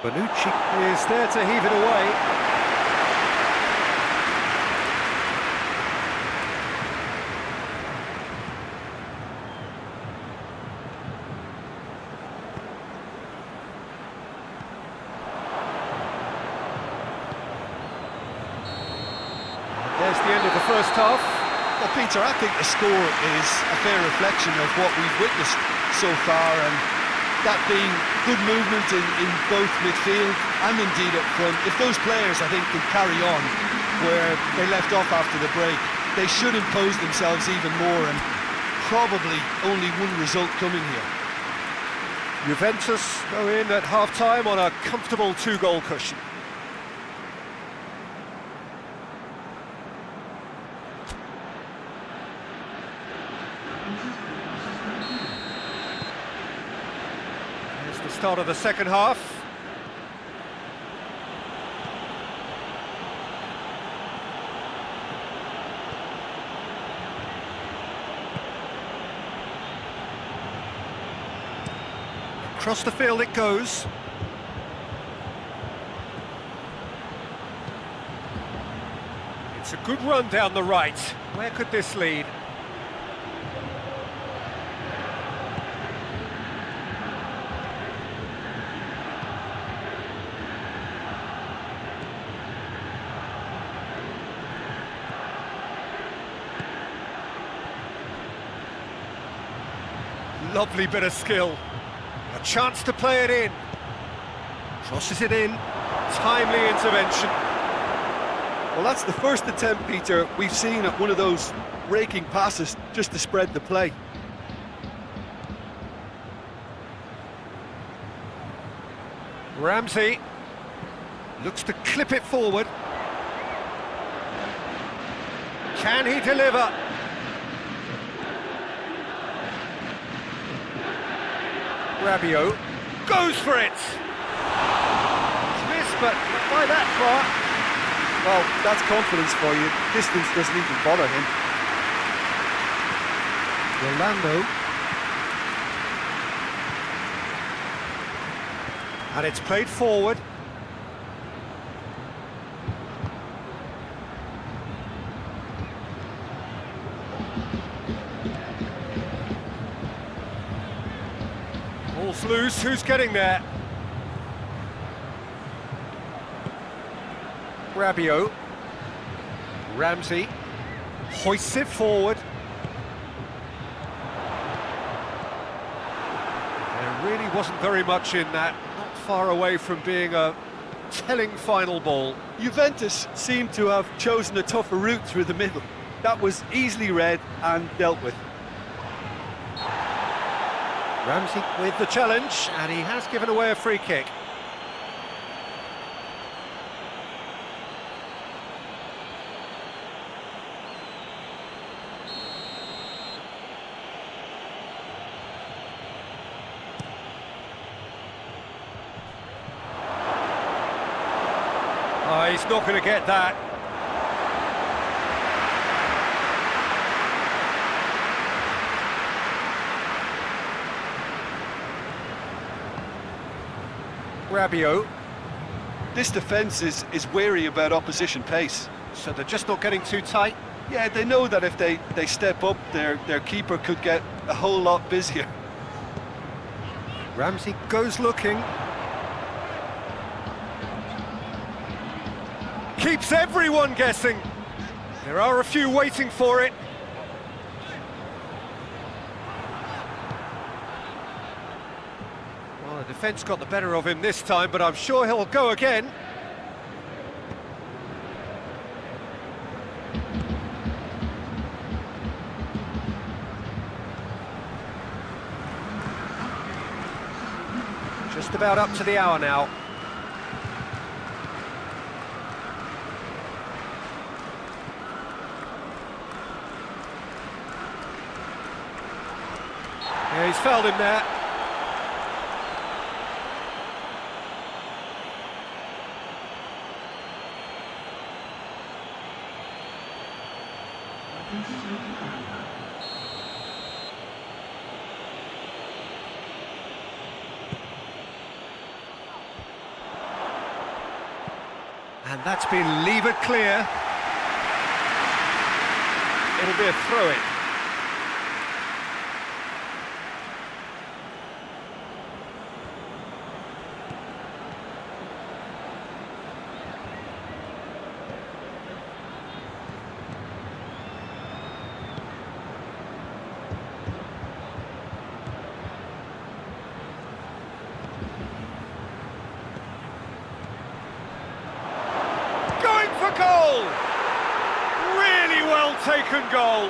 S1: Bonucci is there to heave it away. There's the end of the first half.
S2: Well, Peter, I think the score is a fair reflection of what we've witnessed so far, and that being good movement in both midfield and indeed up front. If those players, I think, can carry on where they left off after the break, they should impose themselves even more, and probably only one result coming here.
S1: Juventus go in at half-time on a comfortable 2-goal cushion. Here's the start of the second half. Across the field it goes. It's a good run down the right. Where could this lead? Lovely bit of skill. A chance to play it in. Crosses it in. Timely intervention.
S2: Well, that's the first attempt, Peter, we've seen at one of those raking passes just to spread the play.
S1: Ramsey looks to clip it forward. Can he deliver? Rabiot goes for it. It's missed, but not by that far.
S2: Well, that's confidence for you. Distance doesn't even bother him.
S1: Rolando. And it's played forward. Ball's loose, who's getting there? Rabiot. Ramsey hoists it forward. There really wasn't very much in that, not far away from being a telling final ball.
S2: Juventus seemed to have chosen a tougher route through the middle. That was easily read and dealt with.
S1: Ramsey with the challenge, and he has given away a free kick. Oh, he's not going to get that. Rabiot.
S2: This defence is wary about opposition pace.
S1: So they're just not getting too tight?
S2: Yeah, they know that if they step up, their keeper could get a whole lot busier.
S1: Ramsey goes looking. Keeps everyone guessing. There are a few waiting for it. Well, the defence got the better of him this time, but I'm sure he'll go again. Just about up to the hour now. Yeah, he's fouled him there. And that's been levered clear. It'll be a throw-in. well-taken goal.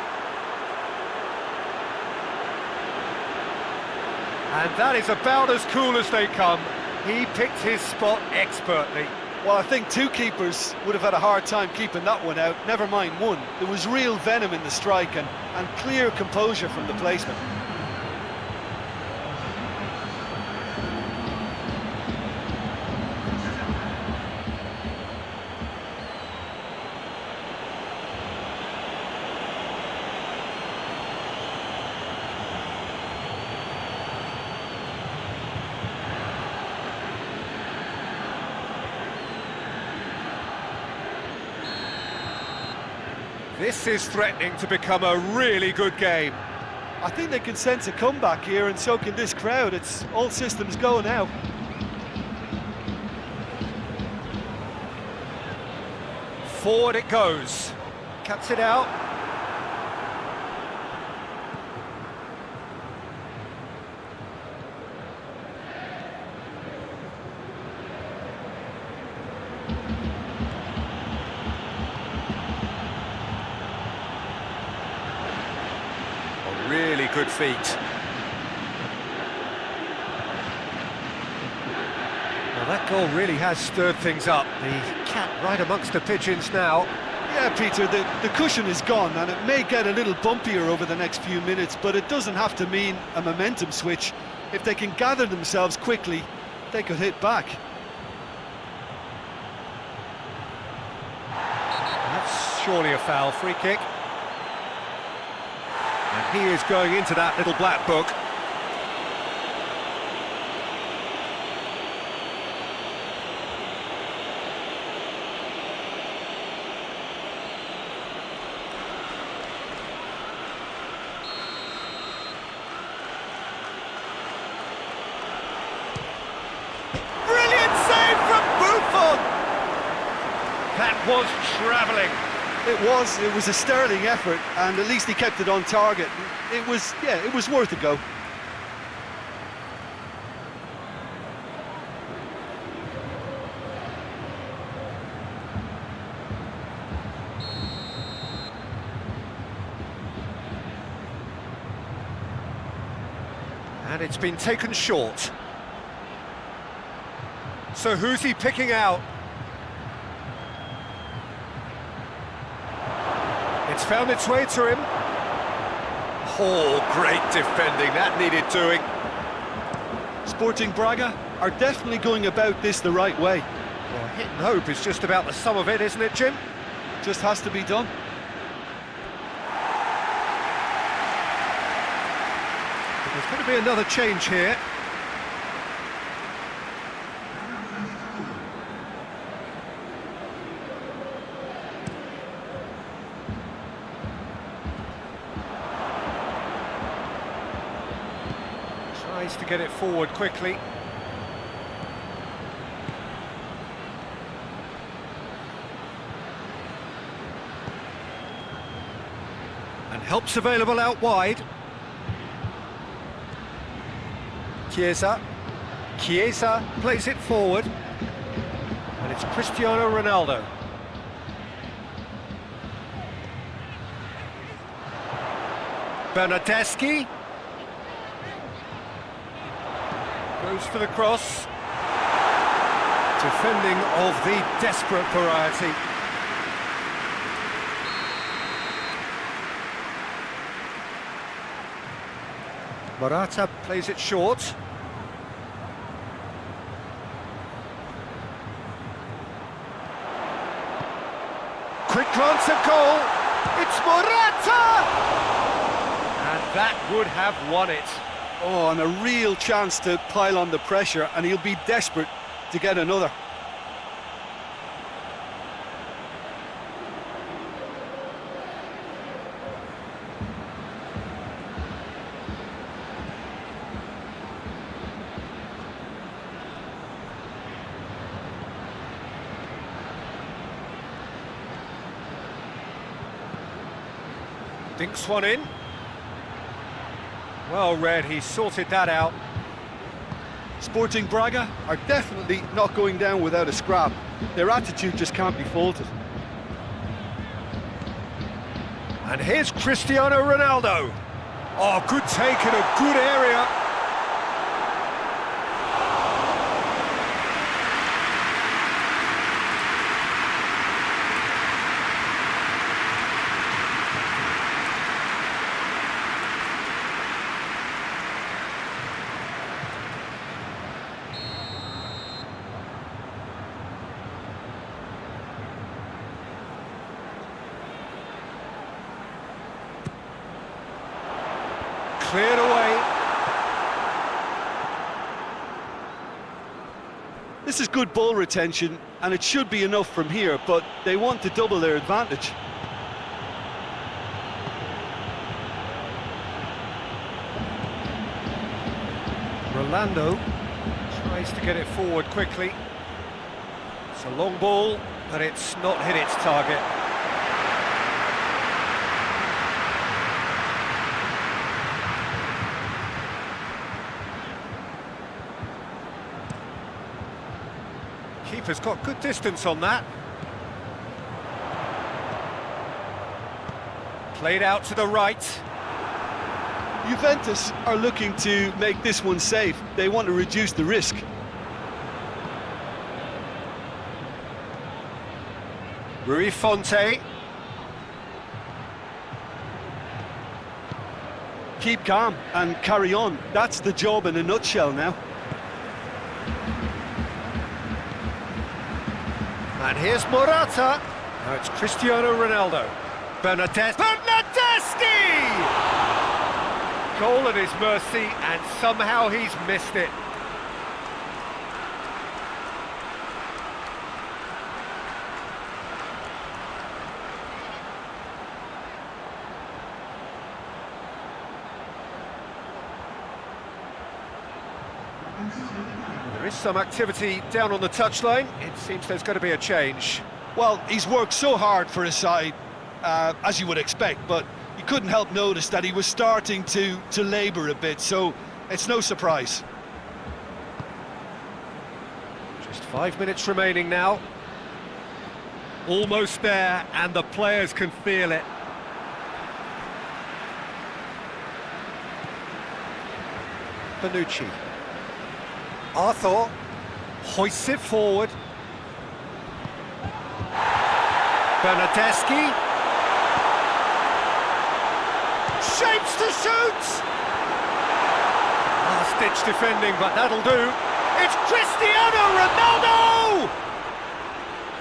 S1: And that is about as cool as they come. He picked his spot expertly.
S3: Well, I think two keepers would have had a hard time keeping that one out, never mind one. There was real venom in the strike and clear composure from the placement.
S1: This is threatening to become a really good game.
S3: I think they can sense a comeback here, and so can this crowd. It's all systems go now.
S1: Forward it goes. Cuts it out. Really good feet. Now that goal really has stirred things up. The cat right amongst the pigeons now.
S3: Yeah, Peter, the cushion is gone, and it may get a little bumpier over the next few minutes, but it doesn't have to mean a momentum switch. If they can gather themselves quickly, they could hit back.
S1: That's surely a foul. Free kick. And he is going into that little black book. Brilliant save from Buffon! That was travelling.
S3: It was a sterling effort, and at least he kept it on target. It was worth a go.
S1: And it's been taken short. So who's he picking out? It's found its way to him. Oh, great defending, that needed doing.
S3: Sporting Braga are definitely going about this the right way.
S1: Well, hit and hope is just about the sum of it, isn't it, Jim?
S3: Just has to be done.
S1: There's going to be another change here. Tries to get it forward quickly. And help's available out wide. Chiesa plays it forward. And it's Cristiano Ronaldo. Bernardeschi. Goes for the cross. Defending of the desperate variety. Morata plays it short. Quick glance at goal. It's Morata! And that would have won it.
S3: Oh, and a real chance to pile on the pressure, and he'll be desperate to get another.
S1: Dinks one in. Well read, he sorted that out.
S3: Sporting Braga are definitely not going down without a scrap. Their attitude just can't be faulted.
S1: And here's Cristiano Ronaldo. Oh, good take in a good area. Cleared away.
S2: This is good ball retention, and it should be enough from here, but they want to double their advantage.
S1: Rolando tries to get it forward quickly. It's a long ball, but it's not hit its target. Keeper's got good distance on that. Played out to the right.
S2: Juventus are looking to make this one safe. They want to reduce the risk.
S1: Rui Fonte.
S2: Keep calm and carry on. That's the job in a nutshell now.
S1: And here's Morata. Now it's Cristiano Ronaldo. Bernadeschi! Goal at his mercy, and somehow he's missed it. There is some activity down on the touchline. It seems there's going to be a change.
S2: Well, he's worked so hard for his side, as you would expect, but you couldn't help notice that he was starting to labour a bit, so it's no surprise.
S1: Just 5 minutes remaining now. Almost there, and the players can feel it. Bonucci. Arthur hoists it forward. Bernadeschi. Shapes to shoot! Last-ditch defending, but that'll do. It's Cristiano Ronaldo!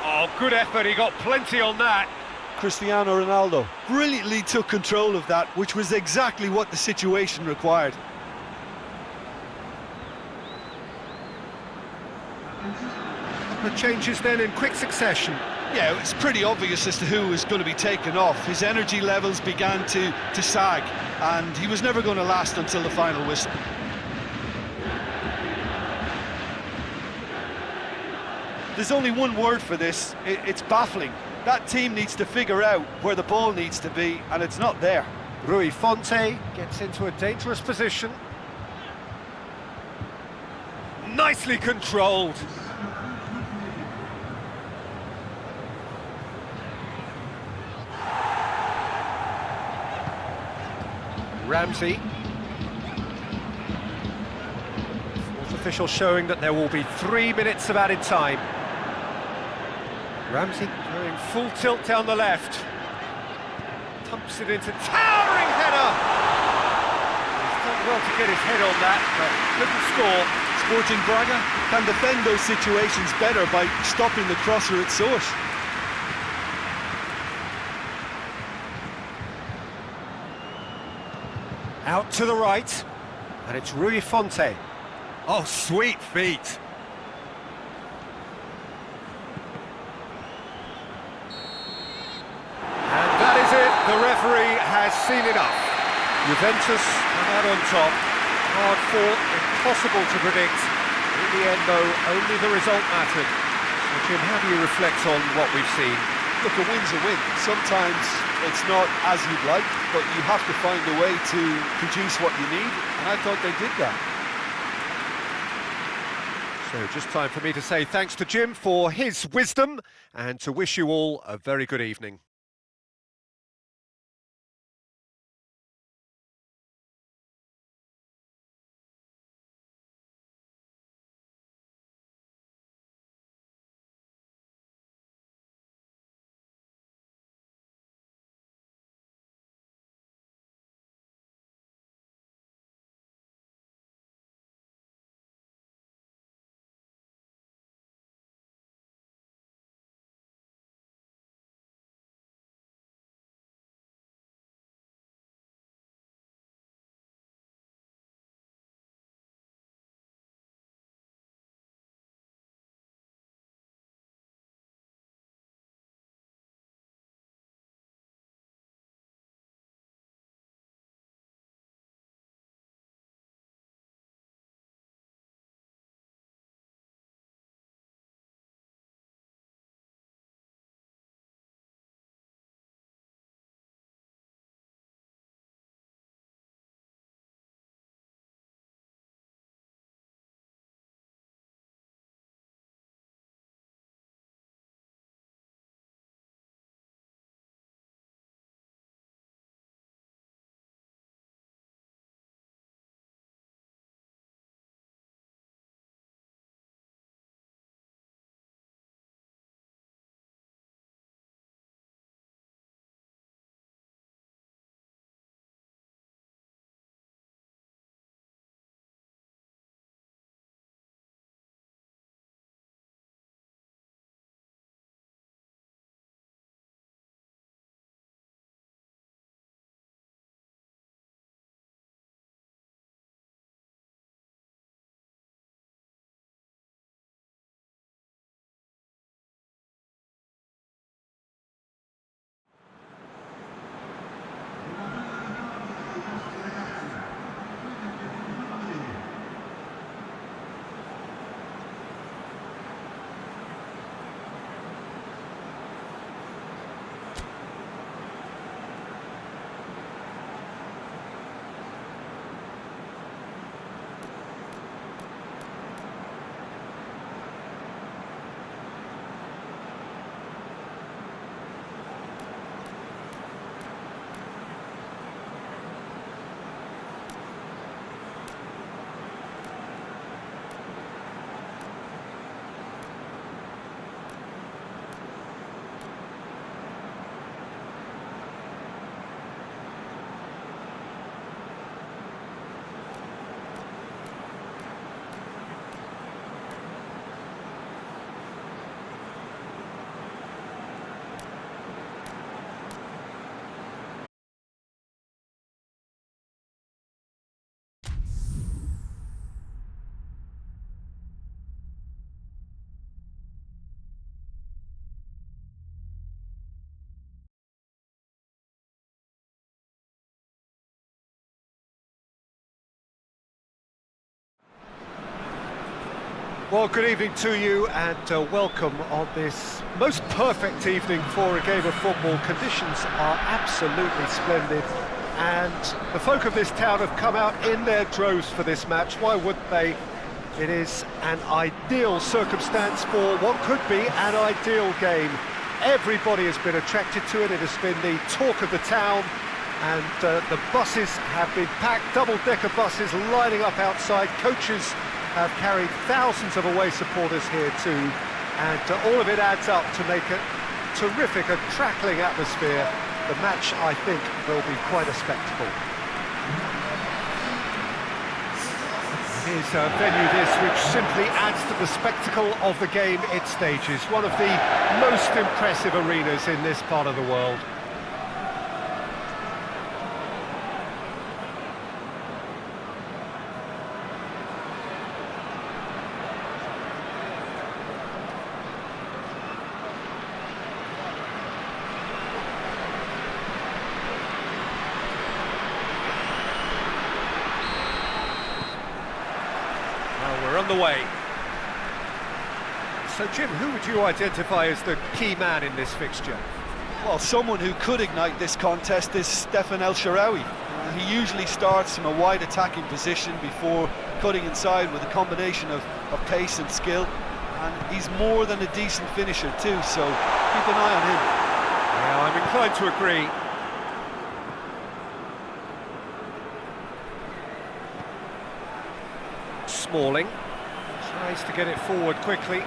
S1: Oh, good effort, he got plenty on that.
S2: Cristiano Ronaldo brilliantly took control of that, which was exactly what the situation required.
S1: The changes then in quick succession.
S2: Yeah, it's pretty obvious as to who was going to be taken off. His energy levels began to sag, and he was never going to last until the final whistle. There's only one word for this, it's baffling. That team needs to figure out where the ball needs to be, and it's not there.
S1: Rui Fonte gets into a dangerous position. Nicely controlled. Ramsey. Fourth official showing that there will be 3 minutes of added time. Ramsey going full tilt down the left. Pumps it into towering header. He's done well to get his head on that, but couldn't score.
S2: Sporting Braga can defend those situations better by stopping the crosser at source.
S1: Out to the right, and it's Rui Fonte. Oh, sweet feet. And that is it, the referee has seen enough. Juventus come out on top. Hard fought, impossible to predict. In the end, though, only the result mattered. So, Jim, how do you reflect on what we've seen?
S2: Look, a win's a win. Sometimes it's not as you'd like, but you have to find a way to produce what you need, and I thought they did that.
S1: So just time for me to say thanks to Jim for his wisdom and to wish you all a very good evening. Well, good evening to you and welcome on this most perfect evening for a game of football. Conditions are absolutely splendid and the folk of this town have come out in their droves for this match. Why wouldn't they? It is an ideal circumstance for what could be an ideal game. Everybody has been attracted to it. It has been the talk of the town, and the buses have been packed, double-decker buses lining up outside. Coaches have carried thousands of away supporters here too, and all of it adds up to make a terrific, a crackling atmosphere. The match, I think, will be quite a spectacle. Here's a venue this which simply adds to the spectacle of the game it stages. One of the most impressive arenas in this part of the world. We're on the way. So, Jim, who would you identify as the key man in this fixture?
S3: Well, someone who could ignite this contest is Stefan El Shaarawy. He usually starts from a wide attacking position before cutting inside with a combination of pace and skill. And he's more than a decent finisher too, so keep an eye on him.
S1: Yeah, I'm inclined to agree. Smalling tries to get it forward quickly.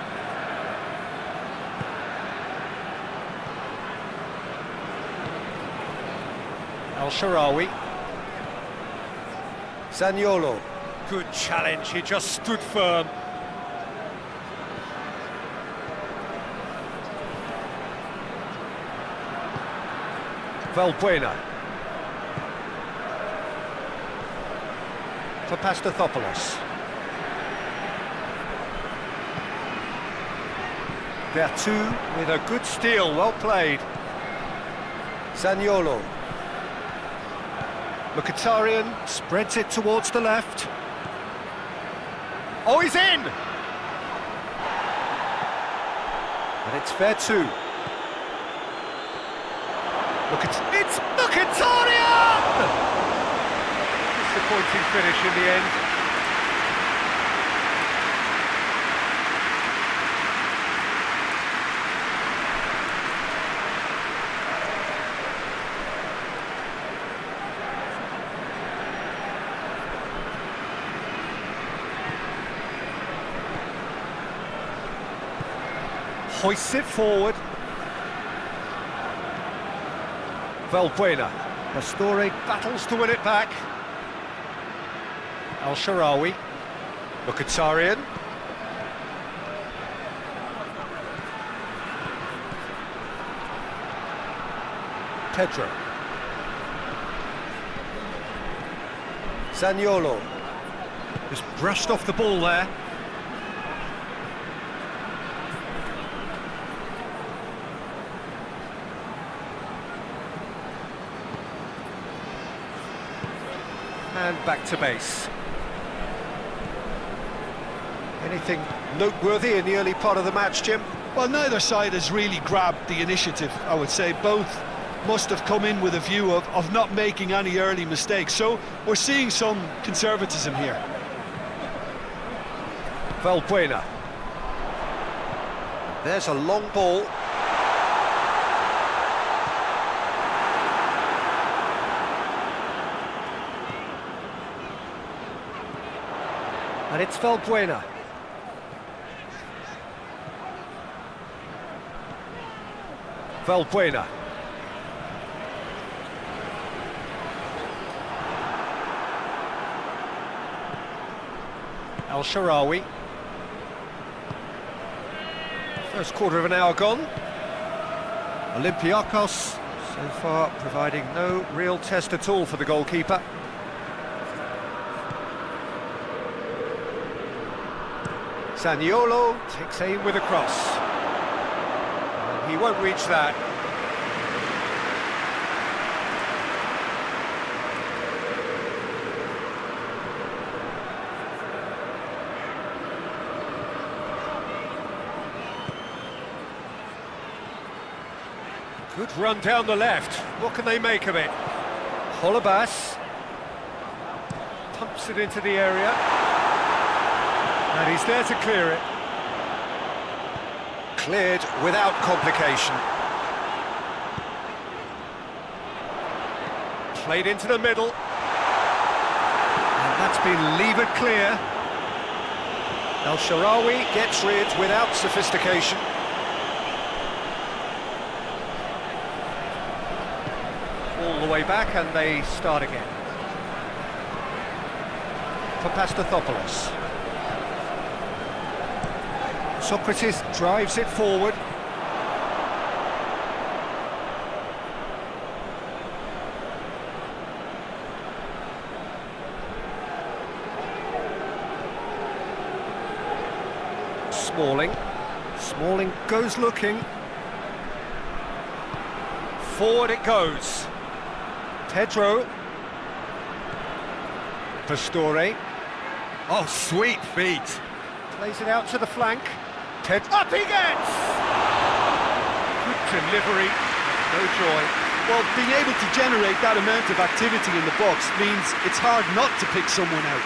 S1: El Shaarawy. Zaniolo. Good challenge, he just stood firm. Valbuena. For Pastathopoulos. Vertu with a good steal, well played. Zaniolo. Mkhitaryan spreads it towards the left. Oh, he's in! And it's Vertu. It's Mkhitaryan! Disappointing finish in the end. Hoists it forward. Valbuena. Pastore battles to win it back. El Shaarawy. Mkhitaryan. Pedro. Zaniolo. Just brushed off the ball there. And back to base. Anything noteworthy in the early part of the match, Jim?
S3: Well, neither side has really grabbed the initiative, I would say. Both must have come in with a view of not making any early mistakes. So we're seeing some conservatism here.
S1: Valbuena. There's a long ball. And it's Valbuena. Valbuena. El Shaarawy. First quarter of an hour gone. Olympiakos so far providing no real test at all for the goalkeeper. Zaniolo takes aim with a cross. And he won't reach that. Good run down the left. What can they make of it? Holebas pumps it into the area. And he's there to clear it.
S4: Cleared without complication.
S1: Played into the middle. And that's been levered clear.
S4: El Shaarawy gets rid without sophistication.
S1: All the way back and they start again. For Pastathopoulos. Socrates drives it forward. Smalling goes looking. Forward it goes. Pedro. Pastore. Oh, sweet feet. Plays it out to the flank. Up he gets! Good delivery, no joy.
S2: Well, being able to generate that amount of activity in the box means it's hard not to pick someone out.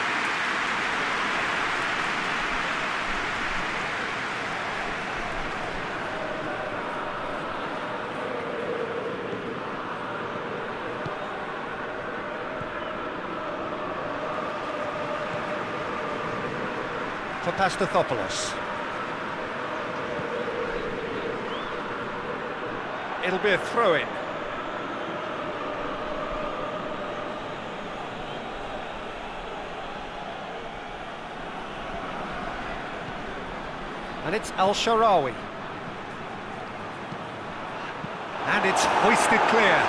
S1: For Pastathopoulos. It'll be a throw-in. And it's El Shaarawy. And it's hoisted clear.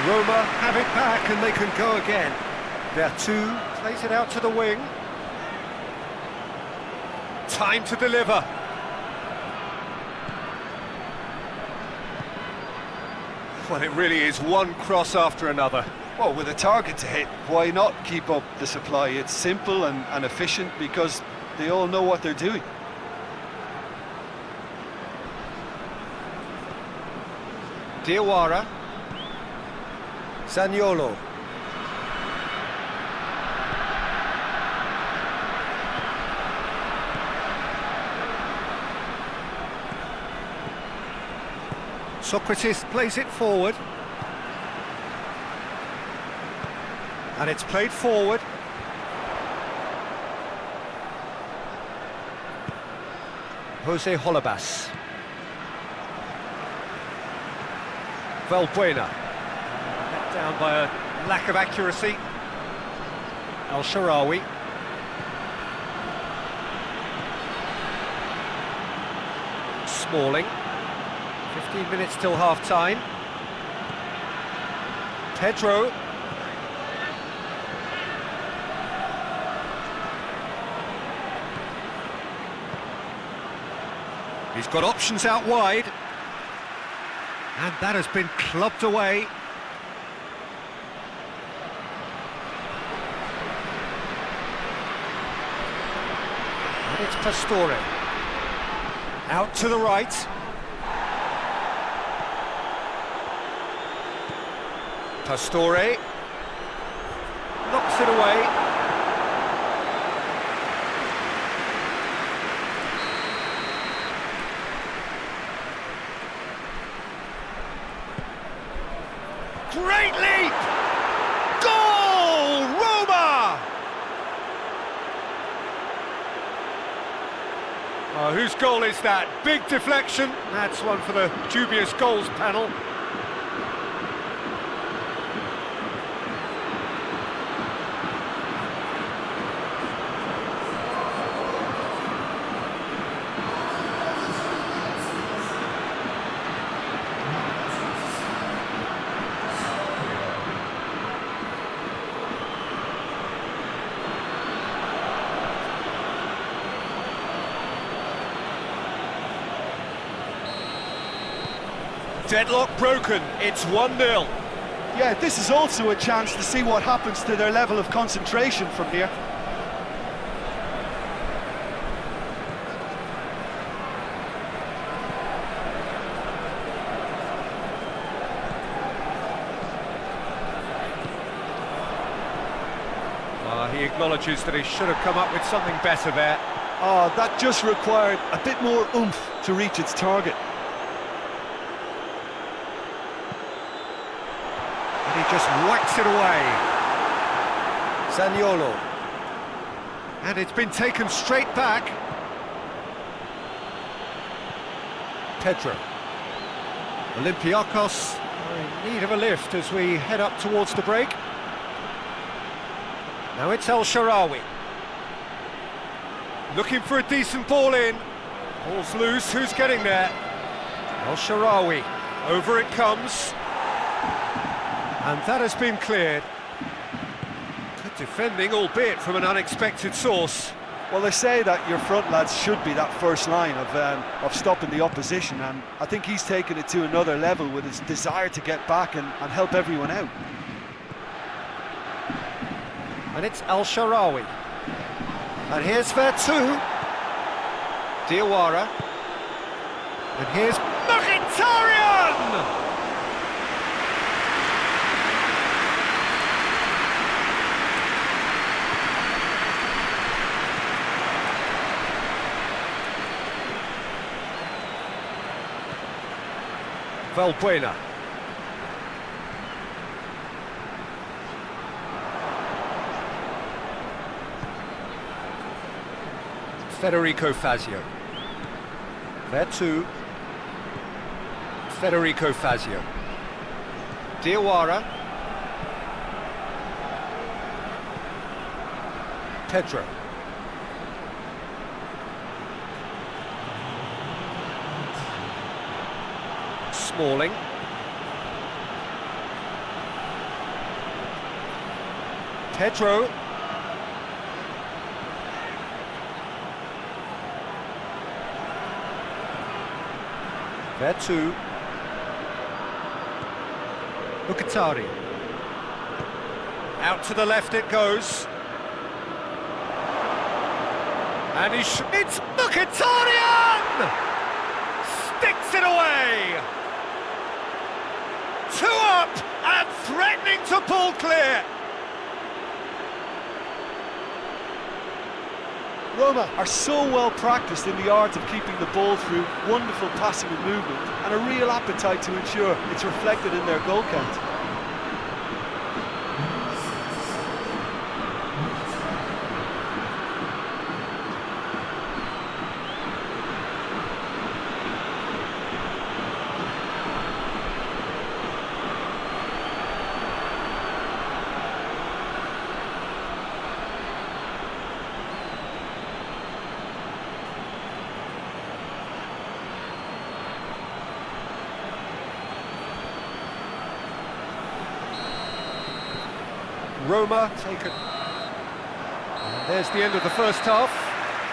S1: Roma have it back and they can go again. Vertu plays it out to the wing. Time to deliver. Well, it really is one cross after another.
S2: Well, with a target to hit, why not keep up the supply? It's simple and efficient because they all know what they're doing.
S1: Diawara.
S4: Zaniolo.
S1: Socrates plays it forward. And it's played forward. Jose Holebas. Valbuena. Let down by a lack of accuracy. El Shaarawy. Smalling. 15 minutes till half-time. Pedro. He's got options out wide. And that has been clubbed away. And it's Pastore. Out to the right. Pastore knocks it away. Great leap! Goal! Roma! Oh, whose goal is that? Big deflection. That's one for the dubious goals panel. Deadlock broken, it's 1-0.
S2: Yeah, this is also a chance to see what happens to their level of concentration from here.
S1: He acknowledges that he should have come up with something better there.
S3: Oh, that just required a bit more oomph to reach its target.
S1: And he just whacks it away.
S4: Zaniolo.
S1: And it's been taken straight back.
S4: Pedro. Olympiakos
S1: are in need of a lift as we head up towards the break. Now it's El Shaarawy. Looking for a decent ball in. Ball's loose, who's getting there? El Shaarawy. Over it comes. And that has been cleared. Good defending, albeit from an unexpected source.
S3: Well, they say that your front lads should be that first line of stopping the opposition, and I think he's taken it to another level with his desire to get back and help everyone out.
S1: And it's El Shaarawy. And here's Vertu. Diawara. And here's Mkhitaryan! Valbuena. Federico Fazio. Vertu. Federico Fazio. Diawara. Pedro. Smalling. Pedro. Vertu. Mkhitaryan. Out to the left it goes. And it's Mkhitaryan! Sticks it away! 2 up and threatening to pull clear.
S3: Roma are so well practiced in the art of keeping the ball through wonderful passing and movement, and a real appetite to ensure it's reflected in their goal count.
S1: Roma taken. And there's the end of the first half.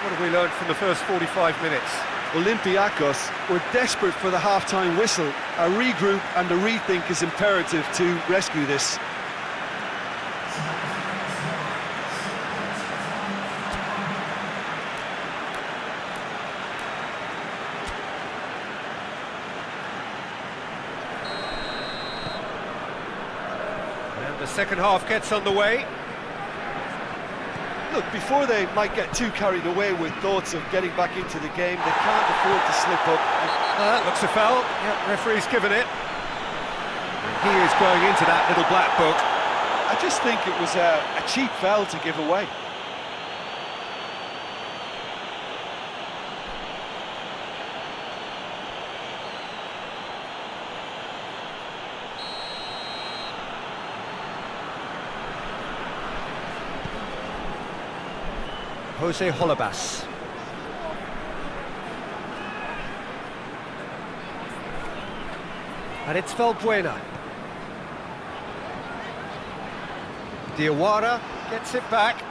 S1: What have we learned from the first 45 minutes?
S3: Olympiakos were desperate for the half-time whistle. A regroup and a rethink is imperative to rescue this.
S1: The second half gets underway.
S3: Look, before they might get too carried away with thoughts of getting back into the game, they can't afford to slip up.
S1: That looks a foul. Yeah, referee's given it. He is going into that little black book.
S3: I just think it was a cheap foul to give away.
S1: Jose Holebas. And it's Valbuena. Diawara gets it back.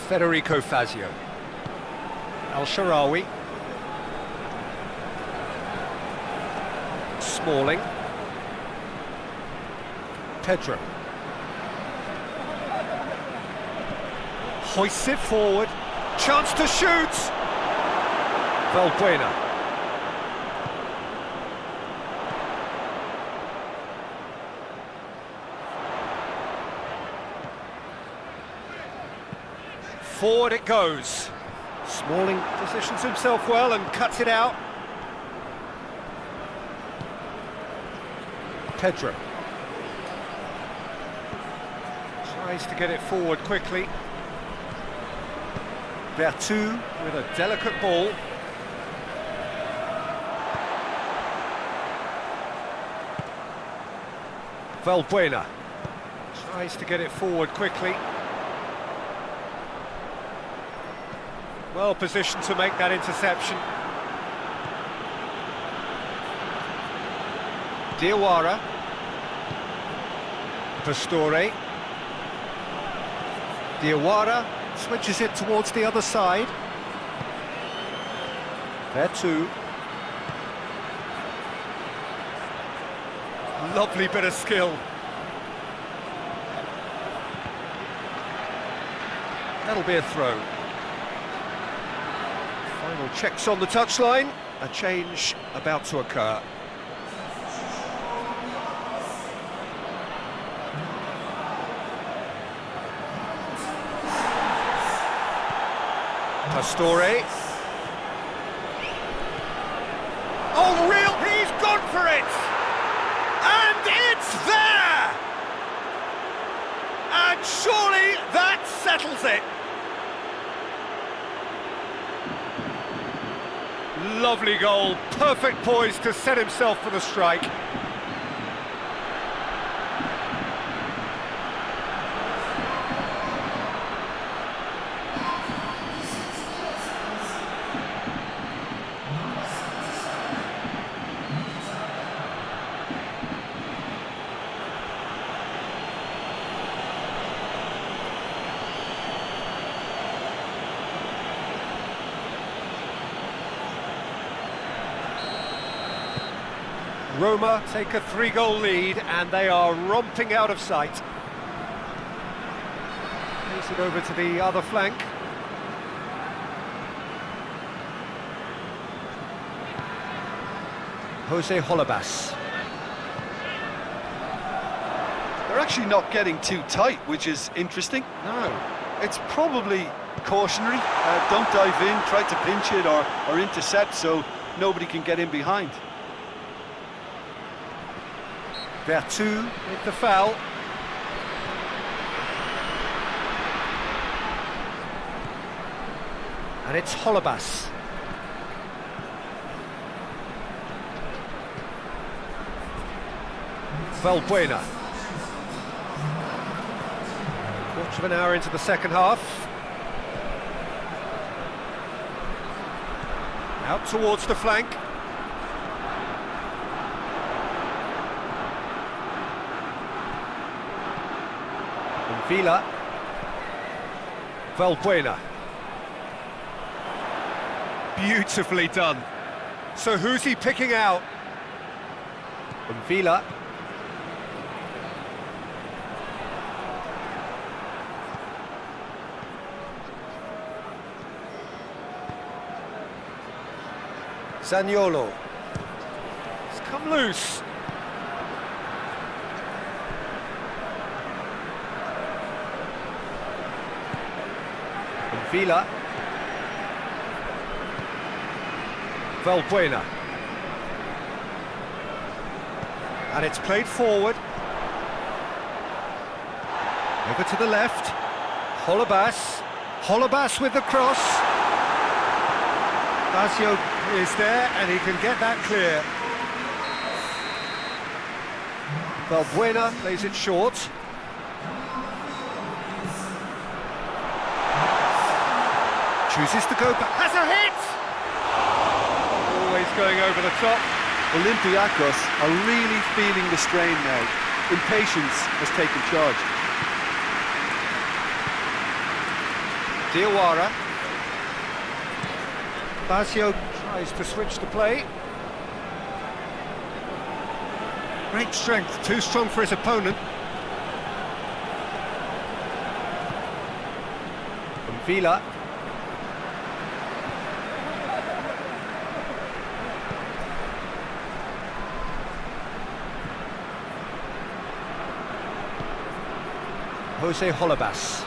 S1: Federico Fazio. El Shaarawy. Smalling. Pedro. Hoists it forward. Chance to shoot. Valbuena. Forward it goes. Smalling positions himself well and cuts it out.
S4: Pedro.
S1: Tries to get it forward quickly. Vertu with a delicate ball. Valbuena tries to get it forward quickly. Well positioned to make that interception. Diawara. Pastore. Diawara switches it towards the other side. Vertu. Lovely bit of skill. That'll be a throw. Final checks on the touchline. A change about to occur. Pastore. Oh, real! He's gone for it! And it's there! And surely that settles it. Lovely goal, perfect poise to set himself for the strike. Roma take a 3-goal lead and they are romping out of sight. Pace it over to the other flank. Jose Holebas.
S2: They're actually not getting too tight, which is interesting.
S3: No.
S2: It's probably cautionary. Don't dive in, try to pinch it or intercept so nobody can get in behind.
S1: Vertu with the foul. And it's Holebas. Valbuena. Quarter of an hour into the second half. Out towards the flank. Vila. Valbuena. Beautifully done. So who's he picking out? Vila. Zaniolo. It's come loose. Vila. Valbuena. And it's played forward. Over to the left. Holebas. Holebas with the cross. Basio is there and he can get that clear. Valbuena plays it short. Chooses to go back. Has a hit! Always going over the top.
S2: Olympiakos are really feeling the strain now. Impatience has taken charge.
S1: Diawara. Basio tries to switch the play. Great strength, too strong for his opponent. From Vila. Jose Holebas.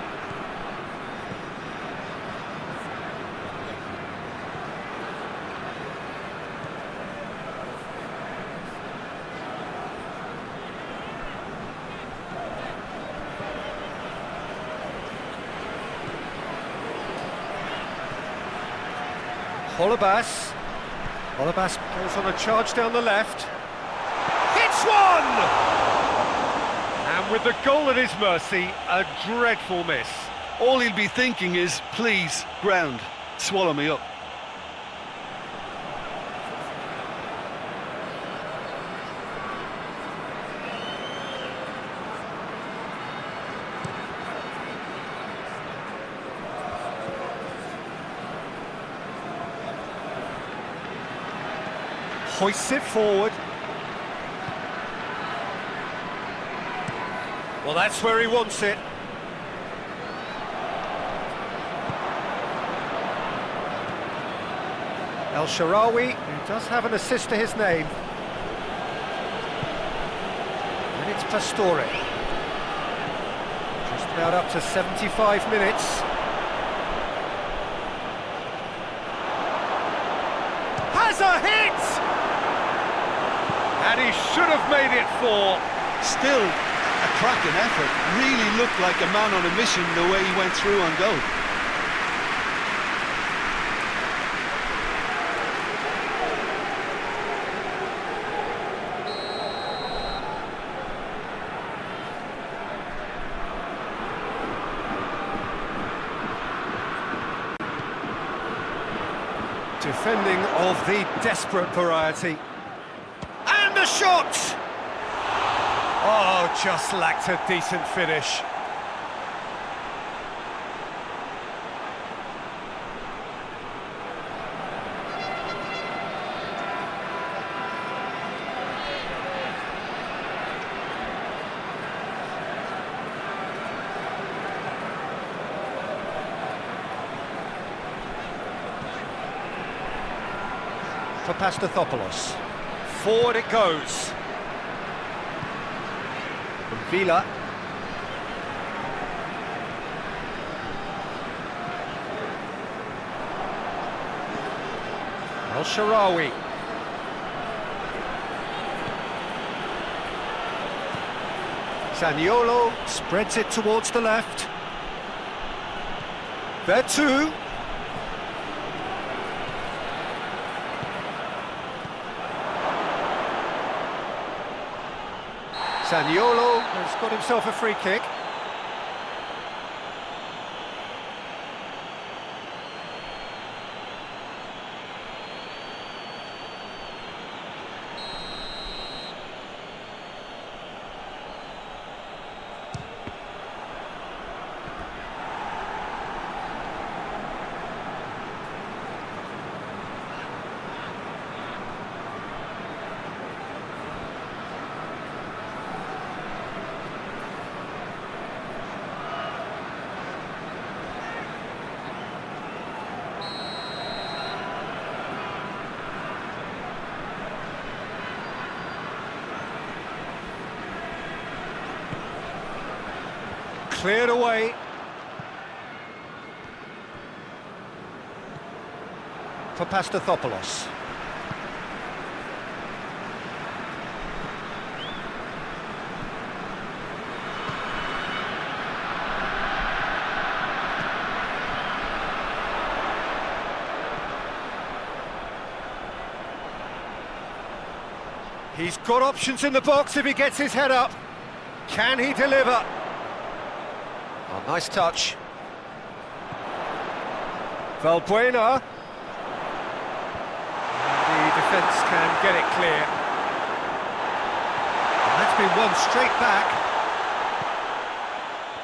S1: Holebas. Holebas goes on a charge down the left. Hits one! And with the goal at his mercy, a dreadful miss.
S3: All he'll be thinking is, please, ground, swallow me up.
S1: Hoists it forward. Well, that's where he wants it. El Shaarawy, who does have an assist to his name. And it's Pastore. Just about up to 75 minutes. Has a hit! And he should have made it 4.
S2: Still a cracking effort. Really looked like a man on a mission the way he went through on goal.
S1: Defending of the desperate variety. And the shot! Oh, just lacked a decent finish. For Pastathopoulos. Forward it goes. From Villa. El Shaarawy. Zaniolo spreads it towards the left. There too. Zaniolo has got himself a free kick. Cleared away. For Pastathopoulos. He's got options in the box if he gets his head up. Can he deliver? Oh, nice touch. Valbuena. The defence can get it clear. And that's been won straight back.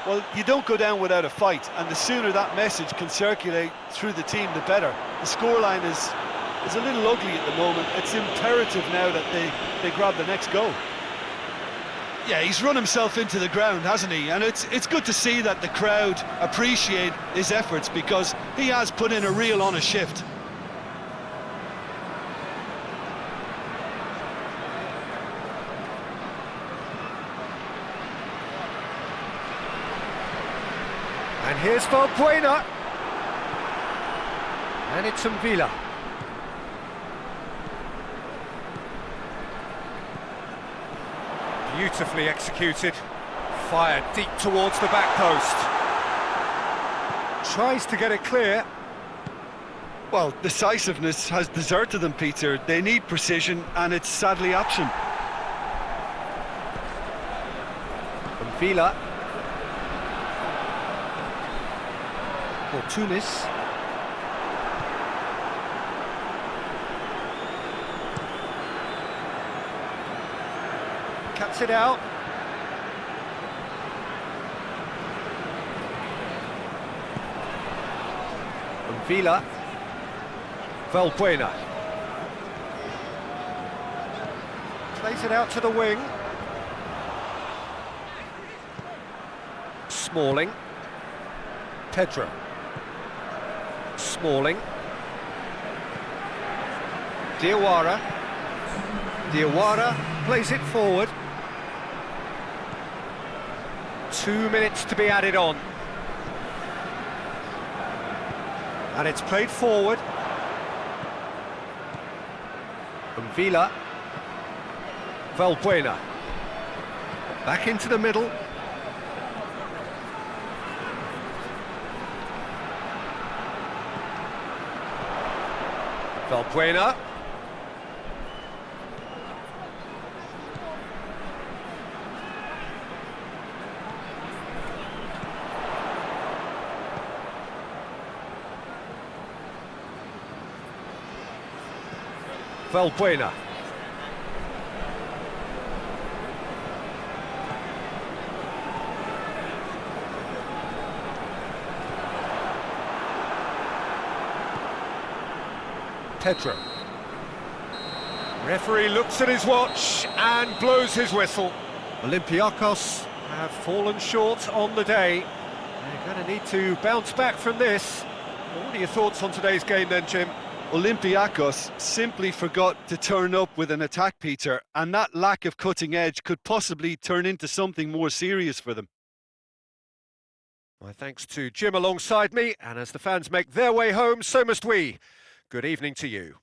S3: Well, you don't go down without a fight, and the sooner that message can circulate through the team, the better. The scoreline is a little ugly at the moment. It's imperative now that they grab the next goal.
S2: Yeah, he's run himself into the ground, hasn't he? And it's good to see that the crowd appreciate his efforts, because he has put in a real honest shift.
S1: And here's Valbuena. And it's Villa. Beautifully executed, fired deep towards the back post. Tries to get it clear.
S2: Well, decisiveness has deserted them, Peter. They need precision, and it's sadly absent.
S1: From Villa. For Tunis. Cuts it out. From Villa. Valbuena. Plays it out to the wing. Smalling.
S4: Pedro.
S1: Smalling. Diawara. Diawara plays it forward. 2 minutes to be added on. And it's played forward. From Villa. Valbuena. Back into the middle. Valbuena. Valbuena.
S4: Pedro.
S1: Referee looks at his watch and blows his whistle. Olympiakos have fallen short on the day. They're going to need to bounce back from this. What are your thoughts on today's game then, Jim?
S2: Olympiakos simply forgot to turn up with an attack, Peter, and that lack of cutting edge could possibly turn into something more serious for them.
S1: My thanks to Jim alongside me, and as the fans make their way home, so must we. Good evening to you.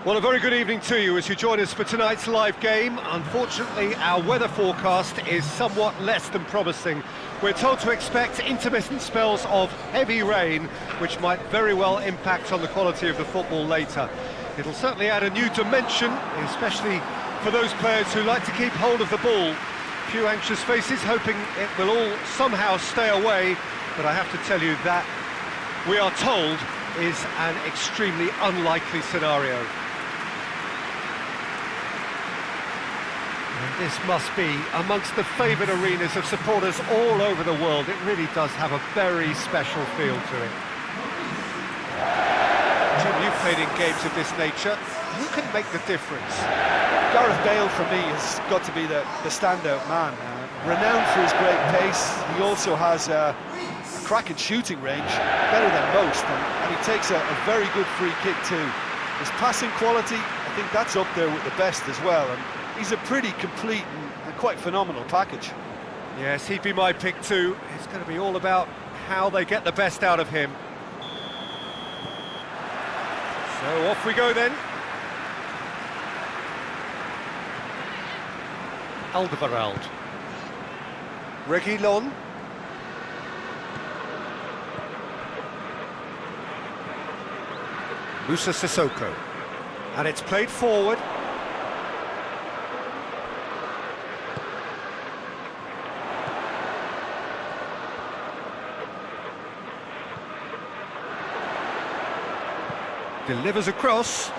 S1: Well, a very good evening to you as you join us for tonight's live game. Unfortunately, our weather forecast is somewhat less than promising. We're told to expect intermittent spells of heavy rain, which might very well impact on the quality of the football later. It'll certainly add a new dimension, especially for those players who like to keep hold of the ball. A few anxious faces hoping it will all somehow stay away, but I have to tell you that we are told is an extremely unlikely scenario. And this must be amongst the favoured arenas of supporters all over the world. It really does have a very special feel to it. Jim, you've played in games of this nature. Who can make the difference?
S3: Gareth Bale, for me, has got to be the standout man. Renowned for his great pace, he also has a cracking shooting range, better than most, and he takes a very good free kick too. His passing quality, I think that's up there with the best as well, and he's a pretty complete and quite phenomenal package.
S1: Yes, he'd be my pick too. It's going to be all about how they get the best out of him. So off we go then. Alderweireld. Reguilon. Moussa Sissoko. And it's played forward. Delivers across.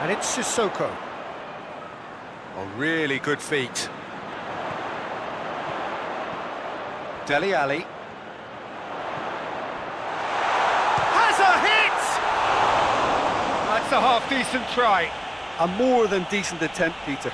S1: And it's Sissoko. Oh, really good feet. Dele Alli. Has a hit! That's a half-decent try.
S3: A more than decent attempt, Peter.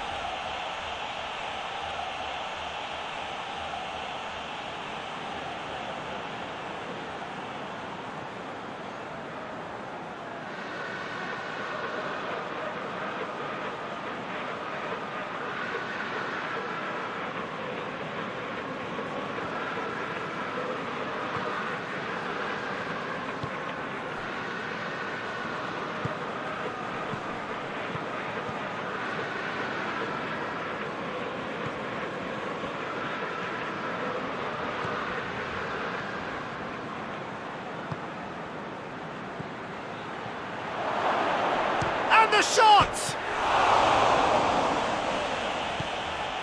S1: The shot!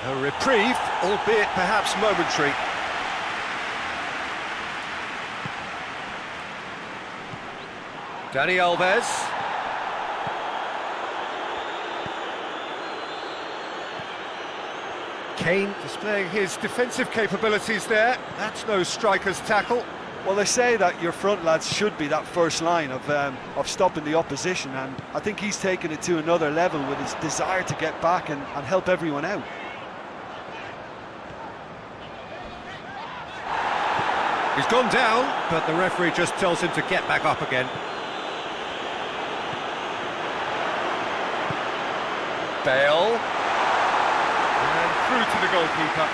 S1: A reprieve, albeit perhaps momentary. Dani Alves. Kane displaying his defensive capabilities there. That's no striker's tackle.
S3: Well, they say that your front lads should be that first line of stopping the opposition, and I think he's taken it to another level with his desire to get back and help everyone out.
S1: He's gone down, but the referee just tells him to get back up again. Bale. And through to the goalkeeper.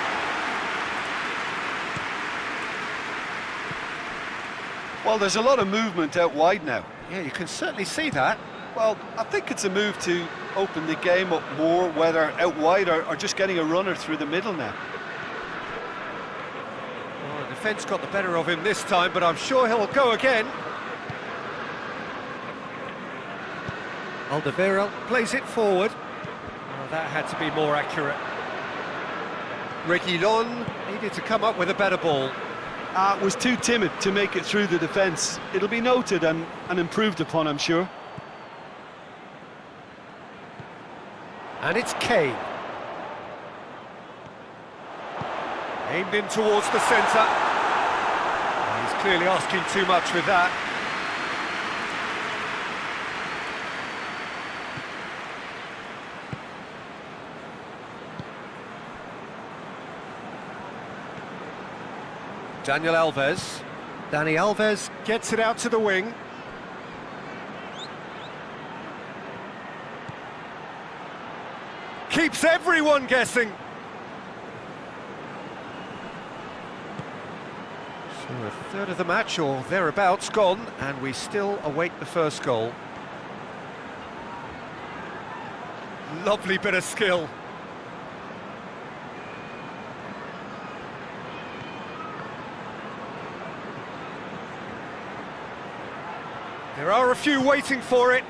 S3: Well, there's a lot of movement out wide now.
S1: Yeah, you can certainly see that.
S3: Well, I think it's a move to open the game up more, whether out wide or just getting a runner through the middle now.
S1: Well, the defence got the better of him this time, but I'm sure he'll go again. Alderweireld plays it forward. Oh, that had to be more accurate. Reguilon needed to come up with a better ball.
S3: Was too timid to make it through the defence. It'll be noted and improved upon, I'm sure.
S1: And it's Kane. Aimed in towards the centre. He's clearly asking too much with that. Daniel Alves. Dani Alves gets it out to the wing. Keeps everyone guessing. So a third of the match or thereabouts gone, and we still await the first goal. Lovely bit of skill. There are a few waiting for it.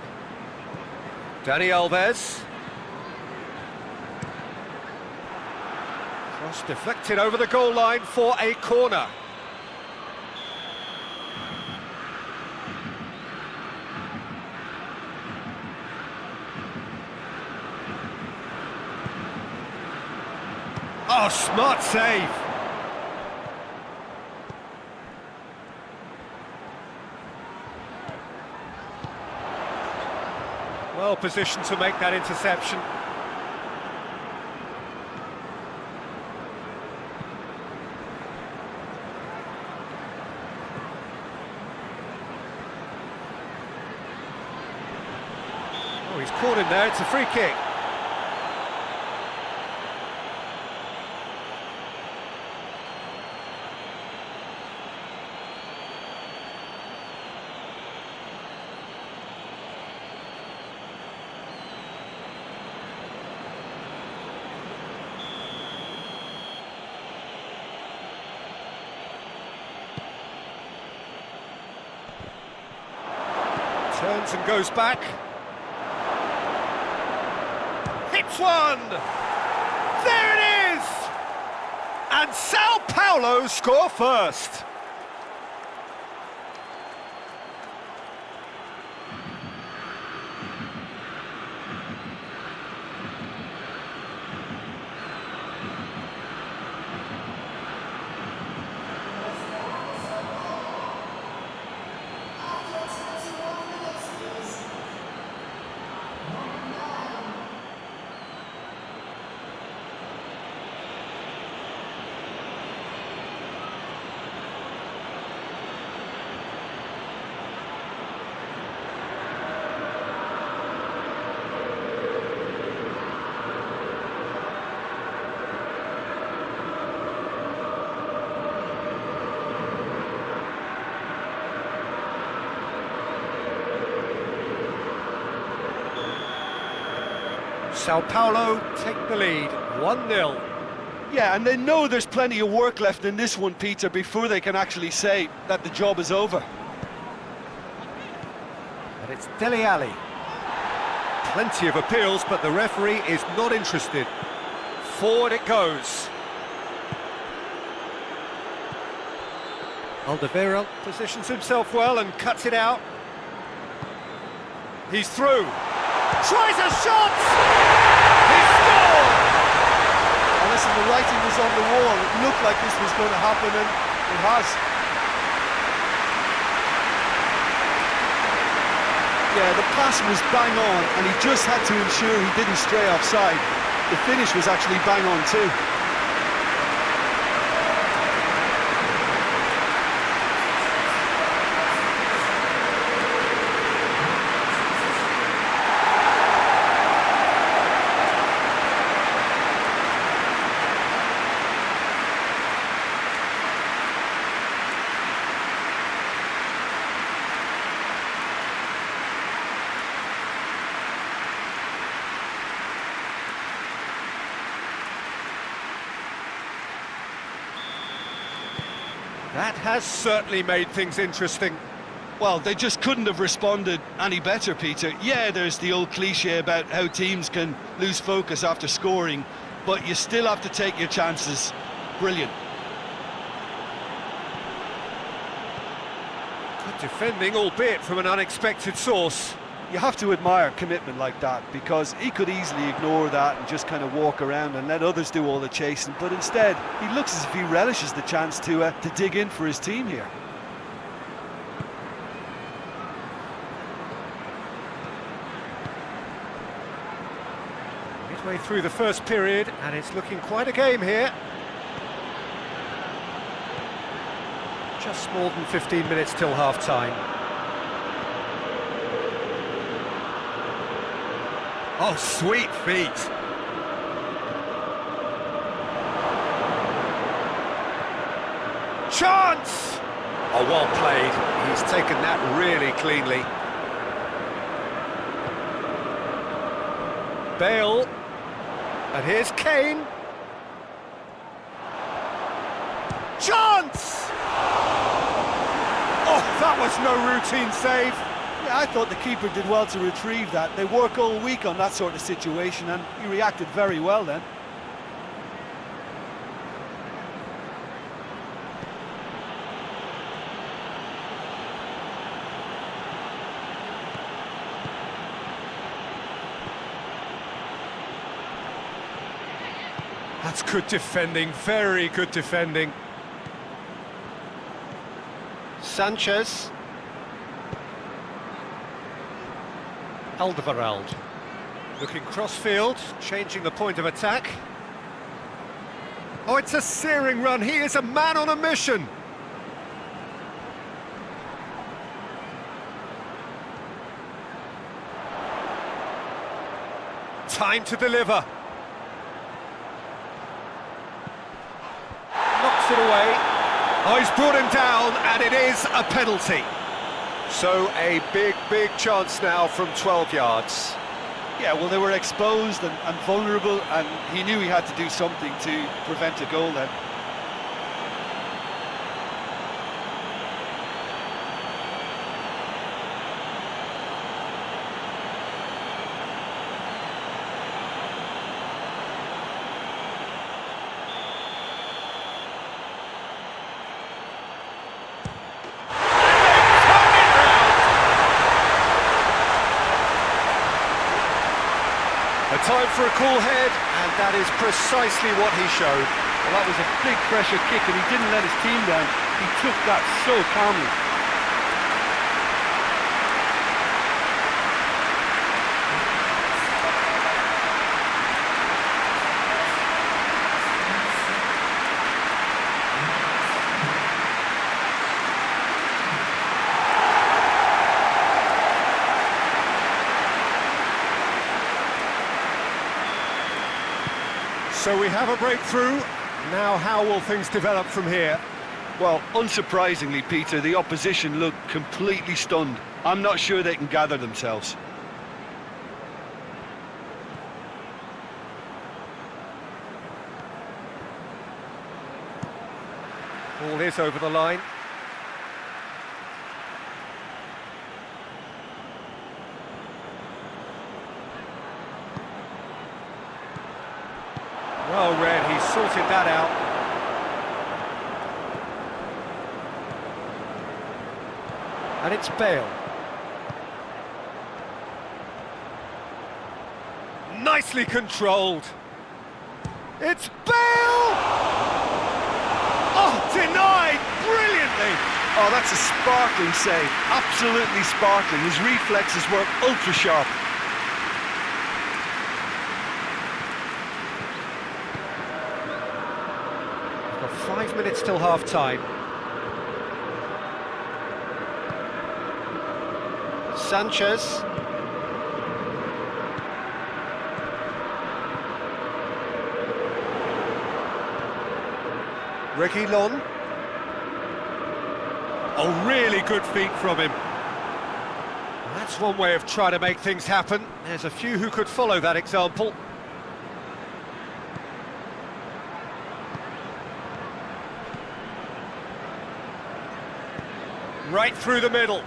S1: Dani Alves. Cross deflected over the goal line for a corner. Oh, smart save. Well positioned to make that interception. Oh, he's caught in there, it's a free kick. Turns and goes back. Hits one! There it is! And Sao Paulo score first. Sao Paulo take the lead, 1-0.
S3: Yeah, and they know there's plenty of work left in this one, Peter, before they can actually say that the job is over.
S1: And it's Dele Alli. Plenty of appeals, but the referee is not interested. Forward it goes. Alderweireld positions himself well and cuts it out. He's through. Tries a shot! He scored!
S3: And listen, the writing was on the wall. It looked like this was going to happen, and it has. Yeah, the pass was bang on, and he just had to ensure he didn't stray offside. The finish was actually bang on too.
S1: That has certainly made things interesting.
S3: Well, they just couldn't have responded any better, Peter. Yeah, there's the old cliche about how teams can lose focus after scoring, but you still have to take your chances. Brilliant.
S1: Good defending, albeit from an unexpected source.
S3: You have to admire commitment like that, because he could easily ignore that and just kind of walk around and let others do all the chasing, but instead he looks as if he relishes the chance to dig in for his team here.
S1: Midway through the first period, and it's looking quite a game here. Just more than 15 minutes till half-time. Oh, sweet feet. Chance! Oh, well played. He's taken that really cleanly. Bale. And here's Kane. Chance! Oh, that was no routine save.
S3: Yeah, I thought the keeper did well to retrieve that. They work all week on that sort of situation, and he reacted very well then.
S1: That's good defending, very good defending. Sanchez. Alderweireld. Looking cross-field, changing the point of attack. Oh, it's a searing run. He is a man on a mission. Time to deliver. Knocks it away. Oh, he's brought him down, and it is a penalty. So a big, big chance now from 12 yards.
S3: Yeah, well, they were exposed and vulnerable, and he knew he had to do something to prevent a goal then.
S1: Time for a cool head, and that is precisely what he showed.
S3: Well, that was a big pressure kick, and he didn't let his team down. He took that so calmly.
S1: So we have a breakthrough. Now how will things develop from here?
S2: Well, unsurprisingly, Peter, the opposition look completely stunned. I'm not sure they can gather themselves.
S1: Ball is over the line. Well read, he sorted that out. And it's Bale. Nicely controlled. It's Bale! Oh, denied brilliantly.
S2: Oh, that's a sparkling save. Absolutely sparkling. His reflexes were ultra sharp.
S1: Got 5 minutes till half-time. Sanchez. Reguilon. Oh, really good feet from him. That's one way of trying to make things happen. There's a few who could follow that example. Right through the middle.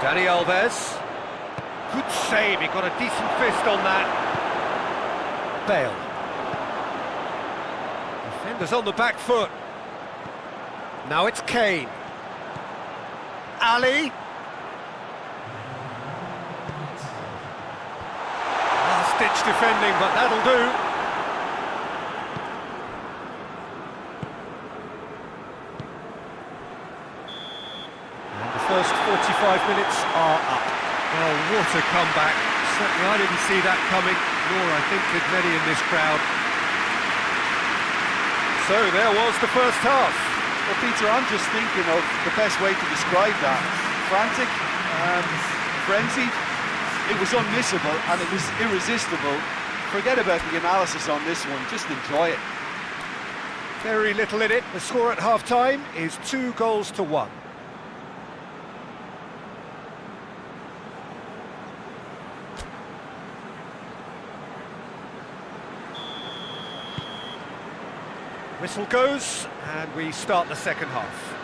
S1: Dani Alves. Good save, he got a decent fist on that. Bale. Defenders on the back foot. Now it's Kane. Ali. Last-ditch defending, but that'll do. First 45 minutes are up. Oh, what a comeback. Certainly I didn't see that coming, nor I think did many in this crowd. So there was the first half.
S3: Well, Peter, I'm just thinking of the best way to describe that. Frantic, frenzied. It was unmissable and it was irresistible. Forget about the analysis on this one, just enjoy it.
S1: Very little in it. The score at half-time is 2-1. Whistle goes, and we start the second half.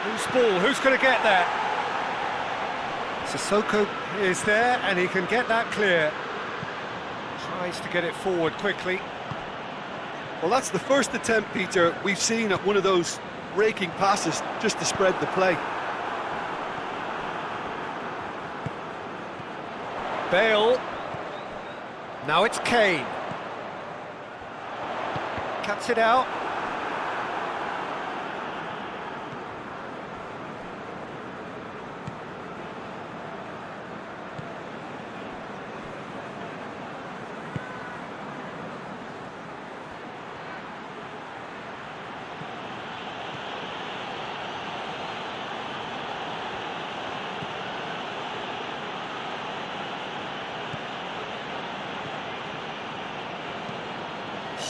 S1: Who's ball? Who's going to get there? Sissoko is there, and he can get that clear. Tries to get it forward quickly.
S2: Well, that's the first attempt, Peter, we've seen at one of those raking passes just to spread the play.
S1: Bale. Now it's Kane. Cuts it out.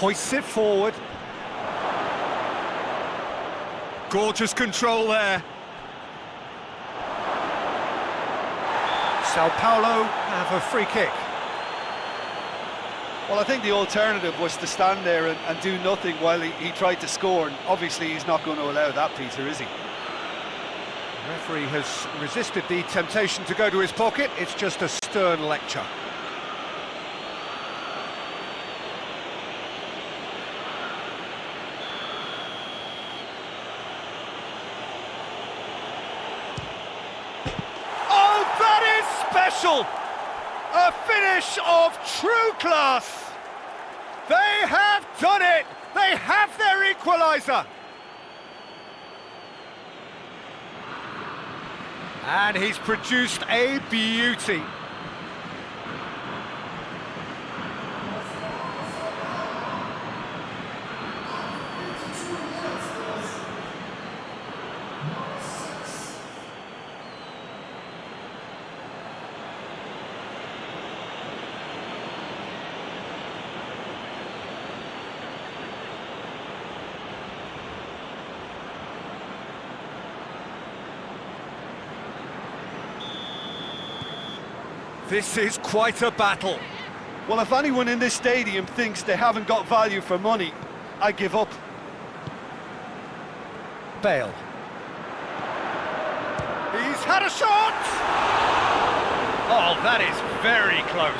S1: Hoists it forward. Gorgeous control there. Sao Paulo have a free kick.
S3: Well, I think the alternative was to stand there and do nothing while he tried to score, and obviously he's not going to allow that, Peter, is he?
S1: The referee has resisted the temptation to go to his pocket. It's just a stern lecture. Special! A finish of true class! They have done it! They have their equaliser! And he's produced a beauty. This is quite a battle.
S3: Well, if anyone in this stadium thinks they haven't got value for money, I give up.
S1: Bale. He's had a shot! Oh, that is very close.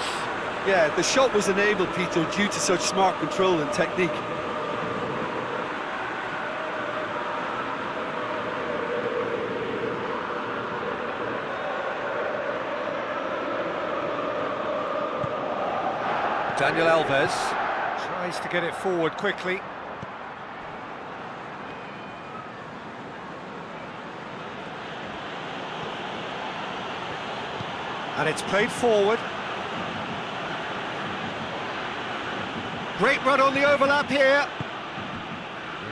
S2: Yeah, the shot was enabled, Peter, due to such smart control and technique.
S1: Daniel Alves tries to get it forward quickly. And it's played forward. Great run on the overlap here.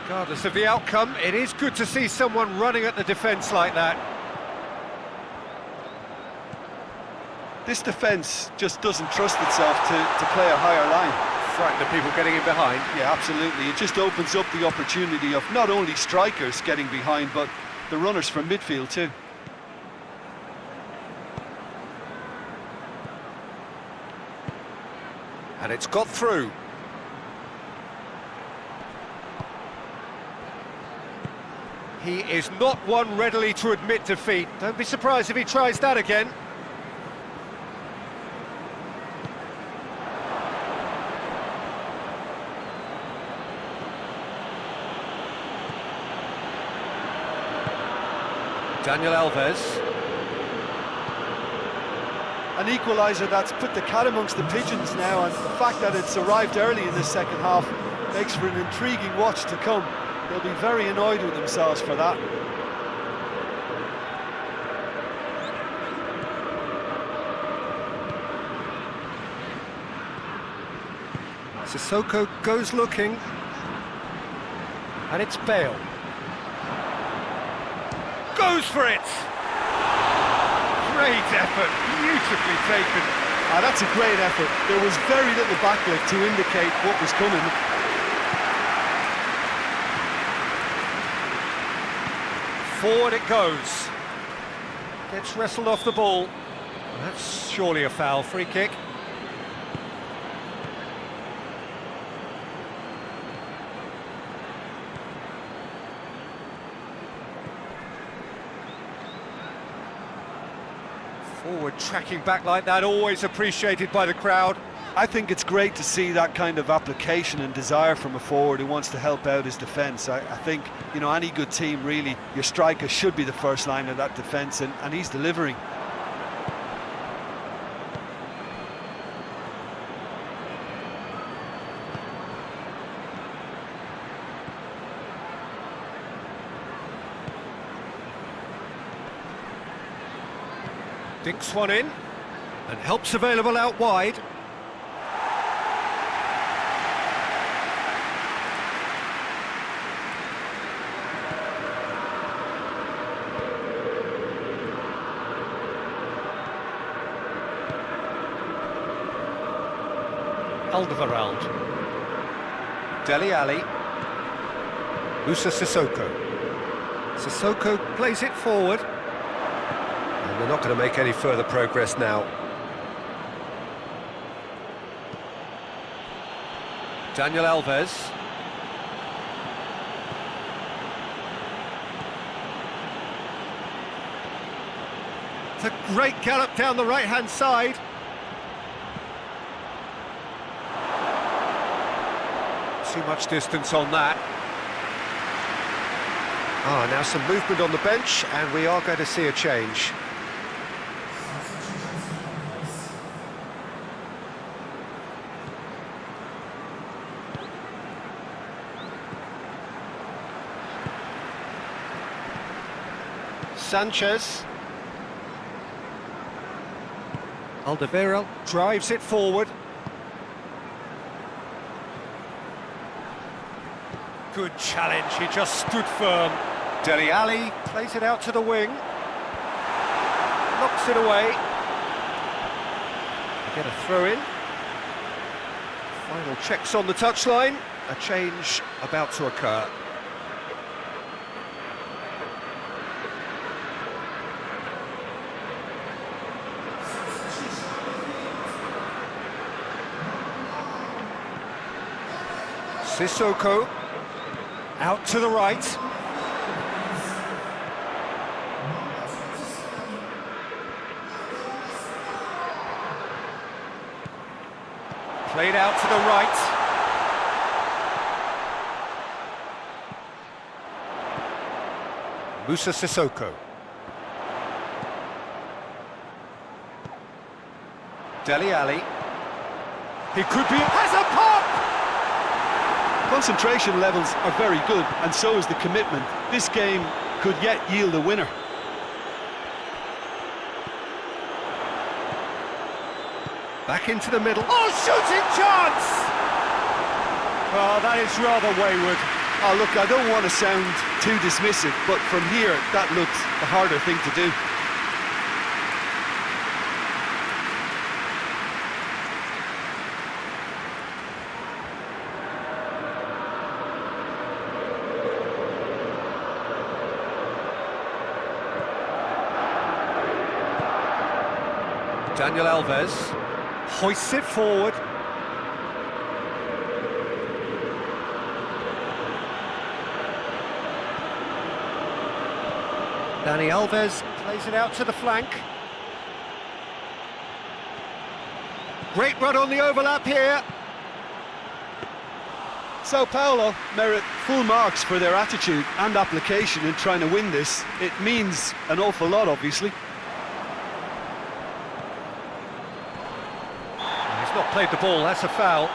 S1: Regardless of the outcome, it is good to see someone running at the defence like that.
S2: This defence just doesn't trust itself to play a higher line.
S1: Frightened of people getting in behind.
S2: Yeah, absolutely. It just opens up the opportunity of not only strikers getting behind, but the runners from midfield too.
S1: And it's got through. He is not one readily to admit defeat. Don't be surprised if he tries that again. Daniel Alves.
S3: An equaliser that's put the cat amongst the pigeons now, and the fact that it's arrived early in the second half makes for an intriguing watch to come. They'll be very annoyed with themselves for that.
S1: Sissoko goes looking. And it's Bale. Goes for it! Great effort, beautifully taken.
S2: That's a great effort. There was very little backlift to indicate what was coming.
S1: Forward it goes. Gets wrestled off the ball. That's surely a foul. Free kick. Forward tracking back like that, always appreciated by the crowd.
S2: I think it's great to see that kind of application and desire from a forward who wants to help out his defence. I think, you know, any good team, really, your striker should be the first line of that defence, and he's delivering.
S1: Dinks one in, and help's available out wide. Alderweireld. Dele Alli. Moussa Sissoko. Sissoko plays it forward. And they're not going to make any further progress now. Daniel Alves. It's a great gallop down the right-hand side. Too much distance on that. Now some movement on the bench, and we are going to see a change. Sanchez. Alderweireld drives it forward. Good challenge, he just stood firm. Dele Alli plays it out to the wing. Knocks it away. Get a throw in. Final checks on the touchline. A change about to occur. Sissoko. Out to the right. Played out to the right. Moussa Sissoko. Dele Alli. He could be... has a pop!
S2: Concentration levels are very good, and so is the commitment. This game could yet yield a winner.
S1: Back into the middle. Oh, shooting chance! Well, that is rather wayward.
S2: Oh, look, I don't want to sound too dismissive, but from here, that looks the harder thing to do.
S1: Daniel Alves hoists it forward. Dani Alves plays it out to the flank. Great run on the overlap here.
S2: So Paulo merit full marks for their attitude and application in trying to win this. It means an awful lot, obviously.
S1: He's not played the ball, that's a foul.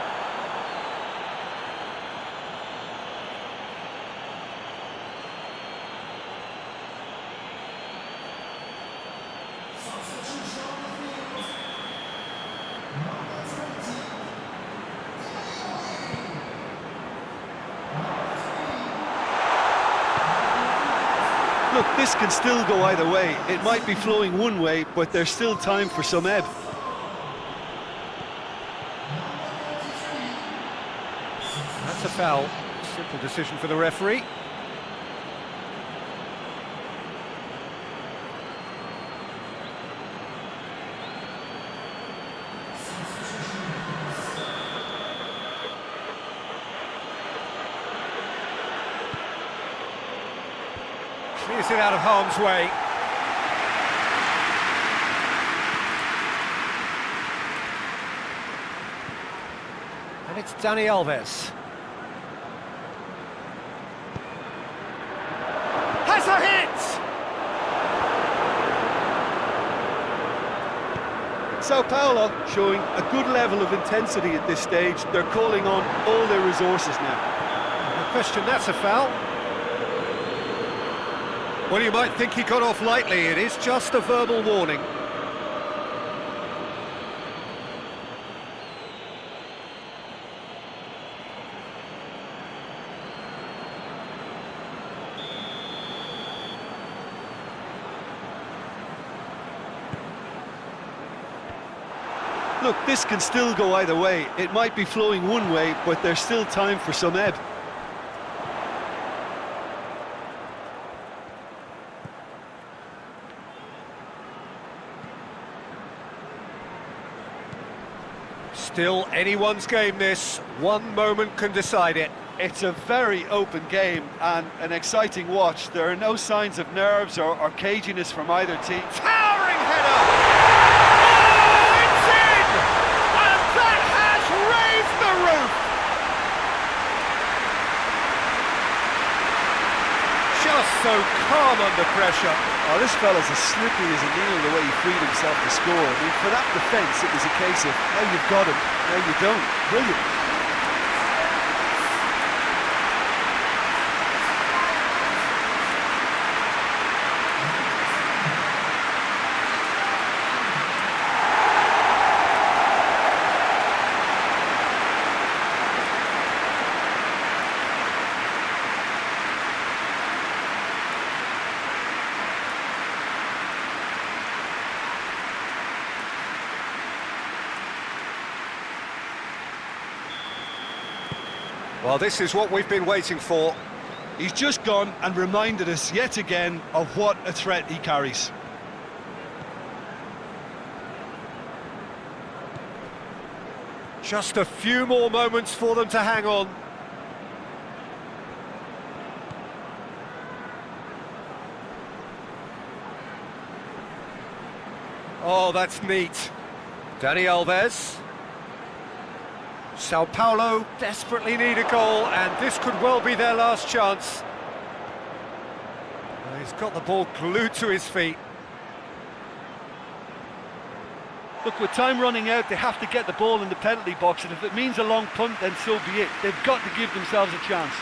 S2: Look, this can still go either way. It might be flowing one way, but there's still time for some ebb.
S1: That's a foul. Simple decision for the referee. Clears it out of harm's way. And it's Dani Alves. Has a hit!
S2: Sao Paulo showing a good level of intensity at this stage. They're calling on all their resources now.
S1: No question, that's a foul. Well, you might think he got off lightly. It is just a verbal warning.
S2: Look, this can still go either way. It might be flowing one way, but there's still time for some ebb.
S1: Still anyone's game, this. One moment can decide it.
S3: It's a very open game and an exciting watch. There are no signs of nerves or caginess from either team.
S1: Towering header! Oh, it's in! And that has raised the roof! Just so calm under pressure.
S2: Oh, this fella's as slippery as a needle the way he freed himself to score. I mean, for that defence, it was a case of, now you've got him, now you don't. Brilliant.
S1: Well, this is what we've been waiting for.
S2: He's just gone and reminded us yet again of what a threat he carries.
S1: Just a few more moments for them to hang on. Oh, that's neat. Dani Alves. Sao Paulo desperately need a goal, and this could well be their last chance. He's got the ball glued to his feet.
S3: Look, with time running out, they have to get the ball in the penalty box, and if it means a long punt, then so be it. They've got to give themselves a chance.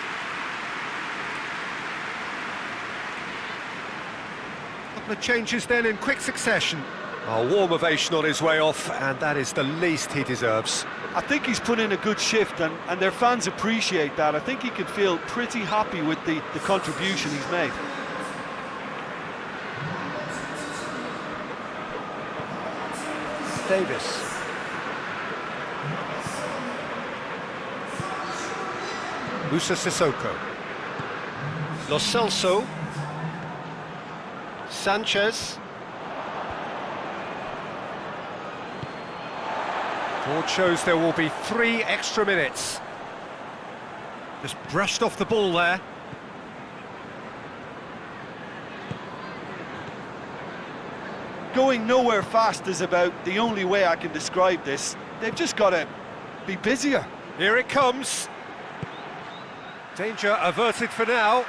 S1: Couple of changes then in quick succession. A warm ovation on his way off, and that is the least he deserves.
S3: I think he's put in a good shift, and their fans appreciate that. I think he can feel pretty happy with the contribution he's made.
S1: Davis. Musa Sissoko. Lo Celso. Sanchez. Board shows there will be 3 extra minutes. Just brushed off the ball there.
S3: Going nowhere fast is about the only way I can describe this. They've just got to be busier.
S1: Here it comes. Danger averted for now.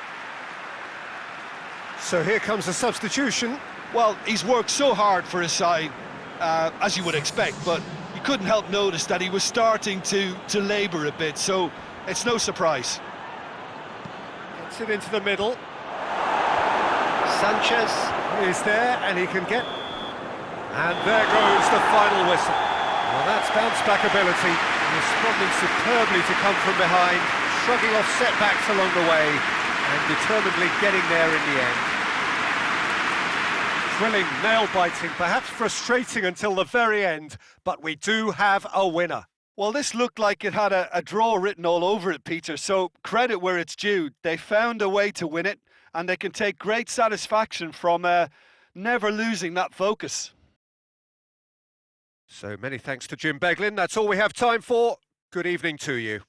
S1: So here comes a substitution.
S2: Well, he's worked so hard for his side, as you would expect, but you couldn't help notice that he was starting to labour a bit, so it's no surprise.
S1: Gets it into the middle. Sanchez is there, and he can get... And there goes the final whistle. Well, that's bounce-back ability, responding superbly to come from behind, shrugging off setbacks along the way, and determinedly getting there in the end. Thrilling, nail-biting, perhaps frustrating until the very end, but we do have a winner.
S3: Well, this looked like it had a draw written all over it, Peter, so credit where it's due. They found a way to win it, and they can take great satisfaction from never losing that focus.
S1: So many thanks to Jim Beglin. That's all we have time for. Good evening to you.